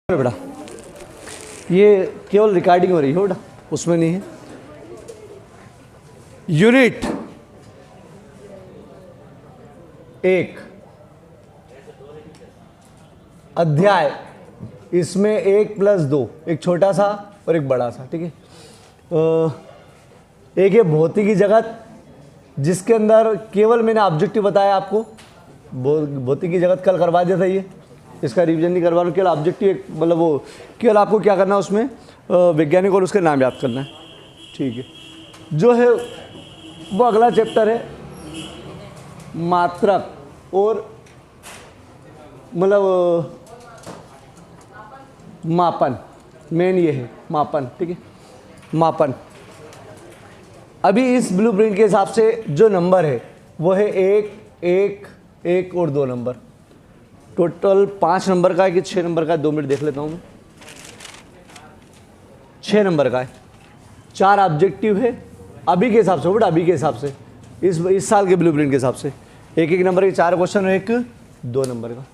बेटा ये केवल रिकॉर्डिंग हो रही है बेटा, उसमें नहीं है। यूनिट 1 अध्याय, इसमें 1+2, एक छोटा सा और एक बड़ा सा, ठीक है। एक है भौतिकी जगत, जिसके अंदर केवल मैंने ऑब्जेक्टिव बताया आपको। भौतिकी जगत कल करवा दिया था, ये इसका रिवीजन नहीं करवा रहा हूँ। केवल ऑब्जेक्टिव मतलब वो केवल आपको क्या करना है उसमें, वैज्ञानिक और उसके नाम याद करना है, ठीक है। जो है वो अगला चैप्टर है मात्रक और मतलब मापन। मेन ये है मापन, ठीक है, मापन। अभी इस ब्लूप्रिंट के हिसाब से जो नंबर है वो है 1, 1, 1 और 2 नंबर। टोटल 5 नंबर का है कि 6 नंबर का है, 2 मिनट देख लेता हूँ मैं। 6 नंबर का है, 4 ऑब्जेक्टिव है अभी के हिसाब से, बेटा अभी के हिसाब से, इस साल के ब्लूप्रिंट के हिसाब से। एक नंबर के 4 क्वेश्चन और एक 2 नंबर का।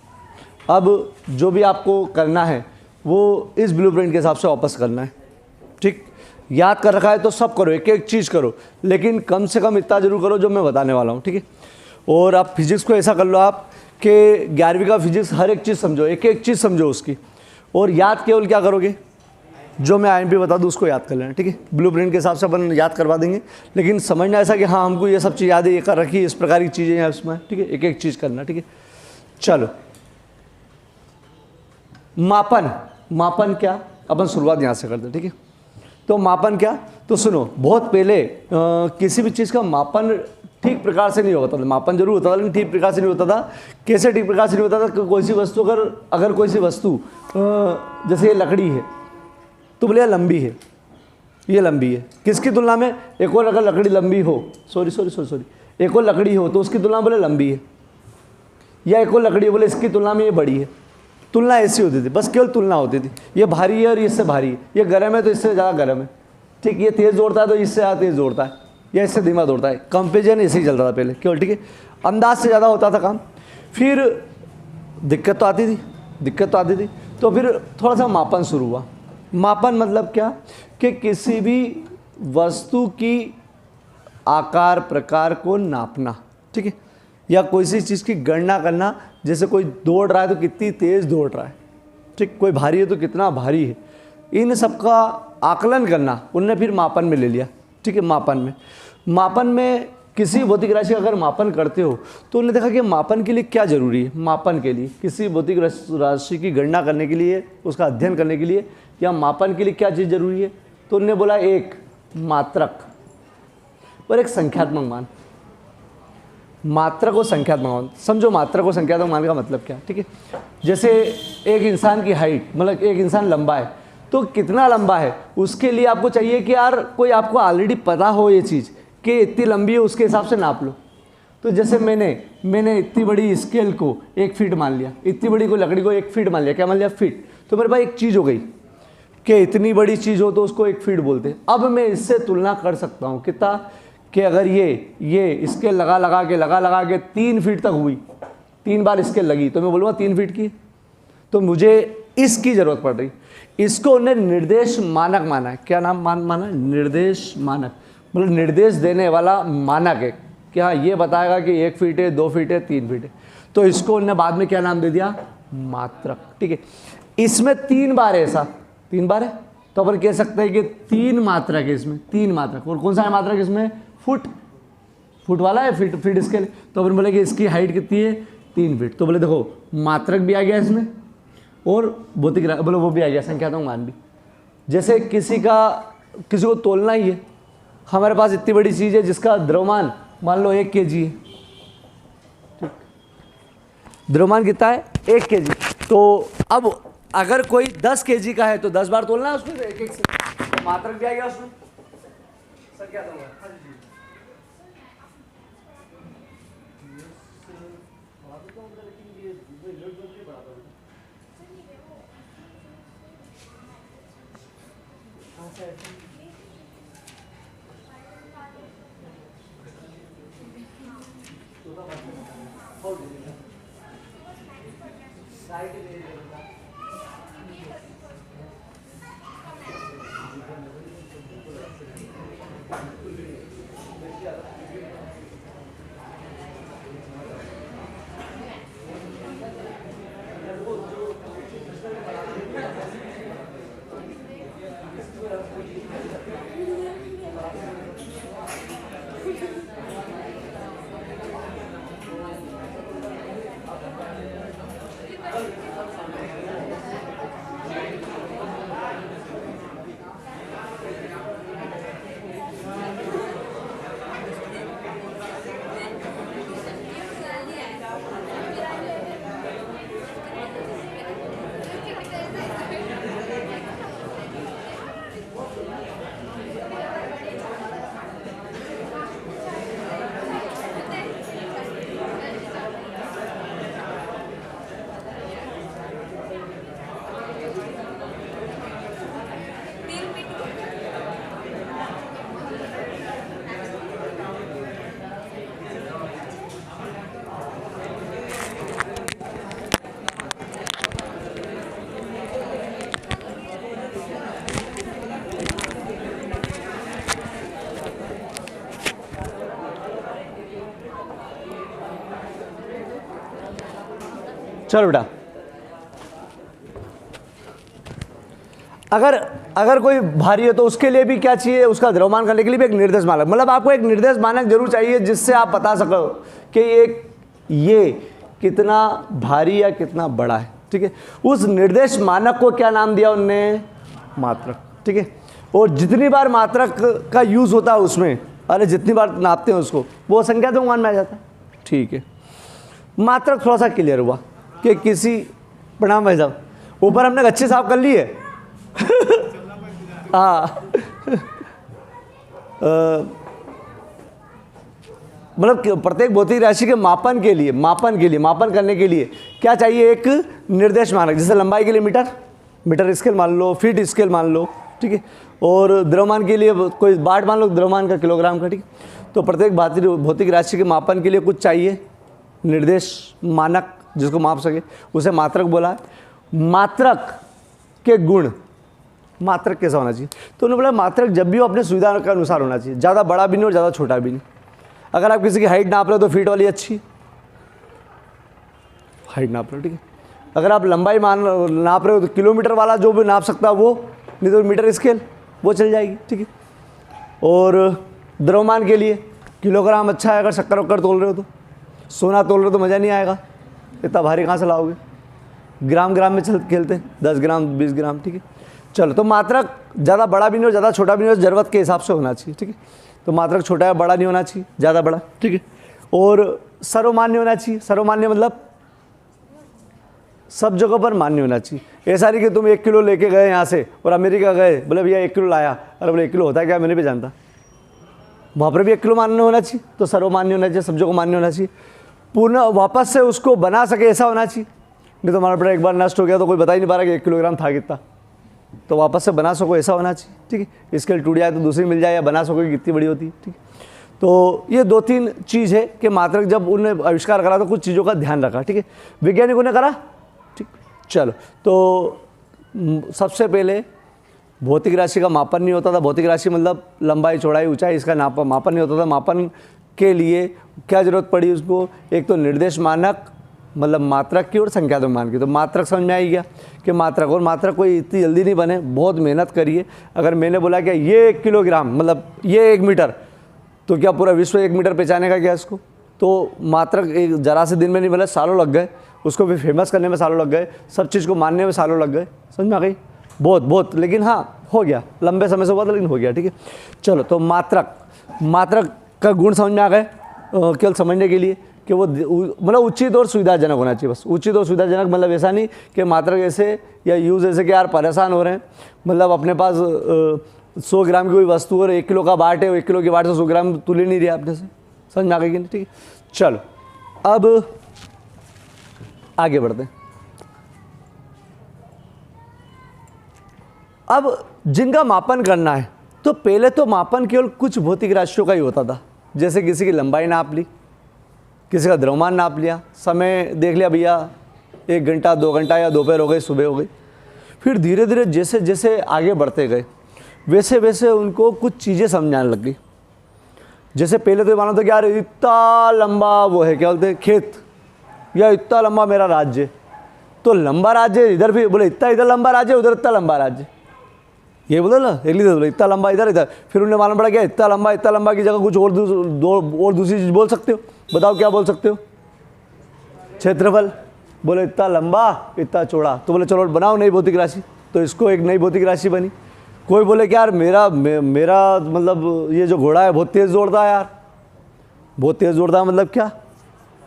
अब जो भी आपको करना है वो इस ब्लूप्रिंट के हिसाब से वापस करना है, ठीक। याद कर रखा है तो सब करो, एक एक चीज़ करो, लेकिन कम से कम इतना जरूर करो जो मैं बताने वाला हूँ, ठीक है। और आप फिजिक्स को ऐसा कर लो आप कि 11वीं का फिजिक्स हर एक चीज़ समझो, एक एक चीज़ समझो उसकी, और याद केवल क्या करोगे, जो मैं आईएमपी बता दूँ उसको याद कर लेना, ठीक है। ब्लूप्रिंट के हिसाब से अपन याद करवा देंगे, लेकिन समझना ऐसा कि हाँ हमको ये सब चीज़ याद है, ये कर रखी है, इस प्रकार की चीज़ें हैं उसमें, ठीक है। एक एक चीज़ करना, ठीक है। चलो मापन, मापन क्या, अपन शुरुआत यहाँ से करते हैं, ठीक है। तो मापन क्या, तो सुनो, बहुत पहले किसी भी चीज़ का मापन ठीक प्रकार से नहीं होता था। मापन जरूर होता था लेकिन ठीक प्रकार से नहीं होता था। कैसे ठीक प्रकार से नहीं होता था कि कोई सी वस्तु अगर कोई सी वस्तु जैसे ये लकड़ी है तो बोले लंबी है, ये लंबी है, किसकी तुलना में, एक और अगर लकड़ी लंबी हो, सॉरी एक और लकड़ी हो तो उसकी तुलना में बोले लंबी है, या एक और लकड़ी बोले इसकी तुलना में ये बड़ी है। तुलना ऐसी होती थी, बस केवल तुलना होती थी। ये भारी है और इससे भारी है, ये गर्म है तो इससे ज़्यादा गर्म है, ठीक। ये तेज़ दौड़ता है तो इससे ज़्यादा तेज़ दौड़ता है, या इससे धीमा दौड़ता है। कंपेरिजन ऐसे ही चलता था पहले केवल, ठीक है। अंदाज से ज़्यादा होता था काम। फिर दिक्कत तो आती थी, तो फिर थोड़ा सा मापन शुरू हुआ। मापन मतलब क्या, कि किसी भी वस्तु की आकार प्रकार को नापना, ठीक है, या कोई सी चीज़ की गणना करना। जैसे कोई दौड़ रहा है तो कितनी तेज़ दौड़ रहा है, ठीक, कोई भारी है तो कितना भारी है, इन सब का आकलन करना उनने फिर मापन में ले लिया, ठीक है। मापन में किसी भौतिक राशि का अगर मापन करते हो तो उन्होंने देखा कि मापन के लिए क्या जरूरी है। मापन के लिए, किसी भौतिक राशि की गणना करने के लिए, उसका अध्ययन करने के लिए, या मापन के लिए क्या चीज़ जरूरी है, तो उन्होंने बोला एक मात्रक और एक संख्यात्मक मान। मात्रक और संख्यात्मक मान समझो। मात्रक और संख्यात्मक मान का मतलब क्या, ठीक है। जैसे एक इंसान की हाइट, मतलब एक इंसान लंबा है तो कितना लंबा है, उसके लिए आपको चाहिए कि यार कोई आपको ऑलरेडी पता हो ये चीज़ कि इतनी लंबी है, उसके हिसाब से नाप लो। तो जैसे मैंने इतनी बड़ी स्केल को 1 फीट मान लिया, इतनी बड़ी को लकड़ी को 1 फीट मान लिया, क्या मान लिया, फीट। तो मेरे पास एक चीज़ हो गई कि इतनी बड़ी चीज़ हो तो उसको 1 फीट बोलते हैं। अब मैं इससे तुलना कर सकता हूँ कितना, कि अगर ये स्केल लगा के 3 फीट तक हुई, 3 बार स्केल लगी, तो मैं बोलूँगा 3 फीट की, तो मुझे इसकी ज़रूरत पड़ रही। इसको उन्हें निर्देश मानक माना है। क्या नाम माना है, निर्देश मानक, मतलब निर्देश देने वाला मानक है कि हाँ ये बताएगा कि 1 फीट है, 2 फीट है, 3 फीट है। तो इसको उन्होंने बाद में क्या नाम दे दिया, मात्रक, ठीक है। इसमें 3 बार है, ऐसा 3 बार है तो अपन कह सकते हैं कि 3 मात्रक है इसमें, 3 मात्रक। और कौन सा है मात्रक इसमें, फुट वाला है, फीट स्केल। तो अपन बोले कि इसकी हाइट कितनी है, 3 फीट। तो बोले देखो मात्रक भी आ गया इसमें और भौतिक बोले वो भी आ गया, संख्यात्मक मान भी। जैसे किसी को तोलना ही है, हमारे पास इतनी बड़ी चीज़ है जिसका द्रव्यमान मान लो 1 kg है, ठीक, द्रव्यमान कितना है, 1 kg। तो अब अगर कोई 10 kg का है तो 10 बार तोलना है उसमें, तो एक से तो मात्रक भी आ गया उसमें, संख्यात्मक। चलो बेटा, अगर कोई भारी है तो उसके लिए भी क्या चाहिए, उसका द्रव्यमान करने के लिए भी एक निर्देश मानक, मतलब आपको एक निर्देश मानक जरूर चाहिए जिससे आप बता सको कि ये कितना भारी या कितना बड़ा है, ठीक है। उस निर्देश मानक को क्या नाम दिया उनने, मात्रक, ठीक है। और जितनी बार मात्रक का यूज होता है उसमें, अरे जितनी बार नापते हैं उसको, वो संख्यात्मक मान में आ जाता है, ठीक है। मात्रक थोड़ा सा क्लियर हुआ कि किसी, प्रणाम भाई साहब, ऊपर हमने अच्छे साफ कर ली है हाँ मतलब प्रत्येक भौतिक राशि के मापन करने के लिए क्या चाहिए, एक निर्देश मानक। जैसे लंबाई के लिए मीटर स्केल मान लो, फीट स्केल मान लो, ठीक है। और द्रव्यमान के लिए कोई बाट मान लो, द्रव्यमान का, किलोग्राम का, ठीक है। तो प्रत्येक भौतिक राशि के मापन के लिए कुछ चाहिए निर्देश मानक जिसको माप सके, उसे मात्रक बोला है। मात्रक के गुण, मात्रक कैसा होना चाहिए, तो उन्होंने बोला मात्रक जब भी हो अपने सुविधा के अनुसार होना चाहिए, ज़्यादा बड़ा भी नहीं और ज़्यादा छोटा भी नहीं। अगर आप किसी की हाइट नाप रहे हो तो फीट वाली अच्छी हाइट नाप रहे हो, ठीक है। अगर आप लंबाई नाप रहे हो तो किलोमीटर वाला जो भी नाप सकता है वो, नहीं तो मीटर स्केल वो चल जाएगी, ठीक है। और द्रव्यमान के लिए किलोग्राम अच्छा है, अगर शक्कर वक्कर तोल रहे हो तो, सोना तोल रहे हो तो मज़ा नहीं आएगा, इतना भारी कहाँ से लाओगे। ग्राम में खेलते 10 ग्राम 20 ग्राम, ठीक है। चलो, तो मात्रक ज़्यादा बड़ा भी नहीं हो ज़्यादा छोटा भी नहीं हो, ज़रूरत के हिसाब से होना चाहिए, ठीक है। तो मात्रक छोटा है, बड़ा नहीं होना चाहिए, ज़्यादा बड़ा, ठीक है। और सर्वमान्य होना चाहिए। सर्वमान्य मतलब सब जगह पर मान्य होना चाहिए। ऐसा नहीं कि तुम 1 किलो लेके गए यहाँ से और अमेरिका गए, बोले भैया 1 किलो लाया, अरे बोले 1 किलो होता है क्या, मैंने भी जानता, वहाँ पर भी 1 किलो मान्य होना चाहिए। तो सर्वमान्य होना चाहिए, सब जगह मान्य होना चाहिए। पुनः वापस से उसको बना सके ऐसा होना चाहिए, नहीं तो हमारा प्रोडक्ट एक बार नष्ट हो गया तो कोई बता ही नहीं पा रहा कि 1 किलोग्राम था कितना, तो वापस से बना सको ऐसा होना चाहिए, ठीक है। स्केल टूट जाए तो दूसरी मिल जाए, या बना सको कितनी बड़ी होती है, ठीक है। तो ये 2-3 चीज़ है कि मात्रक जब उन्होंने आविष्कार करा तो कुछ चीज़ों का ध्यान रखा, ठीक है, वैज्ञानिकों ने करा, ठीक। चलो, तो सबसे पहले भौतिक राशि का मापन नहीं होता था। भौतिक राशि मतलब लंबाई चौड़ाई ऊंचाई, इसका मापन नहीं होता था। मापन के लिए क्या जरूरत पड़ी उसको, एक तो निर्देश मानक मतलब मात्रक की और संख्यात्मक मान की। तो मात्रक समझ में आई गया कि मात्रक, और मात्रक कोई इतनी जल्दी नहीं बने, बहुत मेहनत करिए। अगर मैंने बोला कि ये 1 किलोग्राम मतलब ये 1 मीटर, तो क्या पूरा विश्व 1 मीटर पहचाने का क्या इसको। तो मात्रक एक जरा से दिन में नहीं बने, सालों लग गए, उसको भी फेमस करने में सालों लग गए, सब चीज़ को मानने में सालों लग गए। समझ में आ गई, बहुत, लेकिन हाँ हो गया, लंबे समय से हुआ था लेकिन हो गया, ठीक है। चलो, तो मात्रक का गुण समझ में आ गए, केवल समझने के लिए कि वो मतलब उचित और सुविधाजनक होना चाहिए। बस उचित और सुविधाजनक मतलब ऐसा नहीं कि मात्रक ऐसे या यूज़ ऐसे कि यार परेशान हो रहे हैं, मतलब अपने पास 100 ग्राम की कोई वस्तु और 1 किलो का बाट है, 1 किलो के बाट से 100 ग्राम तुल ही नहीं रहे आपने से। समझ में आ गई कि नहीं, ठीक है। चलो, अब आगे बढ़ते हैं। अब जिनका मापन करना है, तो पहले तो मापन केवल कुछ भौतिक राशियों का ही होता था। जैसे किसी की लंबाई नाप ली, किसी का द्रव्यमान नाप लिया, समय देख लिया भैया 1 घंटा 2 घंटा या दोपहर हो गई सुबह हो गई। फिर धीरे धीरे जैसे जैसे आगे बढ़ते गए वैसे वैसे उनको कुछ चीज़ें समझ आने लग गई। जैसे पहले तो मानो था कि यार इतना लंबा वो है, क्या बोलते हैं, खेत, या इतना लंबा मेरा राज्य, तो लंबा राज्य इधर भी बोले इतना, इधर लंबा राज्य उधर इतना लंबा राज्य, ये बोलो ना, एक बोले इतना लंबा इधर इधर। फिर उन्हें मालूम पड़ा क्या इतना लंबा की जगह कुछ और दूसरी चीज़ बोल सकते हो, बताओ क्या बोल सकते हो। क्षेत्रफल, बोले इतना लंबा इतना चौड़ा, तो बोले चलो बनाओ नई भौतिक राशि, तो इसको एक नई भौतिक राशि बनी। कोई बोले कि यार मेरा मतलब ये जो घोड़ा है बहुत तेज़ दौड़ता है यार, बहुत तेज़ दौड़ता है, मतलब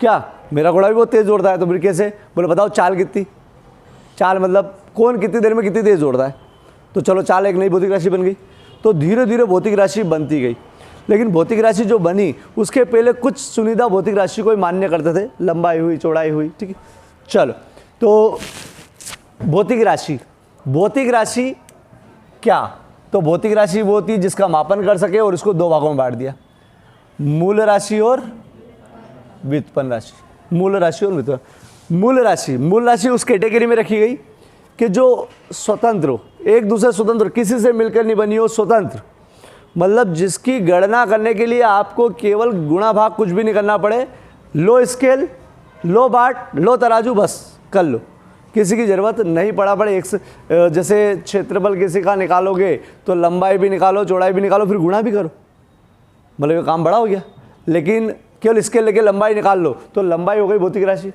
क्या मेरा घोड़ा भी बहुत तेज़ दौड़ता है, तो फिर कैसे, बोले बताओ चाल कितनी, चाल मतलब कौन कितनी देर में कितनी तेज़ दौड़ता है, तो चलो चाल एक नई भौतिक राशि बन गई। तो धीरे धीरे भौतिक राशि बनती गई, लेकिन भौतिक राशि जो बनी उसके पहले कुछ चुनिंदा भौतिक राशि को ही मान्य करते थे, लंबाई हुई चौड़ाई हुई, ठीक है। चलो, तो भौतिक राशि क्या, तो भौतिक राशि वो होती है जिसका मापन कर सके, और इसको 2 भागों में बांट दिया, मूल राशि और व्युत्पन्न राशि। मूल राशि उस कैटेगरी में रखी गई कि जो स्वतंत्र हो, एक दूसरे स्वतंत्र, किसी से मिलकर नहीं बनी हो, स्वतंत्र मतलब जिसकी गणना करने के लिए आपको केवल गुणा भाग कुछ भी नहीं करना पड़े, लो स्केल, लो बाट, लो तराजू, बस कर लो, किसी की ज़रूरत नहीं पड़ा पड़े। जैसे क्षेत्रफल किसी का निकालोगे तो लंबाई भी निकालो, चौड़ाई भी निकालो, फिर गुणा भी करो, मतलब ये काम बड़ा हो गया। लेकिन केवल इसके लेके लंबाई निकाल लो तो लंबाई हो गई भौतिक राशि,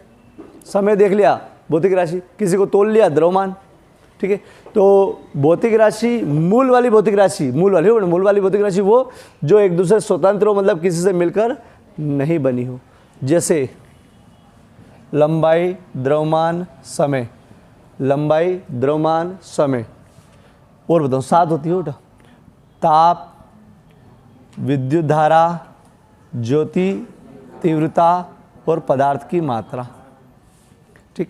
समय देख लिया भौतिक राशि, किसी को तोल लिया द्रव्यमान, ठीक है। तो भौतिक राशि मूल वाली भौतिक राशि, मूल वाली भौतिक राशि वो जो एक दूसरे स्वतंत्र हो, मतलब किसी से मिलकर नहीं बनी हो। जैसे लंबाई, द्रव्यमान, समय, लंबाई, द्रव्यमान, समय। और बताओ 7 होती है बेटा, ताप, विद्युत धारा, ज्योति तीव्रता और पदार्थ की मात्रा, ठीक।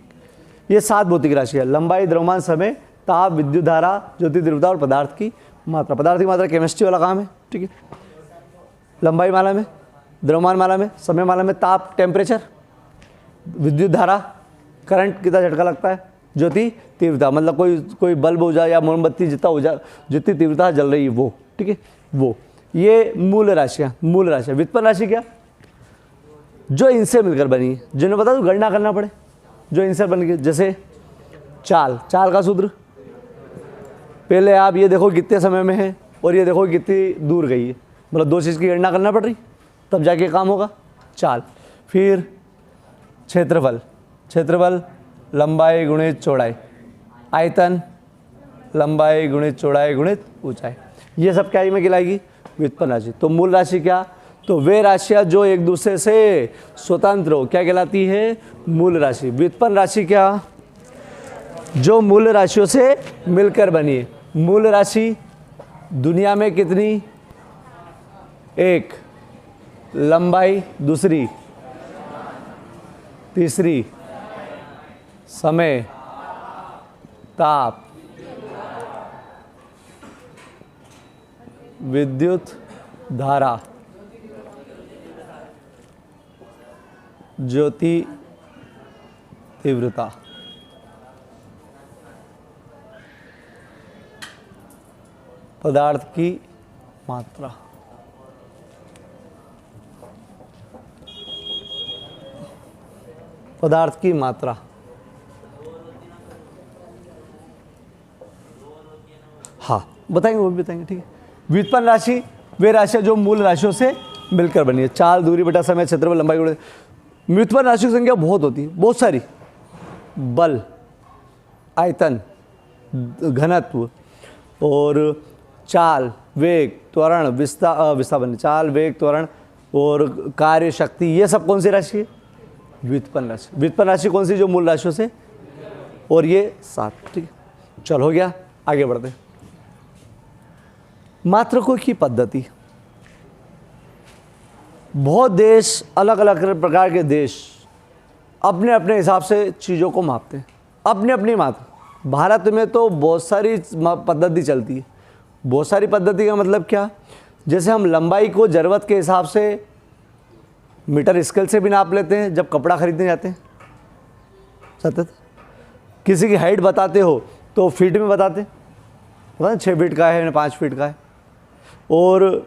ये 7 भौतिक राशि है, लंबाई, द्रव्यमान, समय, ताप, विद्युत धारा, ज्योति तीव्रता और पदार्थ की मात्रा। पदार्थ की मात्रा केमिस्ट्री वाला काम है, ठीक है। लंबाई माला में, द्रव्यमान माला में, समय माला में ताप टेम्परेचर, विद्युत धारा करंट कितना झटका लगता है, ज्योति तीव्रता मतलब कोई बल्ब हो जाए या मोमबत्ती जितना हो जाए जितनी तीव्रता जल रही है वो, ठीक है वो। ये मूल राशियाँ, मूल राशियाँ। व्युत्पन्न राशि क्या, जो इनसे मिलकर बनी है, जिन्हें बता दो गणना करना पड़े, जो इनसे बन गई। जैसे चाल का सूत्र, पहले आप ये देखो कितने समय में है और ये देखो कितनी दूर गई है, मतलब 2 चीज़ की गणना करना पड़ रही, तब जाके काम होगा चाल। फिर क्षेत्रफल लंबाई गुणित चौड़ाई, आयतन लंबाई गुणित चौड़ाई गुणित ऊंचाई, ये सब क्या में गिलाएगी, व्युत्पन्न राशि। तो मूल राशि क्या, तो वे राशियां जो एक दूसरे से स्वतंत्र हो क्या कहलाती है, मूल राशि। व्युत्पन्न राशि क्या, जो मूल राशियों से मिलकर बनी है। मूल राशि दुनिया में कितनी, एक, लंबाई दूसरी, तीसरी समय, ताप, विद्युत धारा, ज्योति तीव्रता। पदार्थ की मात्रा। पदार्थ की मात्रा, हाँ बताएंगे, वो भी बताएंगे, ठीक है। व्युत्पन्न राशि वे राशियां जो मूल राशियों से मिलकर बनी है। चाल, दूरी बटा समय, क्षेत्रफल, लंबाई गुणित। व्युत्पन्न राशि की संख्या बहुत होती है, बहुत सारी। बल, आयतन, घनत्व और चाल, वेग, त्वरण, विस्थापन, चाल, वेग, त्वरण और कार्य शक्ति, ये सब कौन सी राशि है, व्युत्पन्न राशि। व्युत्पन्न राशि कौन सी, जो मूल राशियों से, और ये 7, ठीक है। चल हो गया, आगे बढ़ते हैं। मात्रकों की पद्धति। बहुत देश, अलग अलग प्रकार के देश अपने अपने हिसाब से चीज़ों को मापते हैं, अपने अपनी मात्रा। भारत में तो बहुत सारी पद्धति चलती है। बहुत सारी पद्धति का मतलब क्या, जैसे हम लंबाई को ज़रूरत के हिसाब से मीटर स्केल से भी नाप लेते हैं जब कपड़ा खरीदने जाते हैं सतत। किसी की हाइट बताते हो तो फीट में बताते, पता है 6 फीट का है, 5 फीट का है। और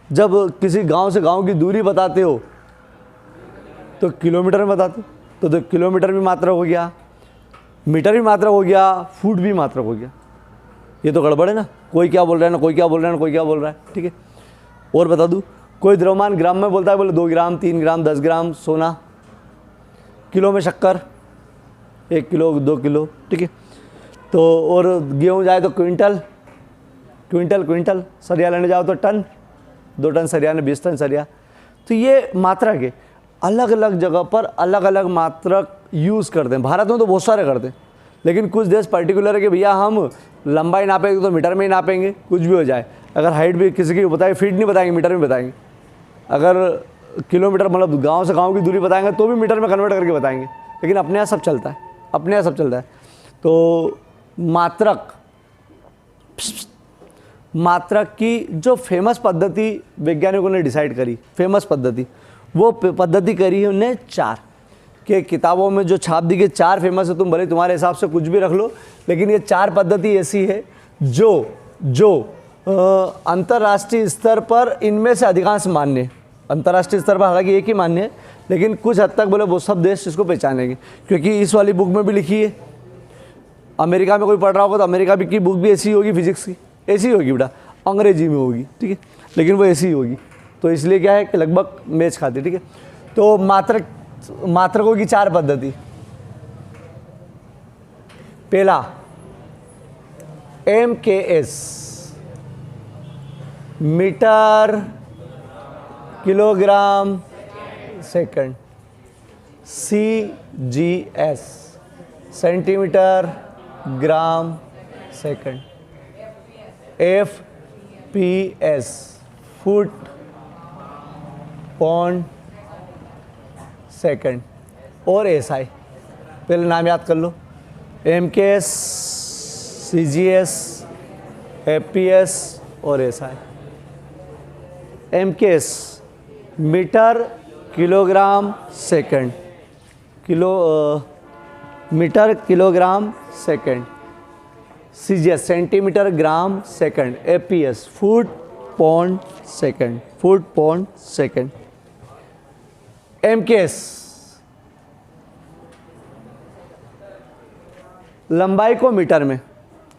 जब किसी गांव से गांव की दूरी बताते हो तो किलोमीटर में बताते, तो किलोमीटर भी मात्रक हो गया, मीटर भी मात्रक हो गया, फुट भी मात्रक हो गया। ये तो गड़बड़ है ना, कोई क्या बोल रहा है ना, कोई क्या बोल रहा है ना, कोई क्या बोल रहा है, ठीक है। और बता दूँ, कोई द्रव्यमान ग्राम में बोलता है, बोले 2 ग्राम, 3 ग्राम, 10 ग्राम सोना, किलो में शक्कर 1 किलो, 2 किलो, ठीक है। तो और गेहूँ जाए तो क्विंटल, सरिया लेने जाओ तो टन, 2 टन सरिया ने 20 टन सरिया। तो ये मात्रक है, अलग अलग जगह पर अलग अलग मात्रक यूज़ करते हैं। भारत में तो बहुत सारे करते हैं, लेकिन कुछ देश पर्टिकुलर है कि भैया हम लंबाई नापेंगे तो मीटर में ही नापेंगे, कुछ भी हो जाए। अगर हाइट भी किसी की बताए, फीट नहीं बताएंगे, मीटर में बताएंगे। अगर किलोमीटर मतलब गांव से गांव की दूरी बताएंगे तो भी मीटर में कन्वर्ट करके बताएंगे। लेकिन अपने यहाँ सब चलता है, अपने यहाँ सब चलता है। तो मात्रक की जो फेमस पद्धति वैज्ञानिकों ने डिसाइड करी, फेमस पद्धति, वो पद्धति करी है उन्हें 4 के किताबों में जो छाप दी गई 4 फेमस है। तुम भले तुम्हारे हिसाब से कुछ भी रख लो, लेकिन ये 4 पद्धति ऐसी है जो अंतर्राष्ट्रीय स्तर पर इनमें से अधिकांश मान्य है। अंतर्राष्ट्रीय स्तर पर हालांकि एक ही मान्य है, लेकिन कुछ हद तक बोले वो सब देश इसको पहचानेंगे, क्योंकि इस वाली बुक में भी लिखी है। अमेरिका में कोई पढ़ रहा होगा तो अमेरिका की बुक भी ऐसी होगी, फिजिक्स की ऐसी होगी बेटा, अंग्रेजी में होगी, ठीक है, लेकिन वो ऐसी ही होगी। तो इसलिए क्या है कि लगभग मैच खाती, ठीक है। तो मात्रकों की 4 पद्धति। पहला MKS, metre kilogram second. CGS, centimetre gram second. FPS, foot pound second. और SI, पहले नाम याद कर लो, MKS, CGS, FPS और SI। MKS metre kilogram second, metre kilogram second. CGS centimetre gram second. FPS foot pound second, foot pound second. MKS लंबाई को metre में,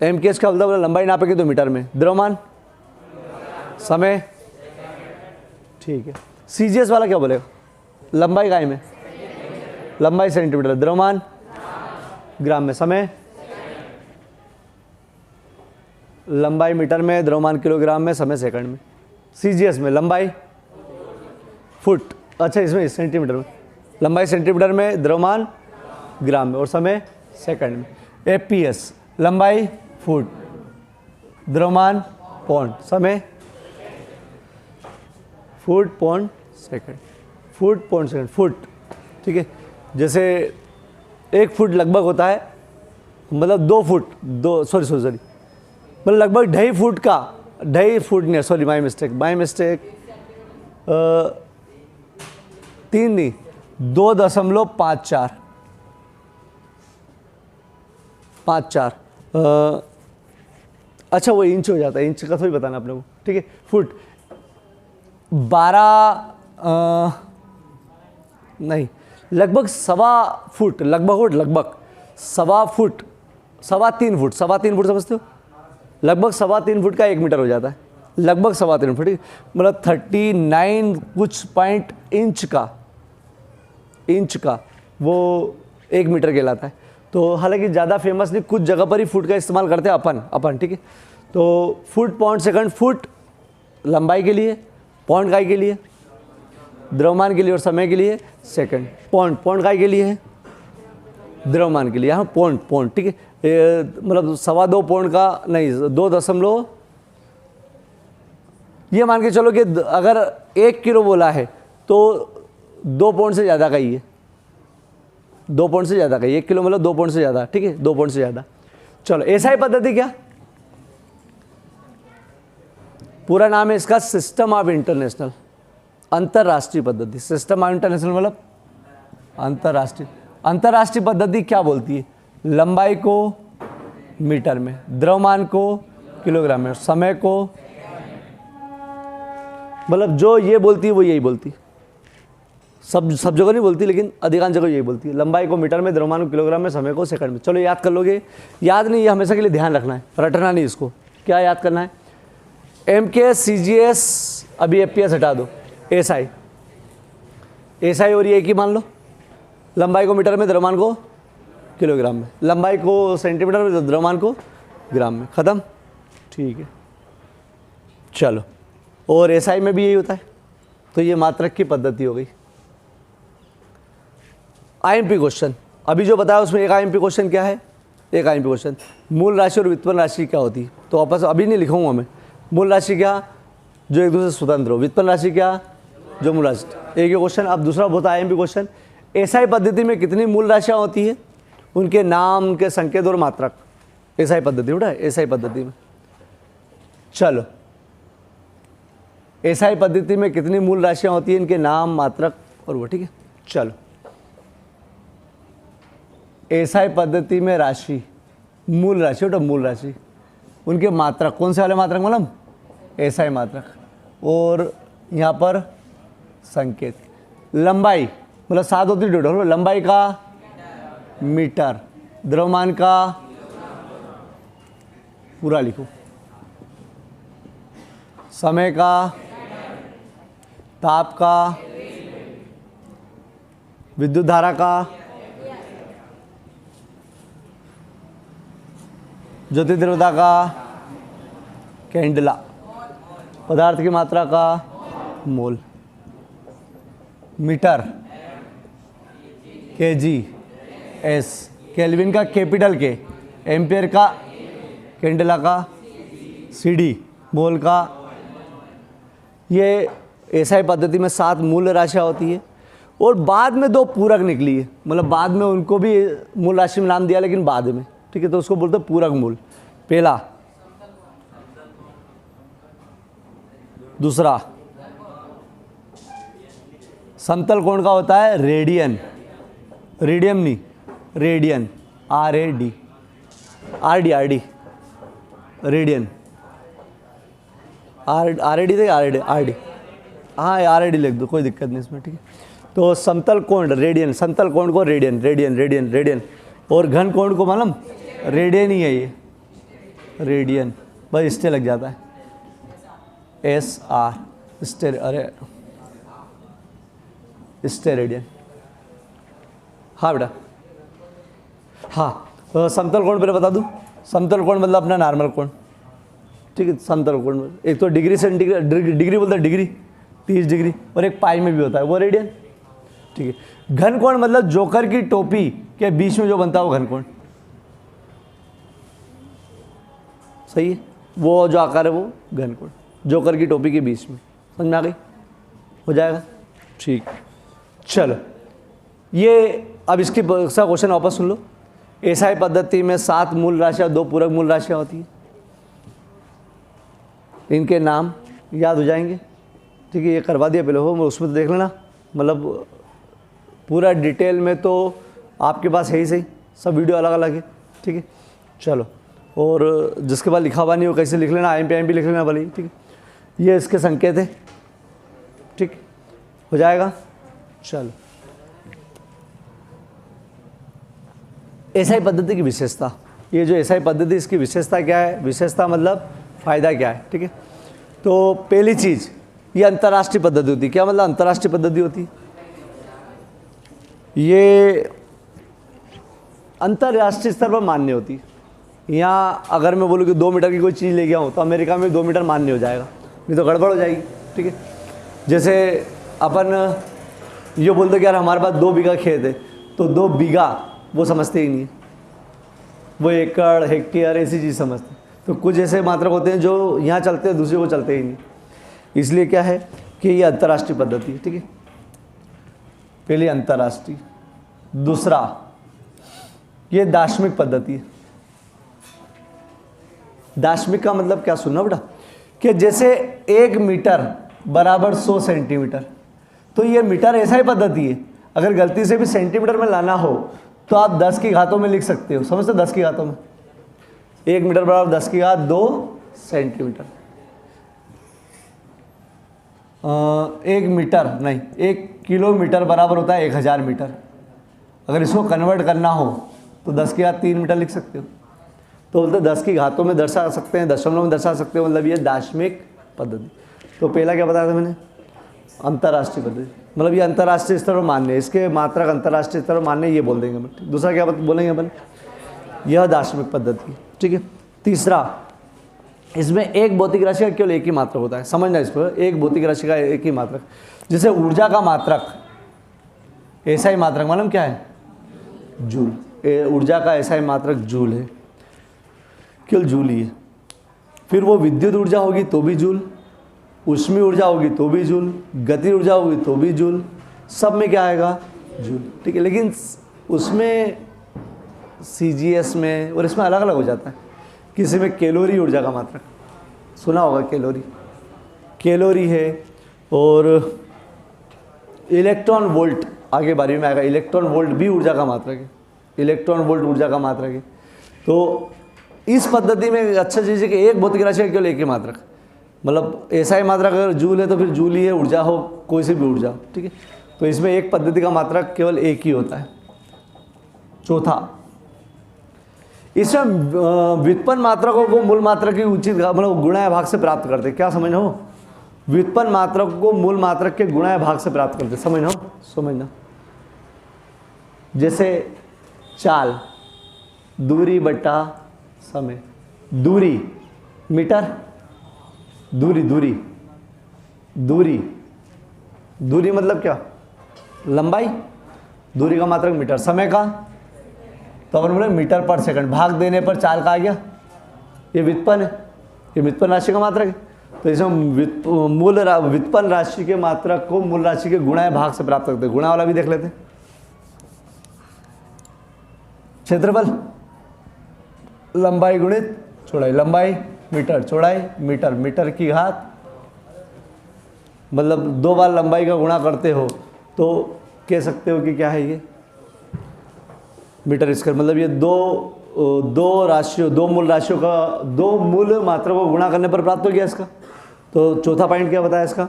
MKS का मतलब लंबाई नापेंगे तो मीटर में। द्रव्यमान, समय, ठीक है। CGS वाला क्या बोलेगा, लंबाई काय में, लंबाई सेंटीमीटर, द्रव्यमान ग्राम में, समय लंबाई मीटर में, द्रव्यमान किलोग्राम में, समय सेकंड में। CGS में लंबाई फुट, अच्छा इसमें सेंटीमीटर में, लंबाई सेंटीमीटर में, द्रव्यमान ग्राम में और समय सेकंड में। FPS लंबाई फुट, द्रव्यमान पौंड, समय foot pound second, foot pound second, foot, ठीक है। जैसे 1 फुट लगभग होता है, मतलब 2 फुट, सॉरी मतलब लगभग 2.5 फुट का, 2.5 फुट नहीं, सॉरी माई मिस्टेक, 3 नहीं, 2.54 54, अच्छा वो इंच हो जाता है, इंच का थोड़ी बताना अपने को, ठीक है। फुट 12 नहीं, लगभग 1.25 फुट, लगभग 3.25 फुट समझते हो, लगभग 3.25 फुट का 1 मीटर हो जाता है, लगभग 3.25 फुट, ठीक, मतलब 39 कुछ पॉइंट इंच का वो 1 मीटर कहलाता है। तो हालांकि ज़्यादा फेमस नहीं, कुछ जगह पर ही फुट का इस्तेमाल करते हैं अपन, ठीक है। तो फुट पौंड सेकंड, फुट लंबाई के लिए, पौंड काय के लिए, द्रव्यमान के लिए और समय के लिए सेकंड। पौंड काय के लिए है, द्रव्यमान के लिए, यहाँ पौंड, ठीक है, मतलब 2.25 पौंड का नहीं, 2 ये मान के चलो कि अगर 1 किलो बोला है तो 2 पौंड से ज़्यादा का ही है, 2 पौंड से ज़्यादा का, 1 किलो मतलब 2 पौंड से ज़्यादा, ठीक है, 2 पौंड से ज़्यादा। चलो SI पद्धति क्या, पूरा नाम है इसका सिस्टम ऑफ इंटरनेशनल, अंतरराष्ट्रीय पद्धति। सिस्टम ऑफ इंटरनेशनल मतलब अंतरराष्ट्रीय पद्धति क्या बोलती है, लंबाई को मीटर में, द्रव्यमान को किलोग्राम में, समय को, मतलब जो ये बोलती है वो यही बोलती है, सब जगह नहीं बोलती लेकिन अधिकांश जगह यही बोलती है, लंबाई को मीटर में, द्रव्यमान को किलोग्राम में, समय को सेकंड में। चलो याद कर लोगे, याद नहीं, ये हमेशा के लिए ध्यान रखना है, रटना नहीं इसको। क्या याद करना है, MKS, CGS, अभी FPS हटा दो, SI और ये एक ही मान लो, लंबाई को मीटर में, द्रव्यमान को किलोग्राम में, लंबाई को सेंटीमीटर में, द्रव्यमान को ग्राम में, ख़त्म, ठीक है। चलो, और SI में भी यही होता है। तो ये मात्रक की पद्धति हो गई। IMP क्वेश्चन, अभी जो बताया उसमें एक IMP क्वेश्चन क्या है, एक IMP क्वेश्चन, मूल राशि और व्युत्पन्न राशि क्या होती है। तो वापस अभी नहीं लिखूंगा मैं, मूल राशि क्या, जो एक दूसरे से स्वतंत्र हो, व्युत्पन्न राशि क्या, जो मूल राशि, एक ही क्वेश्चन। अब दूसरा होता है IMP क्वेश्चन, SI पद्धति में कितनी मूल राशियाँ होती है, उनके नाम, उनके संकेत और मात्रक। SI पद्धति उठा है, SI पद्धति में, चलो SI पद्धति में कितनी मूल राशियाँ होती हैं, इनके नाम, मात्रक और वो, ठीक है। चलो SI पद्धति में राशि, मूल राशि उठा, मूल राशि, उनके मात्रक, कौन से वाले मात्रक, मतलब SI मात्रक, और यहाँ पर संकेत। लंबाई मतलब 7 होती है टोटल। लंबाई का मीटर, द्रव्यमान का पूरा लिखो, समय का, ताप का, विद्युत धारा का, ज्योति द्रव्यता का, कैंडला, पदार्थ की मात्रा का, मोल, मीटर, केजी, एस, केल्विन का कैपिटल के, एम्पियर का, कैंडला का, सीडी, मोल का। ये एसआई पद्धति में 7 मूल राशियाँ होती है और बाद में 2 पूरक निकली है, मतलब बाद में उनको भी मूल राशि में नाम दिया लेकिन बाद में, ठीक है, तो उसको बोलते हैं पूरक मूल। पहला, दूसरा समतल कोण का होता है रेडियन, रेडियम नहीं, radian, RAD, RD, radian, RAD थे, RD, हाँ RAD लिख दो, कोई दिक्कत नहीं इसमें, ठीक है। तो समतल कोण रेडियन, समतल कोण को रेडियन, रेडियन, रेडियन, रेडियन, और घन कोण को मालूम रेडियन ही है ये, रेडियन, बस इससे लग जाता है, SR, अरे स्टेरेडियन। हाँ बेटा, हाँ, तो समतल कोण पहले बता दूँ। समतल कोण मतलब अपना नॉर्मल कोण, ठीक है। समतल कोण एक तो डिग्री सेंटीग्रेड, डिग्री बोलता है डिग्री, 30 डिग्री, और एक पाई में भी होता है वो रेडियन, ठीक है। घन कोण मतलब जोकर की टोपी के बीच में जो बनता है वो घन कोण, सही है, वो जो आकार है वो घन कोण, जोकर की टोपी के बीच में, समझ में आ गई? हो जाएगा, ठीक। चलो, ये अब इसकी क्वेश्चन वापस सुन लो। एसआई पद्धति में 7 मूल राशियाँ, 2 पूरक मूल राशियाँ होती है, इनके नाम याद हो जाएंगे, ठीक है। ये करवा दिया पहले हो, उसमें तो देख लेना, मतलब पूरा डिटेल में तो आपके पास है ही सही, सब वीडियो अलग अलग है, ठीक है। चलो, और जिसके पास लिखा हुआ नहीं हो कैसे लिख लेना, IMP लिख लेना भले ही, ठीक है। ये इसके संकेत है, ठीक, हो जाएगा। चलो, एसआई पद्धति की विशेषता, ये जो एसआई पद्धति इसकी विशेषता क्या है, विशेषता मतलब फ़ायदा क्या है, ठीक है। तो पहली चीज़, ये अंतर्राष्ट्रीय पद्धति होती है। क्या मतलब अंतर्राष्ट्रीय पद्धति होती है? ये अंतर्राष्ट्रीय स्तर पर मान्य होती है। यहाँ अगर मैं बोलूँ कि 2 मीटर की कोई चीज़ ले गया हूँ तो अमेरिका में 2 मीटर मान्य हो जाएगा, नहीं तो गड़बड़ हो जाएगी, ठीक है। जैसे अपन ये बोलते कि यार हमारे पास 2 बीघा खेत है, तो 2 बीघा वो समझते ही नहीं है, वो एकड़, हेक्टेयर ऐसी चीज़ समझते हैं। तो कुछ ऐसे मात्रक होते हैं जो यहाँ चलते हैं, दूसरे को चलते ही नहीं, इसलिए क्या है कि ये अंतर्राष्ट्रीय पद्धति है, ठीक है। पहली अंतर्राष्ट्रीय। दूसरा, ये दार्शनिक पद्धति है। दार्शनिक का मतलब क्या, सुनना बेटा, कि जैसे 1 मीटर बराबर 100 सेंटीमीटर, तो ये मीटर ऐसा ही पद्धति है। अगर गलती से भी सेंटीमीटर में लाना हो तो आप 10 की घातों में लिख सकते हो, समझते हो? 10 की घातों में 1 मीटर बराबर 10 की घात 2 सेंटीमीटर। 1 मीटर नहीं, 1 किलोमीटर बराबर होता है 1000 मीटर। अगर इसको कन्वर्ट करना हो तो 10 की घात 3 मीटर लिख सकते हो। तो बोलते 10 की घातों में दर्शा सकते हैं, दशमलव में दर्शा सकते हो, मतलब ये दार्शनिक पद्धति। तो पहला क्या बताया था मैंने, अंतर्राष्ट्रीय पद्धति, मतलब ये अंतर्राष्ट्रीय स्तर पर मान्य है, इसके मात्रक अंतर्राष्ट्रीय स्तर पर मान्य, ये बोल देंगे अपन। दूसरा क्या बोलेंगे अपन, यह दार्शनिक पद्धति, ठीक है। तीसरा, इसमें एक भौतिक राशि का केवल एक ही मात्रक होता है, समझना इसको, एक भौतिक राशि का एक ही मात्रक। जैसे ऊर्जा का मात्रक, ऐसा ही मात्रक मालूम क्या है, जूल। ऊर्जा का ऐसा ही मात्रक जूल है, केवल जूल ही है। फिर वो विद्युत ऊर्जा होगी तो भी जूल, ऊष्मीय ऊर्जा होगी तो भी जूल, गति ऊर्जा होगी तो भी जूल, सब में क्या आएगा, जूल, ठीक है। लेकिन उसमें CGS में और इसमें अलग अलग हो जाता है। किसी में कैलोरी ऊर्जा का मात्रक, सुना होगा कैलोरी, कैलोरी है। और इलेक्ट्रॉन वोल्ट आगे बारी में आएगा, इलेक्ट्रॉन वोल्ट भी ऊर्जा का मात्रक है, इलेक्ट्रॉन वोल्ट ऊर्जा का मात्रक है। तो इस पद्धति में अच्छा चीज़ है कि एक भौतिक राशि का केवल एक ही मात्रक, मतलब ऐसा ही मात्रक अगर जूल है तो फिर जूल ही है, ऊर्जा हो कोई सी भी ऊर्जा, ठीक है। तो इसमें एक पद्धति का मात्रक केवल एक ही होता है। चौथा, इसमें व्युत्पन्न मात्रकों को मूल मात्रक की उचित मतलब गुणा या भाग से प्राप्त करते। क्या समझ हो? व्युत्पन्न मात्रक को मूल मात्रक के गुणा या भाग से प्राप्त करते। समझना। जैसे चाल, दूरी बटा समय। दूरी मीटर, दूरी मतलब क्या? लंबाई। दूरी का मात्रक मीटर। समय का तो अपन बोले मीटर पर सेकंड। भाग देने पर चाल का आ गया, ये व्युत्पन्न है, ये व्युत्पन्न राशि का मात्रक है। तो इसमें व्युत्पन्न राशि के मात्रक को मूल राशि के गुणा या भाग से प्राप्त करते हैं। गुणा वाला भी देख लेते हैं। क्षेत्रफल, लंबाई गुणित चौड़ाई। लंबाई मीटर, चौड़ाई मीटर। मीटर की घात मतलब 2 बार लंबाई का गुणा करते हो तो कह सकते हो कि क्या है ये मीटर स्क्वायर। मतलब ये दो राशियों, दो मूल राशियों का, दो मूल मात्रा को गुणा करने पर प्राप्त हो गया इसका। तो चौथा पॉइंट क्या बताया इसका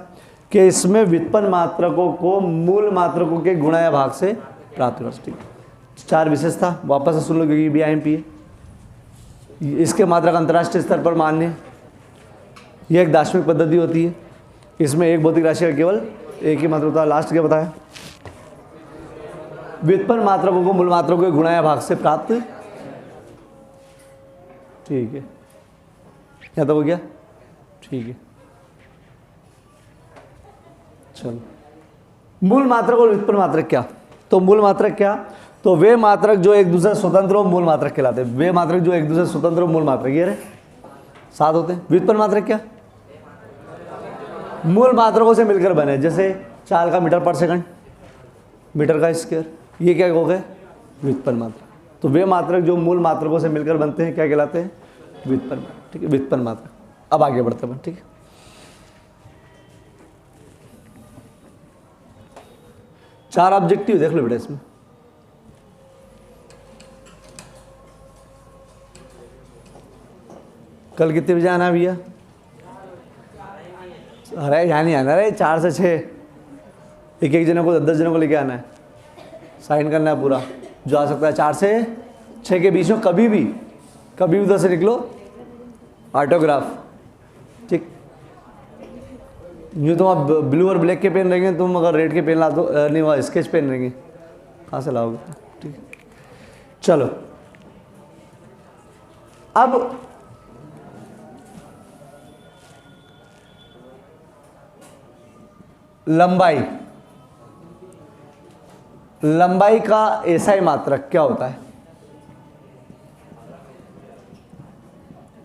कि इसमें व्युत्पन्न मात्रकों को मूल मात्रकों के गुणा या भाग से प्राप्त कर सकते। 4 विशेषता वापस से सुन लो क्योंकि BIMP है। इसके मात्रक अंतर्राष्ट्रीय स्तर पर मान्य है। यह एक दार्शनिक पद्धति होती है। इसमें एक भौतिक राशि का केवल एक ही मात्रक होता है। लास्ट क्या बताया? व्युत्पन्न मात्रकों को मूल मात्रकों के गुणा या भाग से प्राप्त। ठीक है, क्या तो हो गया? ठीक है, चलो। मूल मात्रक और व्युत्पन्न मात्रक क्या? तो मूल मात्रक क्या? तो वे मात्रक जो एक दूसरे स्वतंत्र और मूल मात्रक कहलाते हैं। वे मात्रक जो एक दूसरे स्वतंत्र और मूल मात्रक, ये रहे 7 होते हैं। व्युत्पन्न मात्रक क्या? मूल मात्रकों से मिलकर बने। जैसे चाल का मीटर पर सेकंड, मीटर का स्क्वायर, ये क्या हो गए? व्युत्पन्न मात्रक। तो वे मात्रक जो मूल मात्रकों से मिलकर बनते हैं क्या कहलाते हैं? व्युत्पन्न। ठीक है, व्युत्पन्न मात्रक। अब आगे बढ़ते हैं। ठीक है, चार ऑब्जेक्टिव देख लो बेटा इसमें। कल कितने बजे आना है भैया? अरे यहाँ नहीं आना, अरे 4 से 6 एक जनों को 10 जनों को लेके आना है, साइन करना है पूरा। जो आ सकता है 4 से 6 के बीच में कभी भी उधर से निकलो, ऑटोग्राफ। ठीक, जो तुम आप ब्लू और ब्लैक के पेन रहेंगे, तुम अगर रेड के पेन ला दो, नहीं वह स्केच पेन रहेंगे, कहाँ से लाओगे? ठीक है, चलो अब लंबाई का एसआई मात्रक क्या होता है?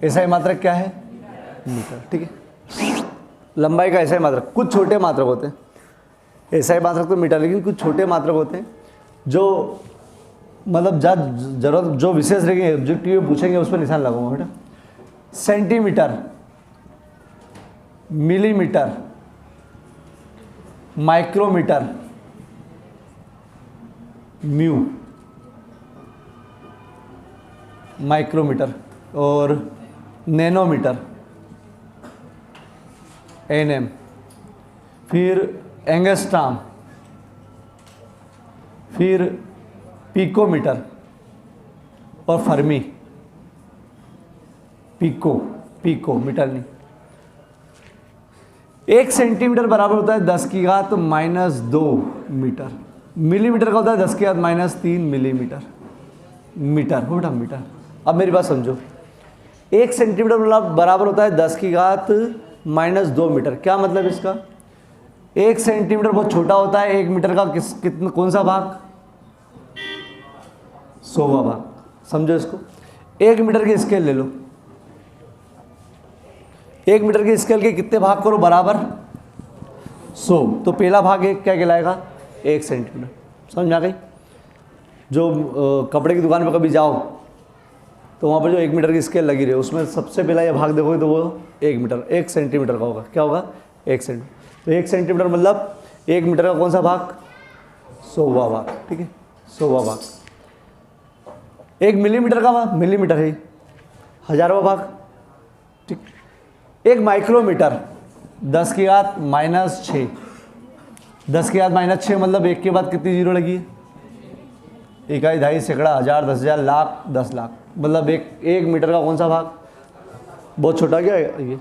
एसआई मात्रक क्या है? मीटर। ठीक है, लंबाई का एसआई मात्रक, कुछ छोटे मात्रक होते हैं। एसआई मात्रक तो मीटर, लेकिन कुछ छोटे मात्रक होते हैं जो मतलब जरूरत जो विशेष रहेंगे, ऑब्जेक्टिव पूछेंगे उस पर निशान लगाऊंगा बेटा। Centimetre, millimetre, micrometre, mu, micrometre और नैनोमीटर, एनएम, फिर एंगस्ट्रॉम, फिर पिकोमीटर और फर्मी। पिको मीटर नहीं। 1 सेंटीमीटर बराबर होता है 10 की घात -2 मीटर। मिलीमीटर का होता है 10 की घात -3 मिलीमीटर। मीटर हो बेटा, मीटर। अब मेरी बात समझो, 1 सेंटीमीटर मतलब बराबर होता है 10 की घात -2 मीटर। क्या मतलब इसका? 1 सेंटीमीटर बहुत छोटा होता है, 1 मीटर का कितना कौन सा भाग? 100वां भाग। समझो इसको। 1 मीटर की स्केल ले लो, 1 मीटर के स्केल के कितने भाग करो बराबर? 100। तो पहला भाग एक क्या कहलाएगा? 1 सेंटीमीटर। समझ में आ गई? जो कपड़े की दुकान पर कभी जाओ तो वहाँ पर जो 1 मीटर की स्केल लगी रही, उसमें सबसे पहला ये भाग देखोगे तो वो 1 मीटर 1 सेंटीमीटर का होगा। क्या होगा? 1 सेंटीमीटर। तो 1 सेंटीमीटर मतलब 1 मीटर का कौन सा भाग? 100वां भाग। ठीक है, 100वां भाग। 1 मिलीमीटर का भाग, मिलीमीटर है 1000वां भाग। ठीक। 1 माइक्रोमीटर 10 की घात -6 10 की घात -6 मतलब 1 के बाद कितनी जीरो लगी है? इकाई, दहाई, सैकड़ा, हज़ार, 10,000, लाख, 10 लाख, मतलब एक मीटर का कौन सा भाग? बहुत छोटा क्या है ये?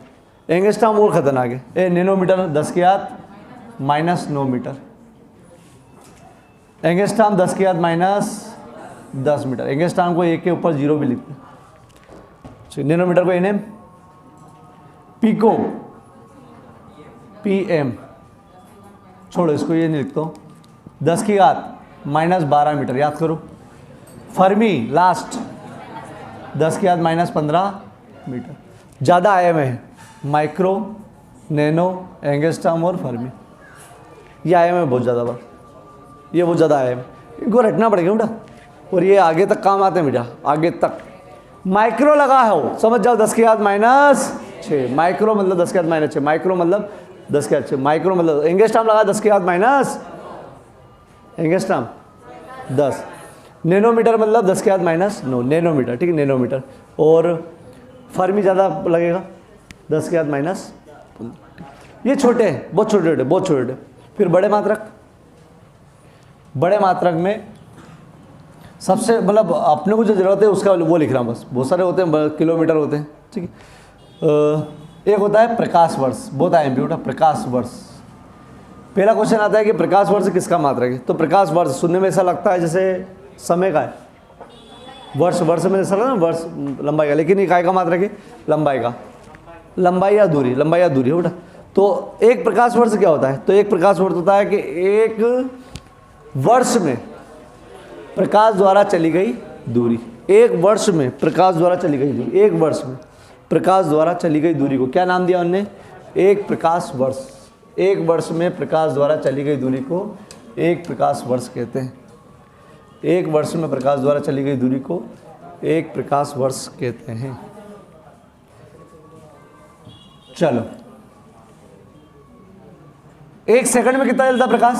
एंगस्ट्रॉम और खतरनाक है। नैनोमीटर 10 की घात -9 मीटर। एंगस्ट्रॉम 10 की घात -10 मीटर। एंगस्ट्रॉम को 1 के ऊपर 0 भी लिखते हैं। नैनोमीटर को एनएम, पिको पीएम, छोड़ो इसको, ये नहीं लिखता हूँ। 10 की घात -12 मीटर, याद करो। फर्मी लास्ट 10 की घात -15 मीटर। ज़्यादा आयाम है माइक्रो, नैनो, एंगस्ट्रॉम और फर्मी। ये आयाम है बहुत ज़्यादा बार, ये बहुत ज़्यादा आयाम है, इनको रटना पड़ेगा बेटा, और ये आगे तक काम आते हैं बेटा, आगे तक। माइक्रो लगा हो समझ जाओ, 10 की घात -6, माइक्रो मतलब 10 की घात -6, माइक्रो मतलब 10 की घात 6, माइक्रो मतलब एंगस्ट्रॉम लगा 10 की घात माइनस, एंगस्ट्रॉम 10, नैनोमीटर मतलब 10 की घात -9, नैनोमीटर, ठीक है, नैनोमीटर। और फर्मी ज़्यादा लगेगा 10 की घात -, ये छोटे हैं, बहुत छोटे छोटे, बहुत छोटे छोटे। फिर बड़े मात्रक, बड़े मात्रक में सबसे मतलब अपने को जो जरूरत है उसका वो लिख रहा हूँ बस, बहुत सारे होते हैं, किलोमीटर होते हैं, ठीक है। एक होता है प्रकाश वर्ष, बहुत आएम बेटा, प्रकाश वर्ष। पहला क्वेश्चन आता है कि प्रकाश वर्ष किसका मात्रक है? तो प्रकाश वर्ष सुनने में ऐसा लगता है जैसे समय का है, वर्ष वर्ष में ऐसा लगता है वर्ष लंबाई का, लेकिन इकाई का मात्रक है लंबाई का, लंबाई या दूरी, लंबाई या दूरी है बेटा। तो एक प्रकाश वर्ष क्या होता है? तो एक प्रकाश वर्ष होता है कि एक वर्ष में प्रकाश द्वारा चली गई दूरी, एक वर्ष में प्रकाश द्वारा चली गई दूरी, एक वर्ष में प्रकाश द्वारा चली गई दूरी को क्या नाम दिया उन्होंने? एक प्रकाश वर्ष। एक वर्ष में प्रकाश द्वारा चली गई दूरी को एक प्रकाश वर्ष कहते हैं। एक वर्ष में प्रकाश द्वारा चली गई दूरी को एक प्रकाश वर्ष कहते हैं। चलो, एक सेकंड में कितना चलता प्रकाश?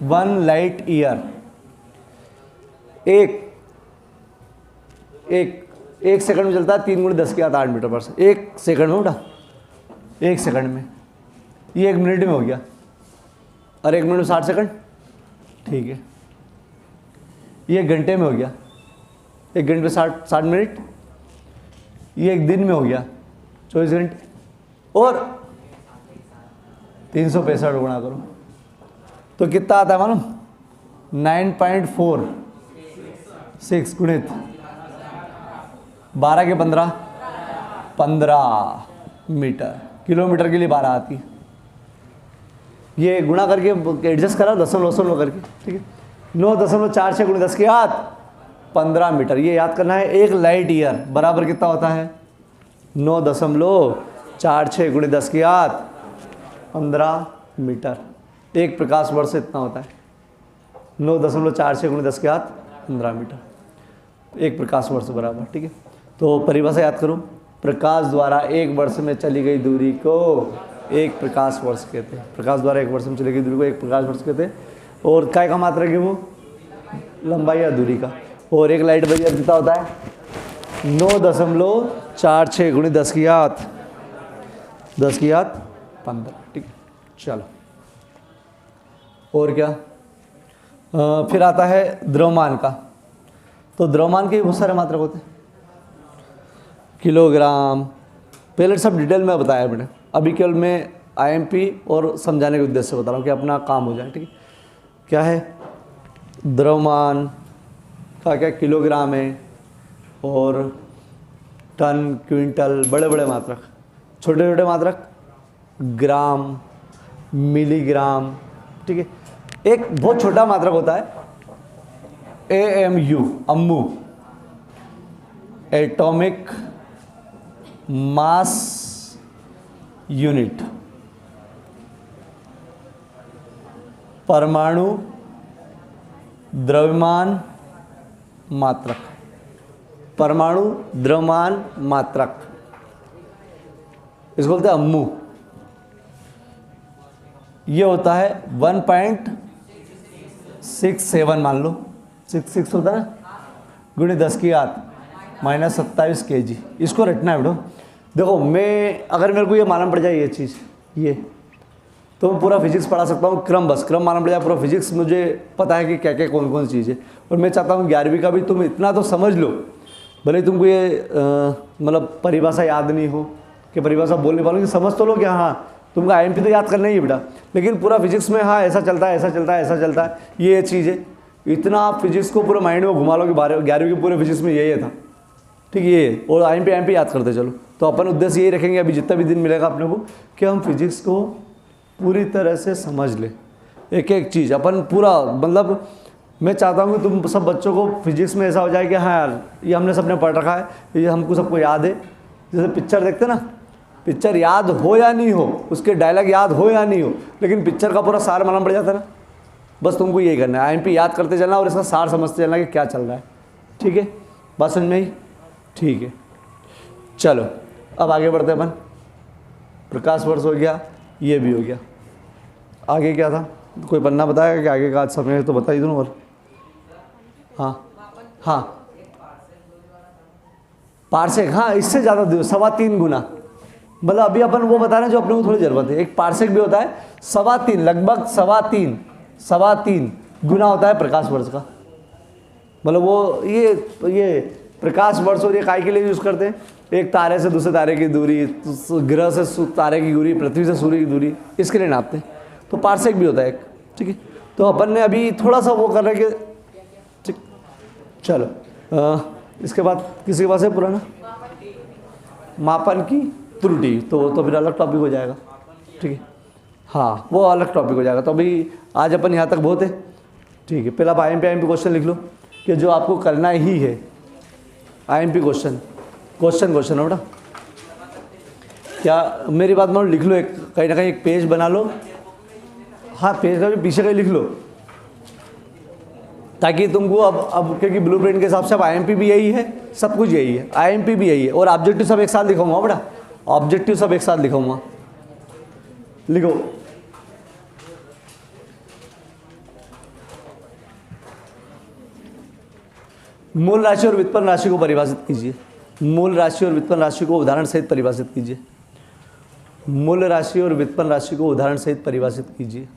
1 लाइट ईयर। एक सेकंड में चलता है 3 × 10 की घात 8 मीटर पर सेकंड। एक सेकंड में उठा, एक सेकंड में, ये 1 मिनट में हो गया, और 1 मिनट में 60 सेकंड, ठीक है। ये 1 घंटे में हो गया, 1 घंटे में 60 मिनट, ये 1 दिन में हो गया 24 घंटे, और 365 गुणा करो तो कितना आता है मालूम? 9.46 गुणित 12 के 15 मीटर। किलोमीटर के लिए 12 आती है, ये गुणा करके एडजस्ट करा दशमलव करके, ठीक है। 9.46 × 10 की घात 15 मीटर, ये याद करना है। एक लाइट ईयर बराबर कितना होता है? 9.46 × 10 की घात 15 मीटर। एक प्रकाश वर्ष से इतना होता है, 9.46 × 10 की घात 15 मीटर, एक प्रकाश वर्ष बराबर, ठीक है। तो परिभाषा याद करो, प्रकाश द्वारा एक वर्ष में चली गई दूरी को एक प्रकाश वर्ष कहते हैं। प्रकाश द्वारा एक वर्ष में चली गई दूरी को एक प्रकाश वर्ष कहते हैं। और काय का मात्रक है वो? लंबाई या दूरी का। और एक लाइट बजे कितना होता है? 9.46 × 10 की घात 15, ठीक है। चलो, और क्या? फिर आता है द्रव्यमान का। तो द्रव्यमान के बहुत सारे मात्रक होते हैं, किलोग्राम, पहले सब डिटेल में बताया मैंने, अभी केवल मैं आईएमपी और समझाने के उद्देश्य से बता रहा हूँ कि अपना काम हो जाए, ठीक है। क्या है द्रव्यमान का? क्या किलोग्राम है, और टन, क्विंटल, बड़े बड़े मात्रक। छोटे छोटे मात्रक ग्राम, मिलीग्राम, ठीक है। एक बहुत छोटा मात्रक होता है AMU, अम्मू, एटॉमिक मास यूनिट, परमाणु द्रव्यमान मात्रक, परमाणु द्रव्यमान मात्रक, इसको बोलते हैं अम्मू। ये होता है 1.67 मान लो, 66 होता है ना, × 10 की घात -27 kg। इसको रटना है बेटो। देखो, मैं अगर मेरे को ये मालूम पड़ जाए ये चीज़, ये तो मैं पूरा फिजिक्स पढ़ा सकता हूँ, क्रम बस क्रम मालूम पड़ जाए, पूरा फिजिक्स मुझे पता है कि क्या क्या कौन कौन सी चीज़ है। और मैं चाहता हूँ 11वीं का भी तुम इतना तो समझ लो, भले तुमको ये मतलब परिभाषा याद नहीं हो कि परिभाषा बोल नहीं पालो, कि समझ तो लो कि हाँ तुमको IMP तो याद करना ही है बेटा, लेकिन पूरा फिजिक्स में हाँ ऐसा चलता है, ऐसा चलता है, ऐसा चलता है, ये चीज़ है। इतना आप फिजिक्स को पूरे माइंड में घुमा लो कि 11वीं के पूरे फिजिक्स में ये था, ठीक है ये, और IMP याद करते चलो। तो अपन उद्देश्य यही रखेंगे अभी जितना भी दिन मिलेगा अपने को, कि हम फिजिक्स को पूरी तरह से समझ ले, एक एक चीज़ अपन पूरा, मतलब मैं चाहता हूँ कि तुम सब बच्चों को फिजिक्स में ऐसा हो जाए कि हाँ यार ये हमने सबने पढ़ रखा है, ये हमको सबको याद है। जैसे पिक्चर देखते ना, पिक्चर याद हो या नहीं हो, उसके डायलॉग याद हो या नहीं हो, लेकिन पिक्चर का पूरा सार मालूम पड़ जाता है ना। बस तुमको यही करना है, IMP याद करते चलना और इसका सार समझते चलना कि क्या चल रहा है, ठीक है। बात समझ में आई? ठीक है, चलो अब आगे बढ़ते अपन। प्रकाश वर्ष हो गया, ये भी हो गया। आगे क्या था, कोई पन्ना बताएगा कि आगे का आज समय है तो बता ही दूँ। और हाँ हाँ पार्सेक, हाँ इससे ज़्यादा 3.25 गुना, मतलब अभी अपन वो बता रहे हैं जो अपने को थोड़ी ज़रूरत है। एक पार्सेक भी होता है 3.25, लगभग 3.25 गुना होता है प्रकाश वर्ष का। मतलब वो ये प्रकाश वर्ष और ये काय के लिए यूज़ करते हैं, एक तारे से दूसरे तारे की दूरी, ग्रह से तारे की दूरी, पृथ्वी से सूर्य की दूरी, इसके लिए नापते हैं। तो पार्सेक भी होता है एक, ठीक है। तो अपन ने अभी थोड़ा सा वो कर रहे हैं कि ठीक, चलो इसके बाद किसी के पास है पुराना मापन की त्रुटि, तो फिर अलग टॉपिक हो जाएगा, ठीक है। हाँ वो अलग टॉपिक हो जाएगा। तो अभी आज अपन यहाँ तक बहुत है, ठीक है। पहले आप IMP क्वेश्चन लिख लो कि जो आपको करना ही है। IMP क्वेश्चन है बेटा, क्या मेरी बात मान लिख लो, एक कहीं ना कहीं एक पेज बना लो, हाँ पेज का भी पीछे कहीं लिख लो, ताकि तुमको अब क्योंकि ब्लूप्रिंट के हिसाब से अब IMP भी यही है, सब कुछ यही है, IMP भी यही है, और ऑब्जेक्टिव सब एक साथ लिखाऊंगा बेटा, ऑब्जेक्टिव सब एक साथ लिखाऊंगा। लिखो मूल राशि और व्युत्पन्न राशि को परिभाषित कीजिए। मूल राशि और व्युत्पन्न राशि को उदाहरण सहित परिभाषित कीजिए। मूल राशि और व्युत्पन्न राशि को उदाहरण सहित परिभाषित कीजिए।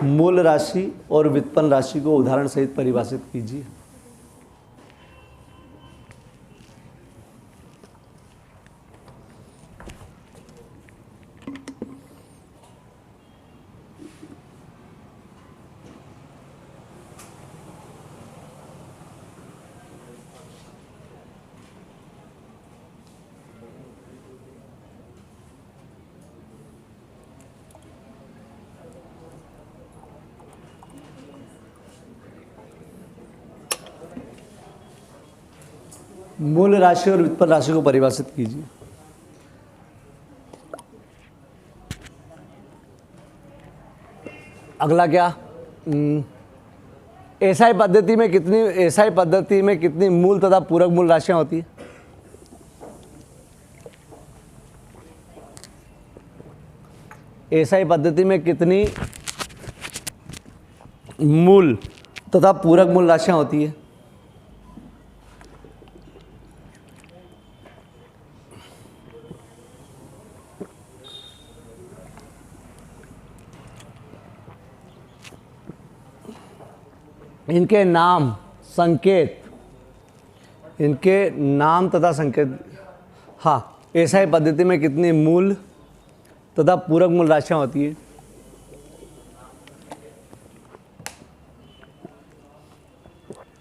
मूल राशि और व्युत्पन्न राशि को उदाहरण सहित परिभाषित कीजिए। मूल राशि और व्युत्पन्न राशि को परिभाषित कीजिए। अगला क्या, एसआई पद्धति में कितनी मूल तथा पूरक मूल राशियां होती है? एसआई पद्धति में कितनी मूल तथा पूरक मूल राशियां होती है? इनके नाम तथा संकेत। हाँ, एसआई पद्धति में कितनी मूल तथा पूरक मूल राशियां होती है?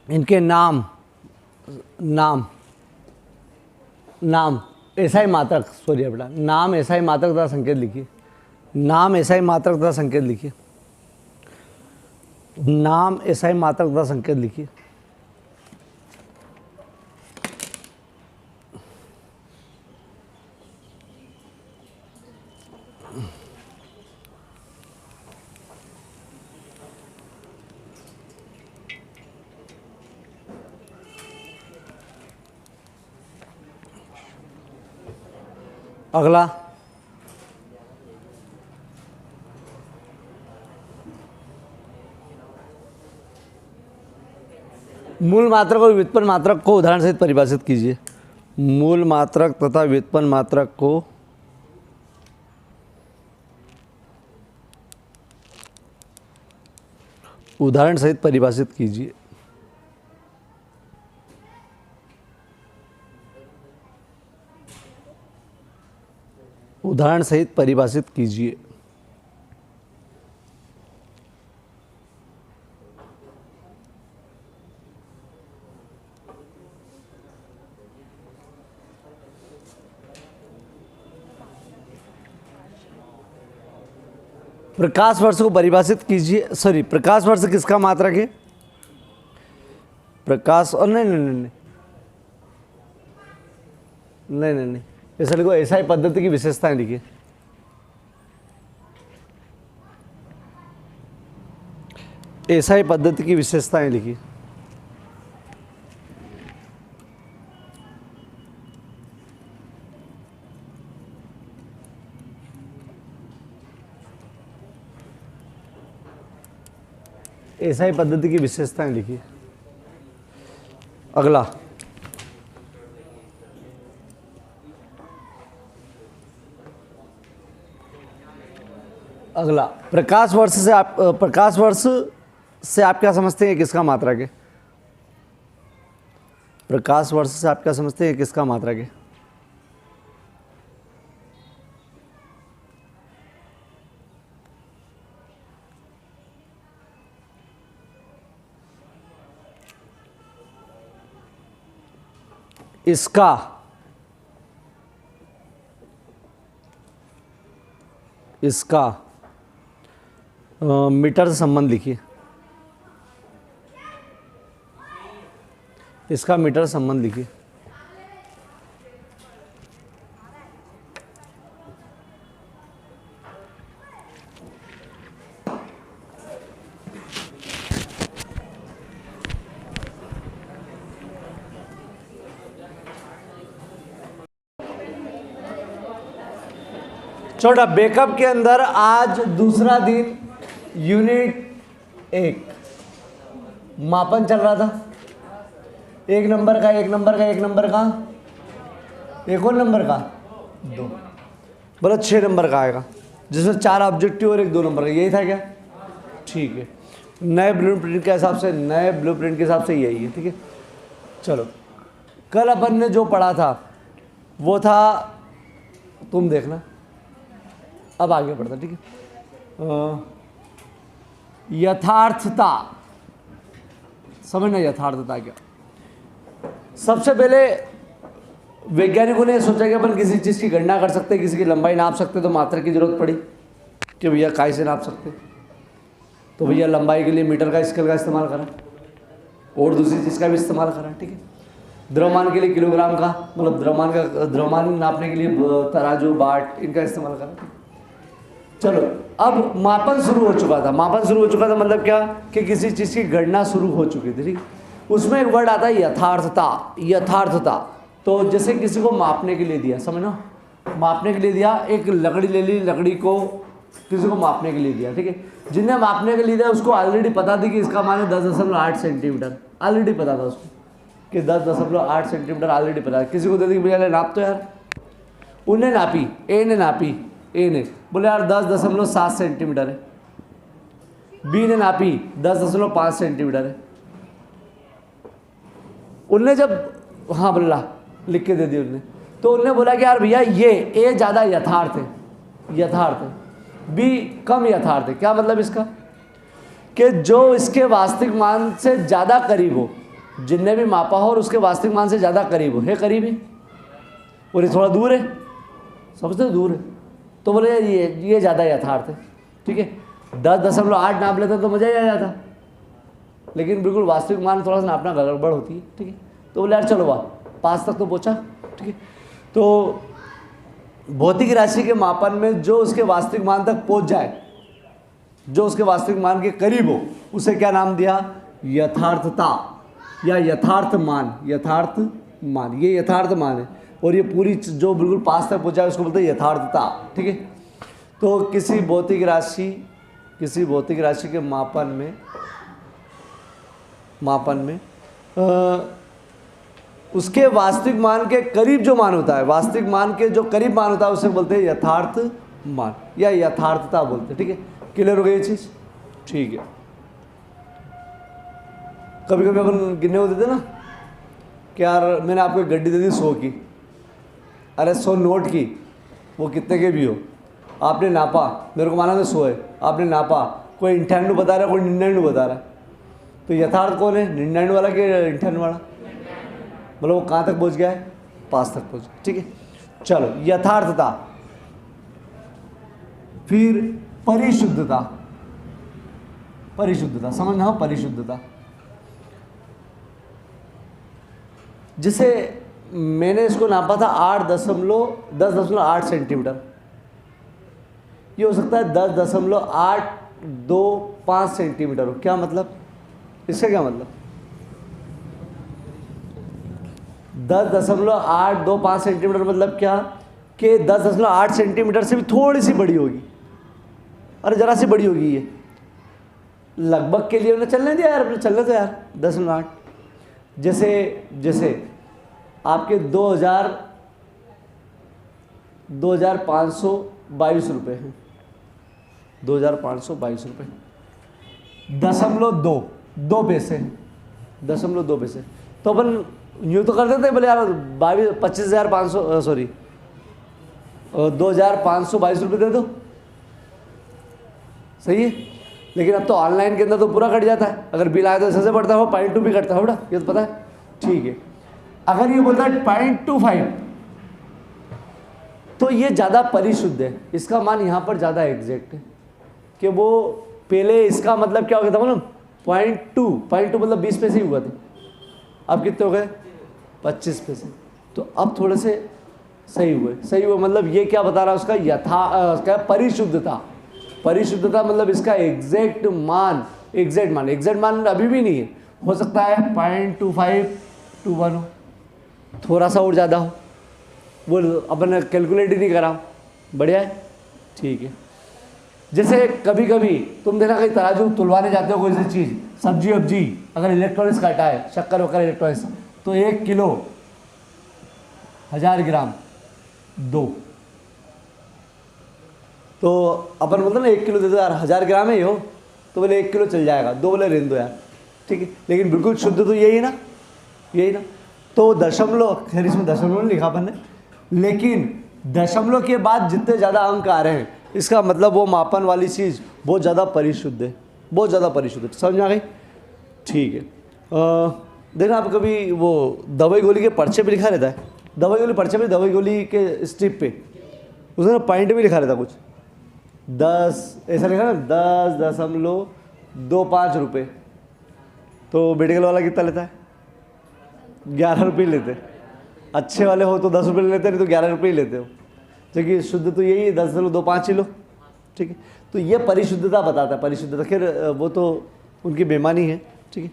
इनके नाम एसआई मात्रक, सॉरी बेटा, नाम एसआई मात्रक तथा संकेत लिखिए। नाम एसआई मात्रक तथा संकेत लिखिए। नाम एसआई मात्रक तथा संकेत लिखिए। अगला, मूल मात्रक और व्युत्पन्न मात्रक को उदाहरण सहित परिभाषित कीजिए। मूल मात्रक तथा व्युत्पन्न मात्रक को उदाहरण सहित परिभाषित कीजिए। उदाहरण सहित परिभाषित कीजिए। प्रकाश वर्ष को परिभाषित कीजिए। सॉरी, प्रकाश वर्ष किसका मात्रक है? प्रकाश और नहीं नहीं नहीं नहीं नहीं नहीं नहीं ऐसा लिखो, एसआई पद्धति की विशेषताएं लिखिए। एसआई पद्धति की विशेषताएं लिखिए। एसआई पद्धति की विशेषताएं लिखिए। अगला, प्रकाश वर्ष से आप क्या समझते हैं किसका मात्रक है? प्रकाश वर्ष से आप क्या समझते हैं किसका मात्रक है? इसका मीटर से संबंध लिखिए। इसका मीटर से संबंध लिखिए। छोटा बैकअप के अंदर आज दूसरा दिन यूनिट 1 मापन चल रहा था। एक नंबर का एक नंबर का 2, बोलो 6 नंबर का आएगा, जिसमें 4 ऑब्जेक्टिव और 1 2 नंबर का। यही था क्या? ठीक है, नए ब्लूप्रिंट के हिसाब से यही है। ठीक है, चलो कल अपन ने जो पढ़ा था वो था, तुम देखना, अब आगे बढ़ता। ठीक है, यथार्थता, समझना यथार्थता क्या। सबसे पहले वैज्ञानिकों ने सोचा कि अपन किसी चीज़ की गणना कर सकते हैं, किसी की लंबाई नाप सकते, तो मात्रक की जरूरत पड़ी कि भैया काय से नाप सकते, तो भैया लंबाई के लिए मीटर का स्केल का इस्तेमाल करा और दूसरी चीज़ का भी इस्तेमाल करा। ठीक है, द्रव्यमान के लिए किलोग्राम का, मतलब द्रव्यमान नापने के लिए तराजू बाट इनका इस्तेमाल करा। चलो, अब मापन शुरू हो चुका था। मतलब क्या कि किसी चीज़ की गणना शुरू हो चुकी थी। ठीक, उसमें एक वर्ड आता है यथार्थता। तो जैसे किसी को मापने के लिए दिया, समझो, मापने के लिए दिया, एक लकड़ी ले ली, लकड़ी को किसी को मापने के लिए दिया। ठीक है, जिन्हें मापने के लिए दिया उसको ऑलरेडी पता थी कि इसका मान है 10.8 सेंटीमीटर। ऑलरेडी पता था उसको कि 10.8 सेंटीमीटर ऑलरेडी पता है। किसी को दे दी, भैया नाप तो यार। उन्हें नापी, ए ने बोले यार 10.7 सेंटीमीटर है। बी ने नापी 10.5 सेंटीमीटर है। उनने जब हाँ बोला लिख के दे दी उनने, तो उनने बोला कि यार भैया ये ए ज़्यादा यथार्थ है, बी कम यथार्थ है। क्या मतलब इसका? कि जो इसके वास्तविक मान से ज़्यादा करीब हो, जिनने भी मापा हो और उसके वास्तविक मान से ज़्यादा करीब हो, है करीब है और ये थोड़ा दूर है, सबसे दूर है, तो बोले ये ज़्यादा यथार्थ है। ठीक है, 10.8 नाप लेते तो मज़ा ही आ जाता, लेकिन बिल्कुल वास्तविक मान थोड़ा सा नापना गड़बड़ होती है। ठीक है, तो बोले यार चलो 5 तक तो पहुँचा। ठीक है, तो भौतिक राशि के मापन में जो उसके वास्तविक मान तक पहुँच जाए, जो उसके वास्तविक मान के करीब हो, उसे क्या नाम दिया? यथार्थता या यथार्थ मान। ये यथार्थ मान है, और ये पूरी जो बिल्कुल 5 तक पहुँचा है उसको बोलते हैं यथार्थता। ठीक है, तो किसी भौतिक राशि के मापन में उसके वास्तविक मान के करीब जो मान होता है, वास्तविक मान के जो करीब मान होता है उसे बोलते हैं यथार्थ मान या यथार्थता बोलते हैं। ठीक है, क्लियर हो गई ये चीज़? ठीक है। कभी कभी अपन गिनने को देते ना कि यार मैंने आपको एक गड्डी दे दी 100 की, अरे 100 नोट की, वो कितने के भी हो, आपने नापा, मेरे को माना था 100 है, आपने नापा, कोई 98 बता रहा है, कोई 99 बता रहा है, तो यथार्थ कौन है, 99 वाला कि 98 वाला? मतलब वो कहाँ तक पहुँच गया है? 5 तक पहुँच गया। ठीक है, चलो यथार्थता, फिर परिशुद्धता। परिशुद्धता समझना हो, परिशुद्धता जैसे मैंने इसको नापा था 10.8 सेंटीमीटर, ये हो सकता है 10.825 सेंटीमीटर हो। क्या मतलब? इसका क्या मतलब? 10.825 सेंटीमीटर मतलब क्या कि 10.8 सेंटीमीटर से भी थोड़ी सी बड़ी होगी, अरे जरा सी बड़ी होगी ये, लगभग के लिए उन्हें चलने दिया यार, अपने चलने दो यार 10.8। जैसे आपके 2,522 रुपये हैं, 2,522 रुपये, 0.2 पैसे, 0.2 पैसे। तो अपन यूँ तो कर देते बोले यार 25,500 सॉरी 2,522 रुपये दे दो, सही है। लेकिन अब तो ऑनलाइन के अंदर तो पूरा कट जाता है, अगर बिल आया तो ऐसे पड़ता है, 0.2 भी कटता है बेटा, ये तो पता है। ठीक है, अगर ये बोलता है 0.25 तो ये ज़्यादा परिशुद्ध है, इसका मान यहाँ पर ज़्यादा एग्जैक्ट है कि वो पहले इसका मतलब क्या हो गया था मालूम? 0.2 मतलब 20 पैसे ही हुआ थे, अब कितने हो गए? 25 पैसे। तो अब थोड़े से सही हुए, मतलब ये क्या बता रहा है उसका क्या परिशुद्धता। परिशुद्धता मतलब इसका एग्जैक्ट मान अभी भी नहीं है, हो सकता है 0.2521 हो, थोड़ा सा और ज़्यादा हो, वो अपन कैलकुलेट ही नहीं करा, बढ़िया है। ठीक है, जैसे कभी कभी तुम देखना कहीं तराजू तुलवाने जाते हो कोई सी चीज़, सब्जी वब्जी, अगर इलेक्ट्रॉनिक्स काटा है, शक्कर वक्कर इलेक्ट्रॉनिक्स, तो 1 किलो 1000 ग्राम 2, तो अपन बोलते ना 1 किलो दे दो यार, 1000 ग्राम है ये हो, तो बोले 1 किलो चल जाएगा, 2 बोले रहने दो यार। ठीक है, लेकिन बिल्कुल शुद्ध तो यही ना, तो दशमलव, खैर इसमें दशमलव नहीं लिखा अपन ने, लेकिन दशमलव के बाद जितने ज़्यादा अंक आ रहे हैं इसका मतलब वो मापन वाली चीज़ बहुत ज़्यादा परिशुद्ध है, समझ में आ गई? ठीक है, देखना आप कभी वो दवाई गोली के पर्चे पे लिखा रहता है, दवाई गोली के स्ट्रिप पे उसने ना पॉइंट भी लिखा रहता कुछ 10 ऐसा लिखा ना 10.25 रुपये, तो मेडिकल वाला कितना लेता है? 11 रुपये लेते, अच्छे वाले हो तो 10 रुपये लेते, नहीं तो 11 रुपये ही लेते हो, क्योंकि शुद्ध तो यही है 10.25 किलो। ठीक है, तो ये परिशुद्धता बताता है, परिशुद्धता, खैर वो तो उनकी बेईमानी है। ठीक है,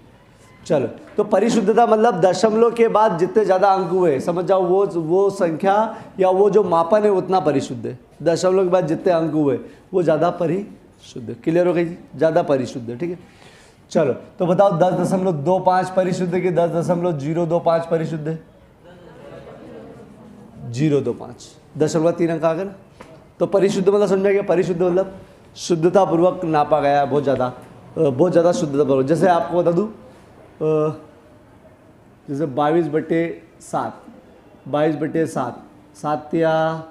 चलो, तो परिशुद्धता मतलब दशमलव के बाद जितने ज़्यादा अंक हुए, समझ जाओ वो संख्या या वो जो मापन है उतना परिशुद्ध है, दशमलव के बाद जितने अंक हुए वो ज़्यादा परिशुद्ध है। क्लियर हो गई? ज़्यादा परिशुद्ध है। ठीक है, चलो, तो बताओ 10.25 परिशुद्ध है कि 10.025 परिशुद्ध है? 0.25, 0.3 अंक आ गए ना, तो परिशुद्ध मतलब समझा गया? परिशुद्ध मतलब शुद्धता पूर्वक नापा गया, बहुत ज़्यादा शुद्धता पूर्वक। जैसे आपको बता दूँ, जैसे 22/7, 7 या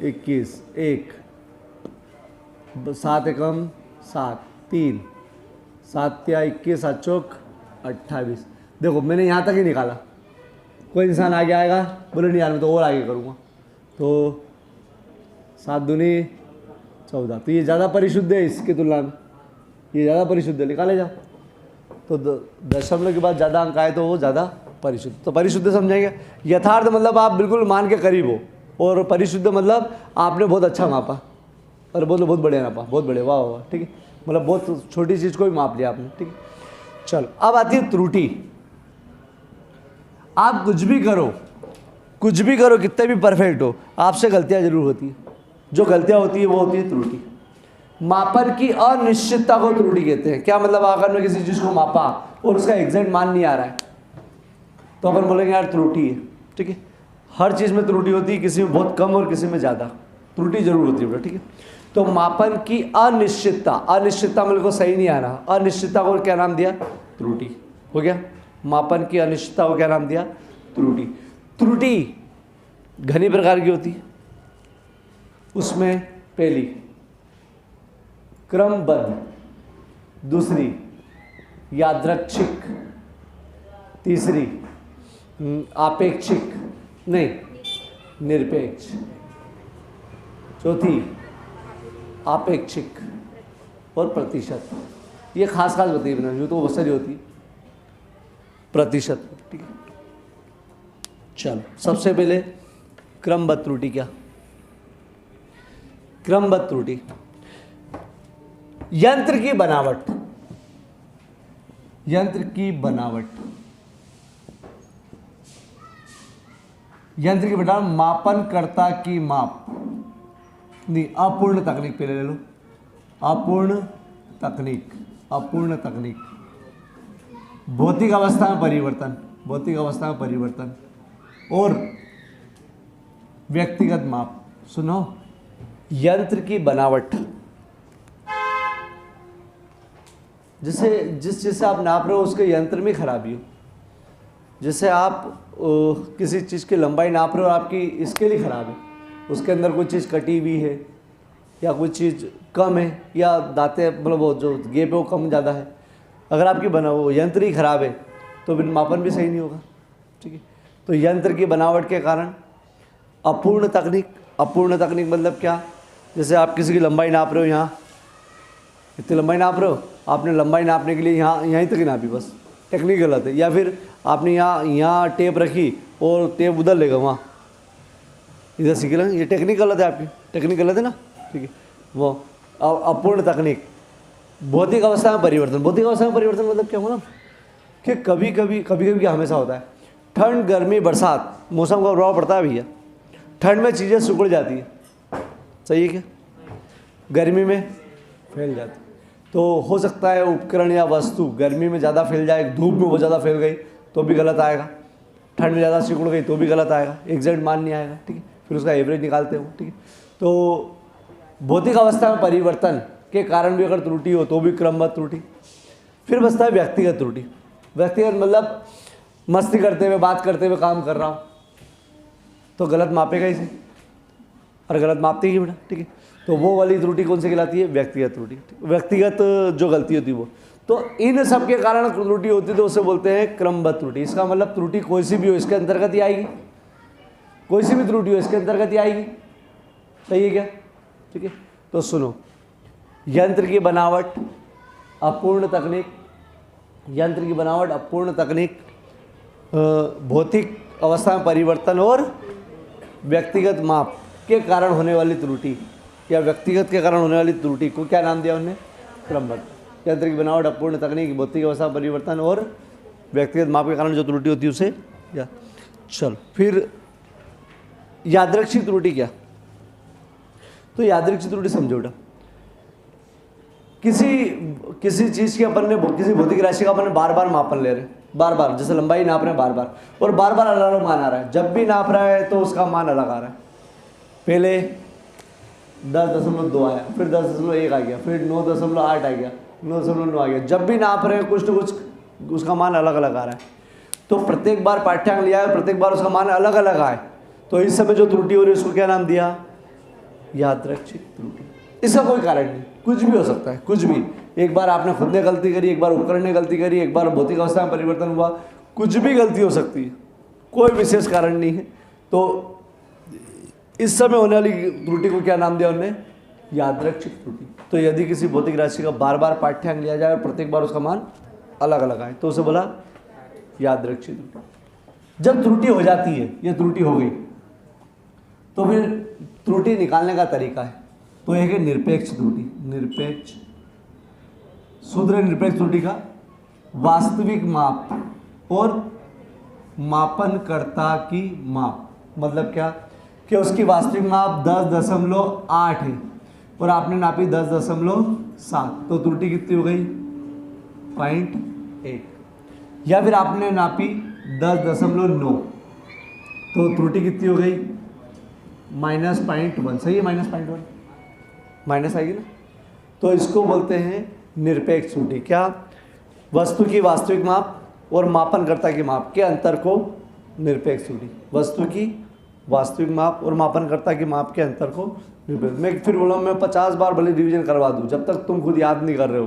21, 1, 7 एकम 7, 3, 7 या 21, 7 चौक 28। देखो मैंने यहाँ तक ही निकाला, कोई इंसान आगे आएगा बोले नहीं यार मैं तो और आगे करूँगा, तो 7 दूनी 14, तो ये ज़्यादा परिशुद्ध है इसकी तुलना में, ये ज़्यादा परिशुद्ध है, निकाले जाओ। तो दशमलव के बाद ज़्यादा अंक आए तो वो ज़्यादा परिशुद्ध, तो परिशुद्ध समझेंगे। यथार्थ मतलब आप बिल्कुल मान के करीब हो, और परिशुद्ध मतलब आपने बहुत अच्छा मापा, और बहुत बढ़िया नापा, बहुत बढ़िया, वाह वाह। ठीक है, मतलब बहुत छोटी चीज़ को भी माप लिया आपने। ठीक है, चलो अब आती है त्रुटि। आप कुछ भी करो, कितने भी परफेक्ट हो, आपसे गलतियाँ जरूर होती है, जो गलतियाँ होती है वो होती है त्रुटि। मापन की अनिश्चितता को त्रुटि कहते हैं। क्या मतलब? अगर मैं किसी चीज़ को मापा और उसका एग्जैक्ट मान नहीं आ रहा है तो अपन बोलेंगे यार त्रुटि है, ठीक है। हर चीज़ में त्रुटि होती है, किसी में बहुत कम और किसी में ज़्यादा त्रुटि जरूर होती है, ठीक है। तो मापन की अनिश्चितता, अनिश्चितता मेरे को सही नहीं आ रहा, अनिश्चितता को क्या नाम दिया? त्रुटि। हो गया। मापन की अनिश्चितता को क्या नाम दिया? त्रुटि। त्रुटि घनी प्रकार की होती है, उसमें पहली क्रमबद्ध, दूसरी यादृच्छिक, तीसरी आपेक्षिक नहीं निरपेक्ष, चौथी आपेक्षिक और प्रतिशत। ये खास खास बताइए बना, यूँ तो बहुत सारी होती है। प्रतिशत, ठीक है। चलो सबसे पहले क्रमबद्ध त्रुटि। क्या क्रमबद्ध त्रुटि? यंत्र की बनावट, यंत्र की बनावट, यंत्र की बनावट, मापनकर्ता की माप नहीं, अपूर्ण तकनीक पहले ले लो, अपूर्ण तकनीक, अपूर्ण तकनीक, भौतिक अवस्था में परिवर्तन, भौतिक अवस्था में परिवर्तन और व्यक्तिगत माप। सुनो, यंत्र की बनावट, जिस चीज़ से आप नाप रहे हो उसके यंत्र में खराबी हो। जैसे आप किसी चीज़ की लंबाई नाप रहे हो, आपकी इसके लिए ख़राब है, उसके अंदर कोई चीज़ कटी हुई है या कोई चीज़ कम है या दांते मतलब वो जो गेप है वो कम ज़्यादा है, अगर आपकी बना वो यंत्र ही खराब है तो फिर मापन भी सही नहीं होगा, ठीक है। तो यंत्र की बनावट के कारण अपूर्ण तकनीक, अपूर्ण तकनीक मतलब क्या? जैसे आप किसी की लंबाई नाप रहे हो, यहाँ इतनी लंबाई नाप रहे हो, आपने लंबाई नापने के लिए यहीं तक ही नापी, बस टेक्निक गलत है। या फिर आपने यहाँ टेप रखी और टेप उधर लेगा वहाँ, इधर सीख लें, ये टेक्निक गलत है, आपकी टेक्निक गलत है ना, ठीक है। वो अपूर्ण तकनीक। भौतिक अवस्था में परिवर्तन, भौतिक अवस्था में परिवर्तन मतलब क्या हुआ ना कि कभी कभी क्या हमेशा होता है, ठंड गर्मी बरसात मौसम का प्रभाव पड़ता है भैया। ठंड में चीज़ें सिकुड़ जाती है, सही है क्या? गर्मी में फैल जाती, तो हो सकता है उपकरण या वस्तु गर्मी में ज़्यादा फैल जाए, धूप में वो ज़्यादा फैल गई तो भी गलत आएगा, ठंड में ज़्यादा सिकुड़ गई तो भी गलत आएगा, एग्जैक्ट मान नहीं आएगा, ठीक है। फिर उसका एवरेज निकालते हो, ठीक है। तो भौतिक अवस्था में परिवर्तन के कारण भी अगर त्रुटि हो तो भी क्रमबद्ध त्रुटि। फिर बचता है व्यक्तिगत त्रुटि। व्यक्तिगत मतलब मस्ती करते हुए, बात करते हुए काम कर रहा हूँ तो गलत मापेगा इसे, और गलत मापते ही बेटा, ठीक है। तो वो वाली त्रुटि कौन सी कहलाती है? व्यक्तिगत त्रुटि, व्यक्तिगत जो गलती होती है वो। तो इन सब के कारण त्रुटि होती है तो उसे बोलते हैं क्रमबद्ध त्रुटि। इसका मतलब त्रुटि कोई सी भी हो इसके अंतर्गत ही आएगी, कोई सी भी त्रुटि हो इसके अंतर्गत ही आएगी, सही है क्या? ठीक है। तो सुनो, यंत्र की बनावट, अपूर्ण तकनीक, यंत्र की बनावट, अपूर्ण तकनीक, भौतिक अवस्था में परिवर्तन और व्यक्तिगत माप के कारण होने वाली त्रुटि या व्यक्तिगत के कारण होने वाली त्रुटि को क्या नाम दिया उन्होंने? क्रमबद्ध। यंत्र की बनावट, अपूर्ण तकनीक, भौतिक अवस्था परिवर्तन और व्यक्तिगत माप के कारण जो त्रुटि होती है उसे या चल। फिर यादृच्छिक त्रुटि क्या? तो यादृच्छिक त्रुटि समझो बेटा, किसी चीज़ की अपन ने, किसी भौतिक राशि का अपन बार बार मापन ले रहे हैं, बार बार, जैसे लंबाई नाप रहे हैं बार बार, और बार बार अलग अलग मान आ रहा है। जब भी नाप रहा है तो उसका मान अलग आ रहा है। पहले 10.2 आया, फिर 10.1 आ गया, फिर 9.8 आ गया, 9.9 आ गया। जब भी नाप रहे हैं कुछ न कुछ उसका मान अलग अलग आ रहा है। तो प्रत्येक बार पाठ्यांक लिया है, प्रत्येक बार उसका मान अलग अलग आए, तो इस समय जो त्रुटि हो रही है उसको क्या नाम दिया? यादृच्छिक त्रुटि। इसका कोई कारण नहीं, कुछ भी हो सकता है, कुछ भी। एक बार आपने खुद ने गलती करी, एक बार उपकरण ने गलती करी, एक बार भौतिक अवस्था में परिवर्तन हुआ, कुछ भी गलती हो सकती है, कोई विशेष कारण नहीं है। तो इस समय होने वाली त्रुटि को क्या नाम दिया उन्होंने? यादृच्छिक त्रुटि। तो यदि किसी भौतिक राशि का बार बार पाठ्यांक लिया जाए और प्रत्येक बार उसका मान अलग अलग आए तो उसे बोला यादृच्छिक त्रुटि। जब त्रुटि हो जाती है, ये त्रुटि हो गई, तो फिर त्रुटि निकालने का तरीका है, तो एक है निरपेक्ष त्रुटि। निरपेक्ष, शुद्ध निरपेक्ष त्रुटि का वास्तविक माप और मापनकर्ता की माप, मतलब क्या कि उसकी वास्तविक माप 10.8 है और आपने नापी 10.7, तो त्रुटि कितनी हो गई? 0.8। या फिर आपने नापी 10.9, तो त्रुटि कितनी हो गई? -0.1। सही है, -0.1 माइनस आएगी ना। तो इसको बोलते हैं निरपेक्ष त्रुटि। क्या? वस्तु की वास्तविक माप और मापनकर्ता की माप के अंतर को निरपेक्ष त्रुटि। वस्तु की वास्तविक माप और मापनकर्ता की माप के अंतर को निरपेक्ष। मैं फिर बोला, मैं 50 बार भले रिवीजन करवा दूँ, जब तक तुम खुद याद नहीं कर रहे हो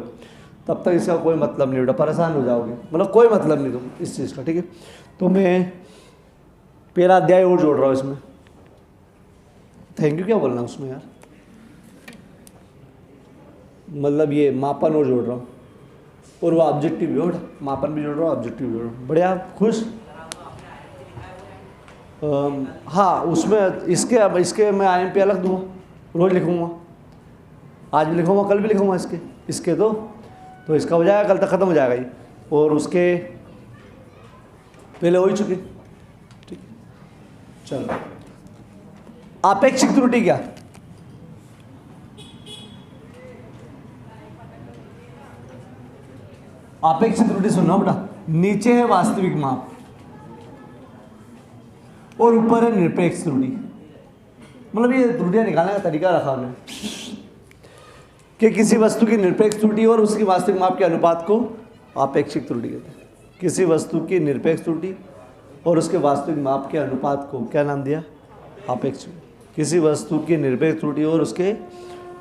तब तक इसका कोई मतलब नहीं बेटा, परेशान हो जाओगे, मतलब कोई मतलब नहीं तुम इस चीज़ का, ठीक है। तो मैं पहला अध्याय और जोड़ रहा हूँ इसमें। थैंक यू क्या बोलना उसमें यार, मतलब ये मापन और जोड़ रहा हूँ, और वो ऑब्जेक्टिव भी हो, मापन भी जोड़ रहा हूँ, ऑब्जेक्टिव भी जोड़ रहा हूँ। बढ़िया, खुश। हाँ, उसमें इसके मैं IMP अलग दूँगा, रोज़ लिखूँगा, आज भी लिखूँगा, कल भी लिखूँगा इसके तो इसका हो जाएगा, कल तक ख़त्म हो जाएगा ये, और उसके पहले हो ही चुके, ठीक। चलो, आपेक्षिक त्रुटि क्या? आपेक्षिक त्रुटि सुनो बेटा, नीचे है वास्तविक माप और ऊपर है निरपेक्ष त्रुटि। मतलब ये त्रुटियां निकालने का तरीका रखा हमने कि किसी वस्तु की निरपेक्ष त्रुटि और उसकी वास्तविक माप के अनुपात को आपेक्षिक त्रुटि कहते हैं। किसी वस्तु की निरपेक्ष त्रुटि और उसके वास्तविक माप के अनुपात को क्या नाम दिया? आपेक्षिक। किसी वस्तु की निरपेक्ष त्रुटि और उसके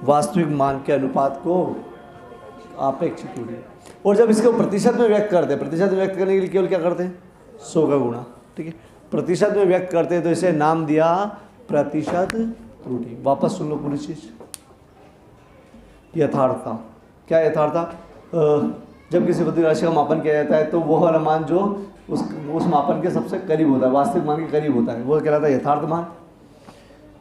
वास्तविक मान के अनुपात को आपेक्षिक त्रुटि। और जब इसको प्रतिशत में व्यक्त करते हैं, प्रतिशत में व्यक्त करने के लिए केवल क्या करते हैं? 100 का गुणा, ठीक है। प्रतिशत में व्यक्त करते हैं तो इसे नाम दिया प्रतिशत त्रुटि। वापस सुन लो पूरी चीज। यथार्थता क्या? यथार्थता जब किसी भौतिक राशि का मापन किया जाता है तो वो वाला मान जो उस मापन के सबसे करीब होता है, वास्तविक मान के करीब होता है, वो कहलाता है यथार्थ मान।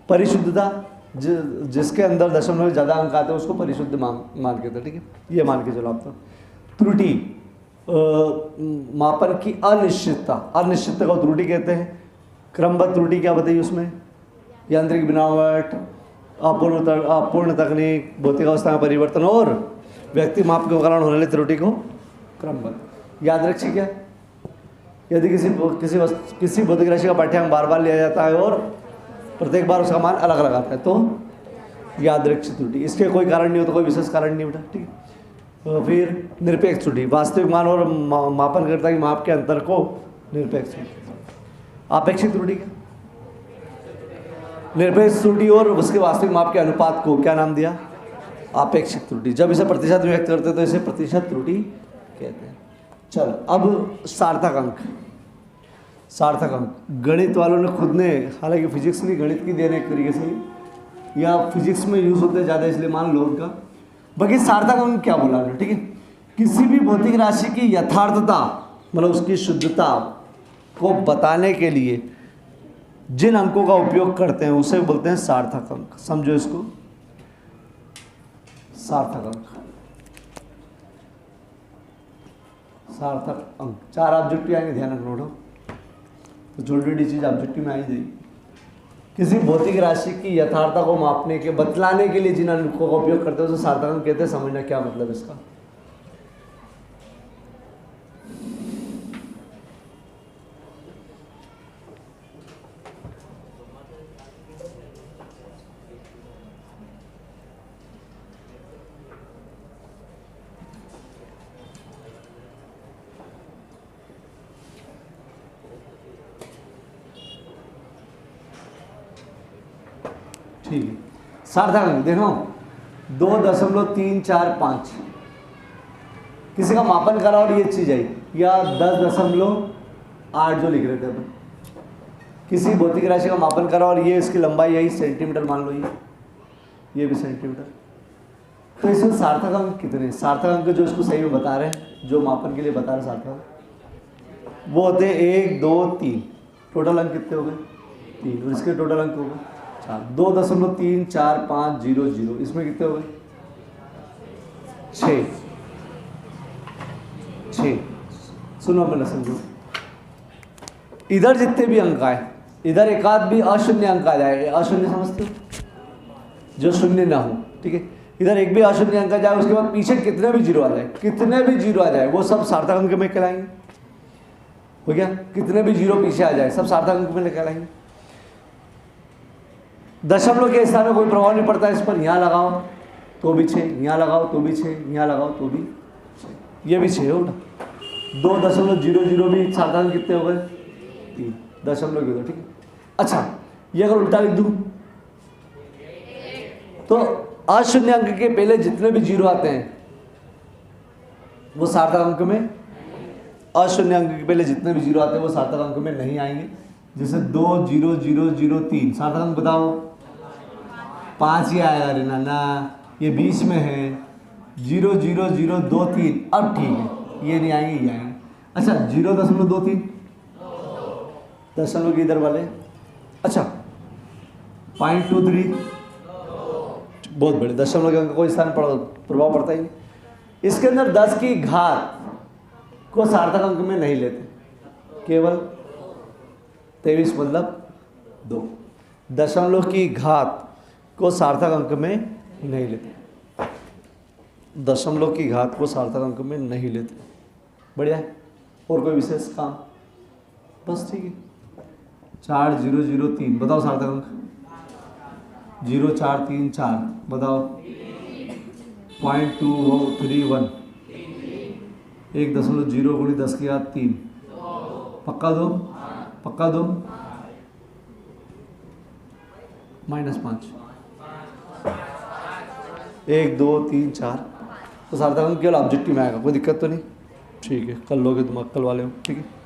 परिशुद्धता, जिसके अंदर दशमलव ज़्यादा अंक आते हैं उसको परिशुद्ध मान कहते हैं, ठीक है। ये मान के चलो आप तो। त्रुटि, मापन की अनिश्चितता, अनिश्चितता को त्रुटि कहते हैं। क्रमबद्ध त्रुटि क्या बताइए उसमें? यांत्रिक बनावट, अपूर्ण तकनीक, भौतिक अवस्था में परिवर्तन और व्यक्ति माप के कारण होने वाली त्रुटि को क्रमबद्ध। याद रखिए क्या, यदि किसी भौतिक राशि का पाठ्यांक बार बार लिया जाता है और प्रत्येक बार उसका मान अलग अलग आता है तो यादृच्छिक त्रुटि। इसके कोई कारण नहीं होता, कोई विशेष कारण नहीं बेटा, ठीक है। तो फिर निरपेक्ष त्रुटि, वास्तविक मान और मापनकर्ता की माप के अंतर को निरपेक्ष त्रुटि। आपेक्षिक त्रुटि क्या? निरपेक्ष त्रुटि और उसके वास्तविक माप के अनुपात को क्या नाम दिया? आपेक्षिक त्रुटि। जब इसे प्रतिशत में व्यक्त करते हैं तो इसे प्रतिशत त्रुटि कहते हैं। चलो अब सार्थक अंक। सार्थक अंक गणित वालों ने खुद ने, हालांकि फिजिक्स नहीं, गणित की देन एक तरीके से, या फिजिक्स में यूज होते ज़्यादा इसलिए मान लो उनका। बाकी सार्थक अंक क्या बोला है, ठीक है। किसी भी भौतिक राशि की यथार्थता मतलब उसकी शुद्धता को बताने के लिए जिन अंकों का उपयोग करते हैं उसे बोलते हैं सार्थक अंक। समझो इसको, सार्थक अंक। सार्थक अंक 4 ऑब्जेक्टिव आएंगे, ध्यान रखना बेटा, तो छोटी छोटी चीज ऑब्जेक्टिव में आई जाएगी। किसी भौतिक राशि की यथार्थता को मापने के, बतलाने के लिए जिन अंकों का उपयोग करते हैं उसे सार्थक अंक कहते हैं। समझना क्या मतलब इसका। ठीक है, सार्थक अंक देखो 2.345 किसी का मापन करा और ये चीज आई, या 10.8 जो लिख रहे थे अपन। किसी भौतिक राशि का मापन करा और ये इसकी लंबाई आई सेंटीमीटर मान लो, ये भी सेंटीमीटर। तो इसमें सार्थक अंक कितने? सार्थक अंक जो इसको सही में बता रहे हैं, जो मापन के लिए बता रहे सार्थक अंक, वो होते हैं 1, 2, 3। टोटल अंक कितने हो गए? 3। और इसके टोटल अंक हो गए 4। 2.34500। इसमें कितने हो गए? 6। सुनो मैंने समझो, इधर जितने भी अंक आए, इधर एक आध भी अशून्य अंक आ जाए, अशून्य समझते हो, जो शून्य ना हो, ठीक है। इधर एक भी अशून्य अंक आ जाए, उसके बाद पीछे कितने भी जीरो आ जाए, कितने भी जीरो आ जाए, वो सब सार्थक अंक में कहलाएंगे। हो गया। कितने भी जीरो पीछे आ जाए सब सार्थक अंक में लेकर आएंगे। दशमलव के स्थान में कोई प्रभाव नहीं पड़ता इस पर। यहाँ लगाओ तो भी 6, यहाँ लगाओ तो भी 6, यहाँ लगाओ तो भी 6, ये भी 6 होगा। 2.00 भी सार्थक अंक कितने हो गए? 3 दशमलव के 2, ठीक है। अच्छा, ये अगर उल्टा लिख दूं तो अशून्य अंक के पहले जितने भी जीरो आते हैं वो सार्थक अंक में, अशून्य अंक के पहले जितने भी जीरो आते हैं वो सार्थक अंक में नहीं आएंगे। जैसे 20003 सार्थक अंक बताओ, 5 ही आएगा रे नाना, ये बीच में है 00023, अब ठीक है, ये नहीं आएंगे, ये आएंगे। अच्छा 0.23 दशमलव के इधर वाले। अच्छा 0.23 बहुत बड़े, दशमलव के अंक कोई स्थान प्रभाव पड़ता ही नहीं। इसके अंदर 10 की घात को सार्थक अंक में नहीं लेते, केवल 23 मतलब 2। दशमलव की घात को सार्थक अंक में नहीं लेते, दशमलव की घात को सार्थक अंक में नहीं लेते। बढ़िया है। और कोई विशेष काम? बस ठीक है। 4003 बताओ सार्थक अंक। 0434 बताओ। 0.231 1.0 गुणित 10 की घात 3, पक्का दो, पक्का दो, -5 1 2 3 4। तो सार्थक अंक केवल ऑब्जेक्टिव में आएगा, कोई दिक्कत तो नहीं? ठीक है, कल लोगे तुम, कल वाले हो, ठीक है।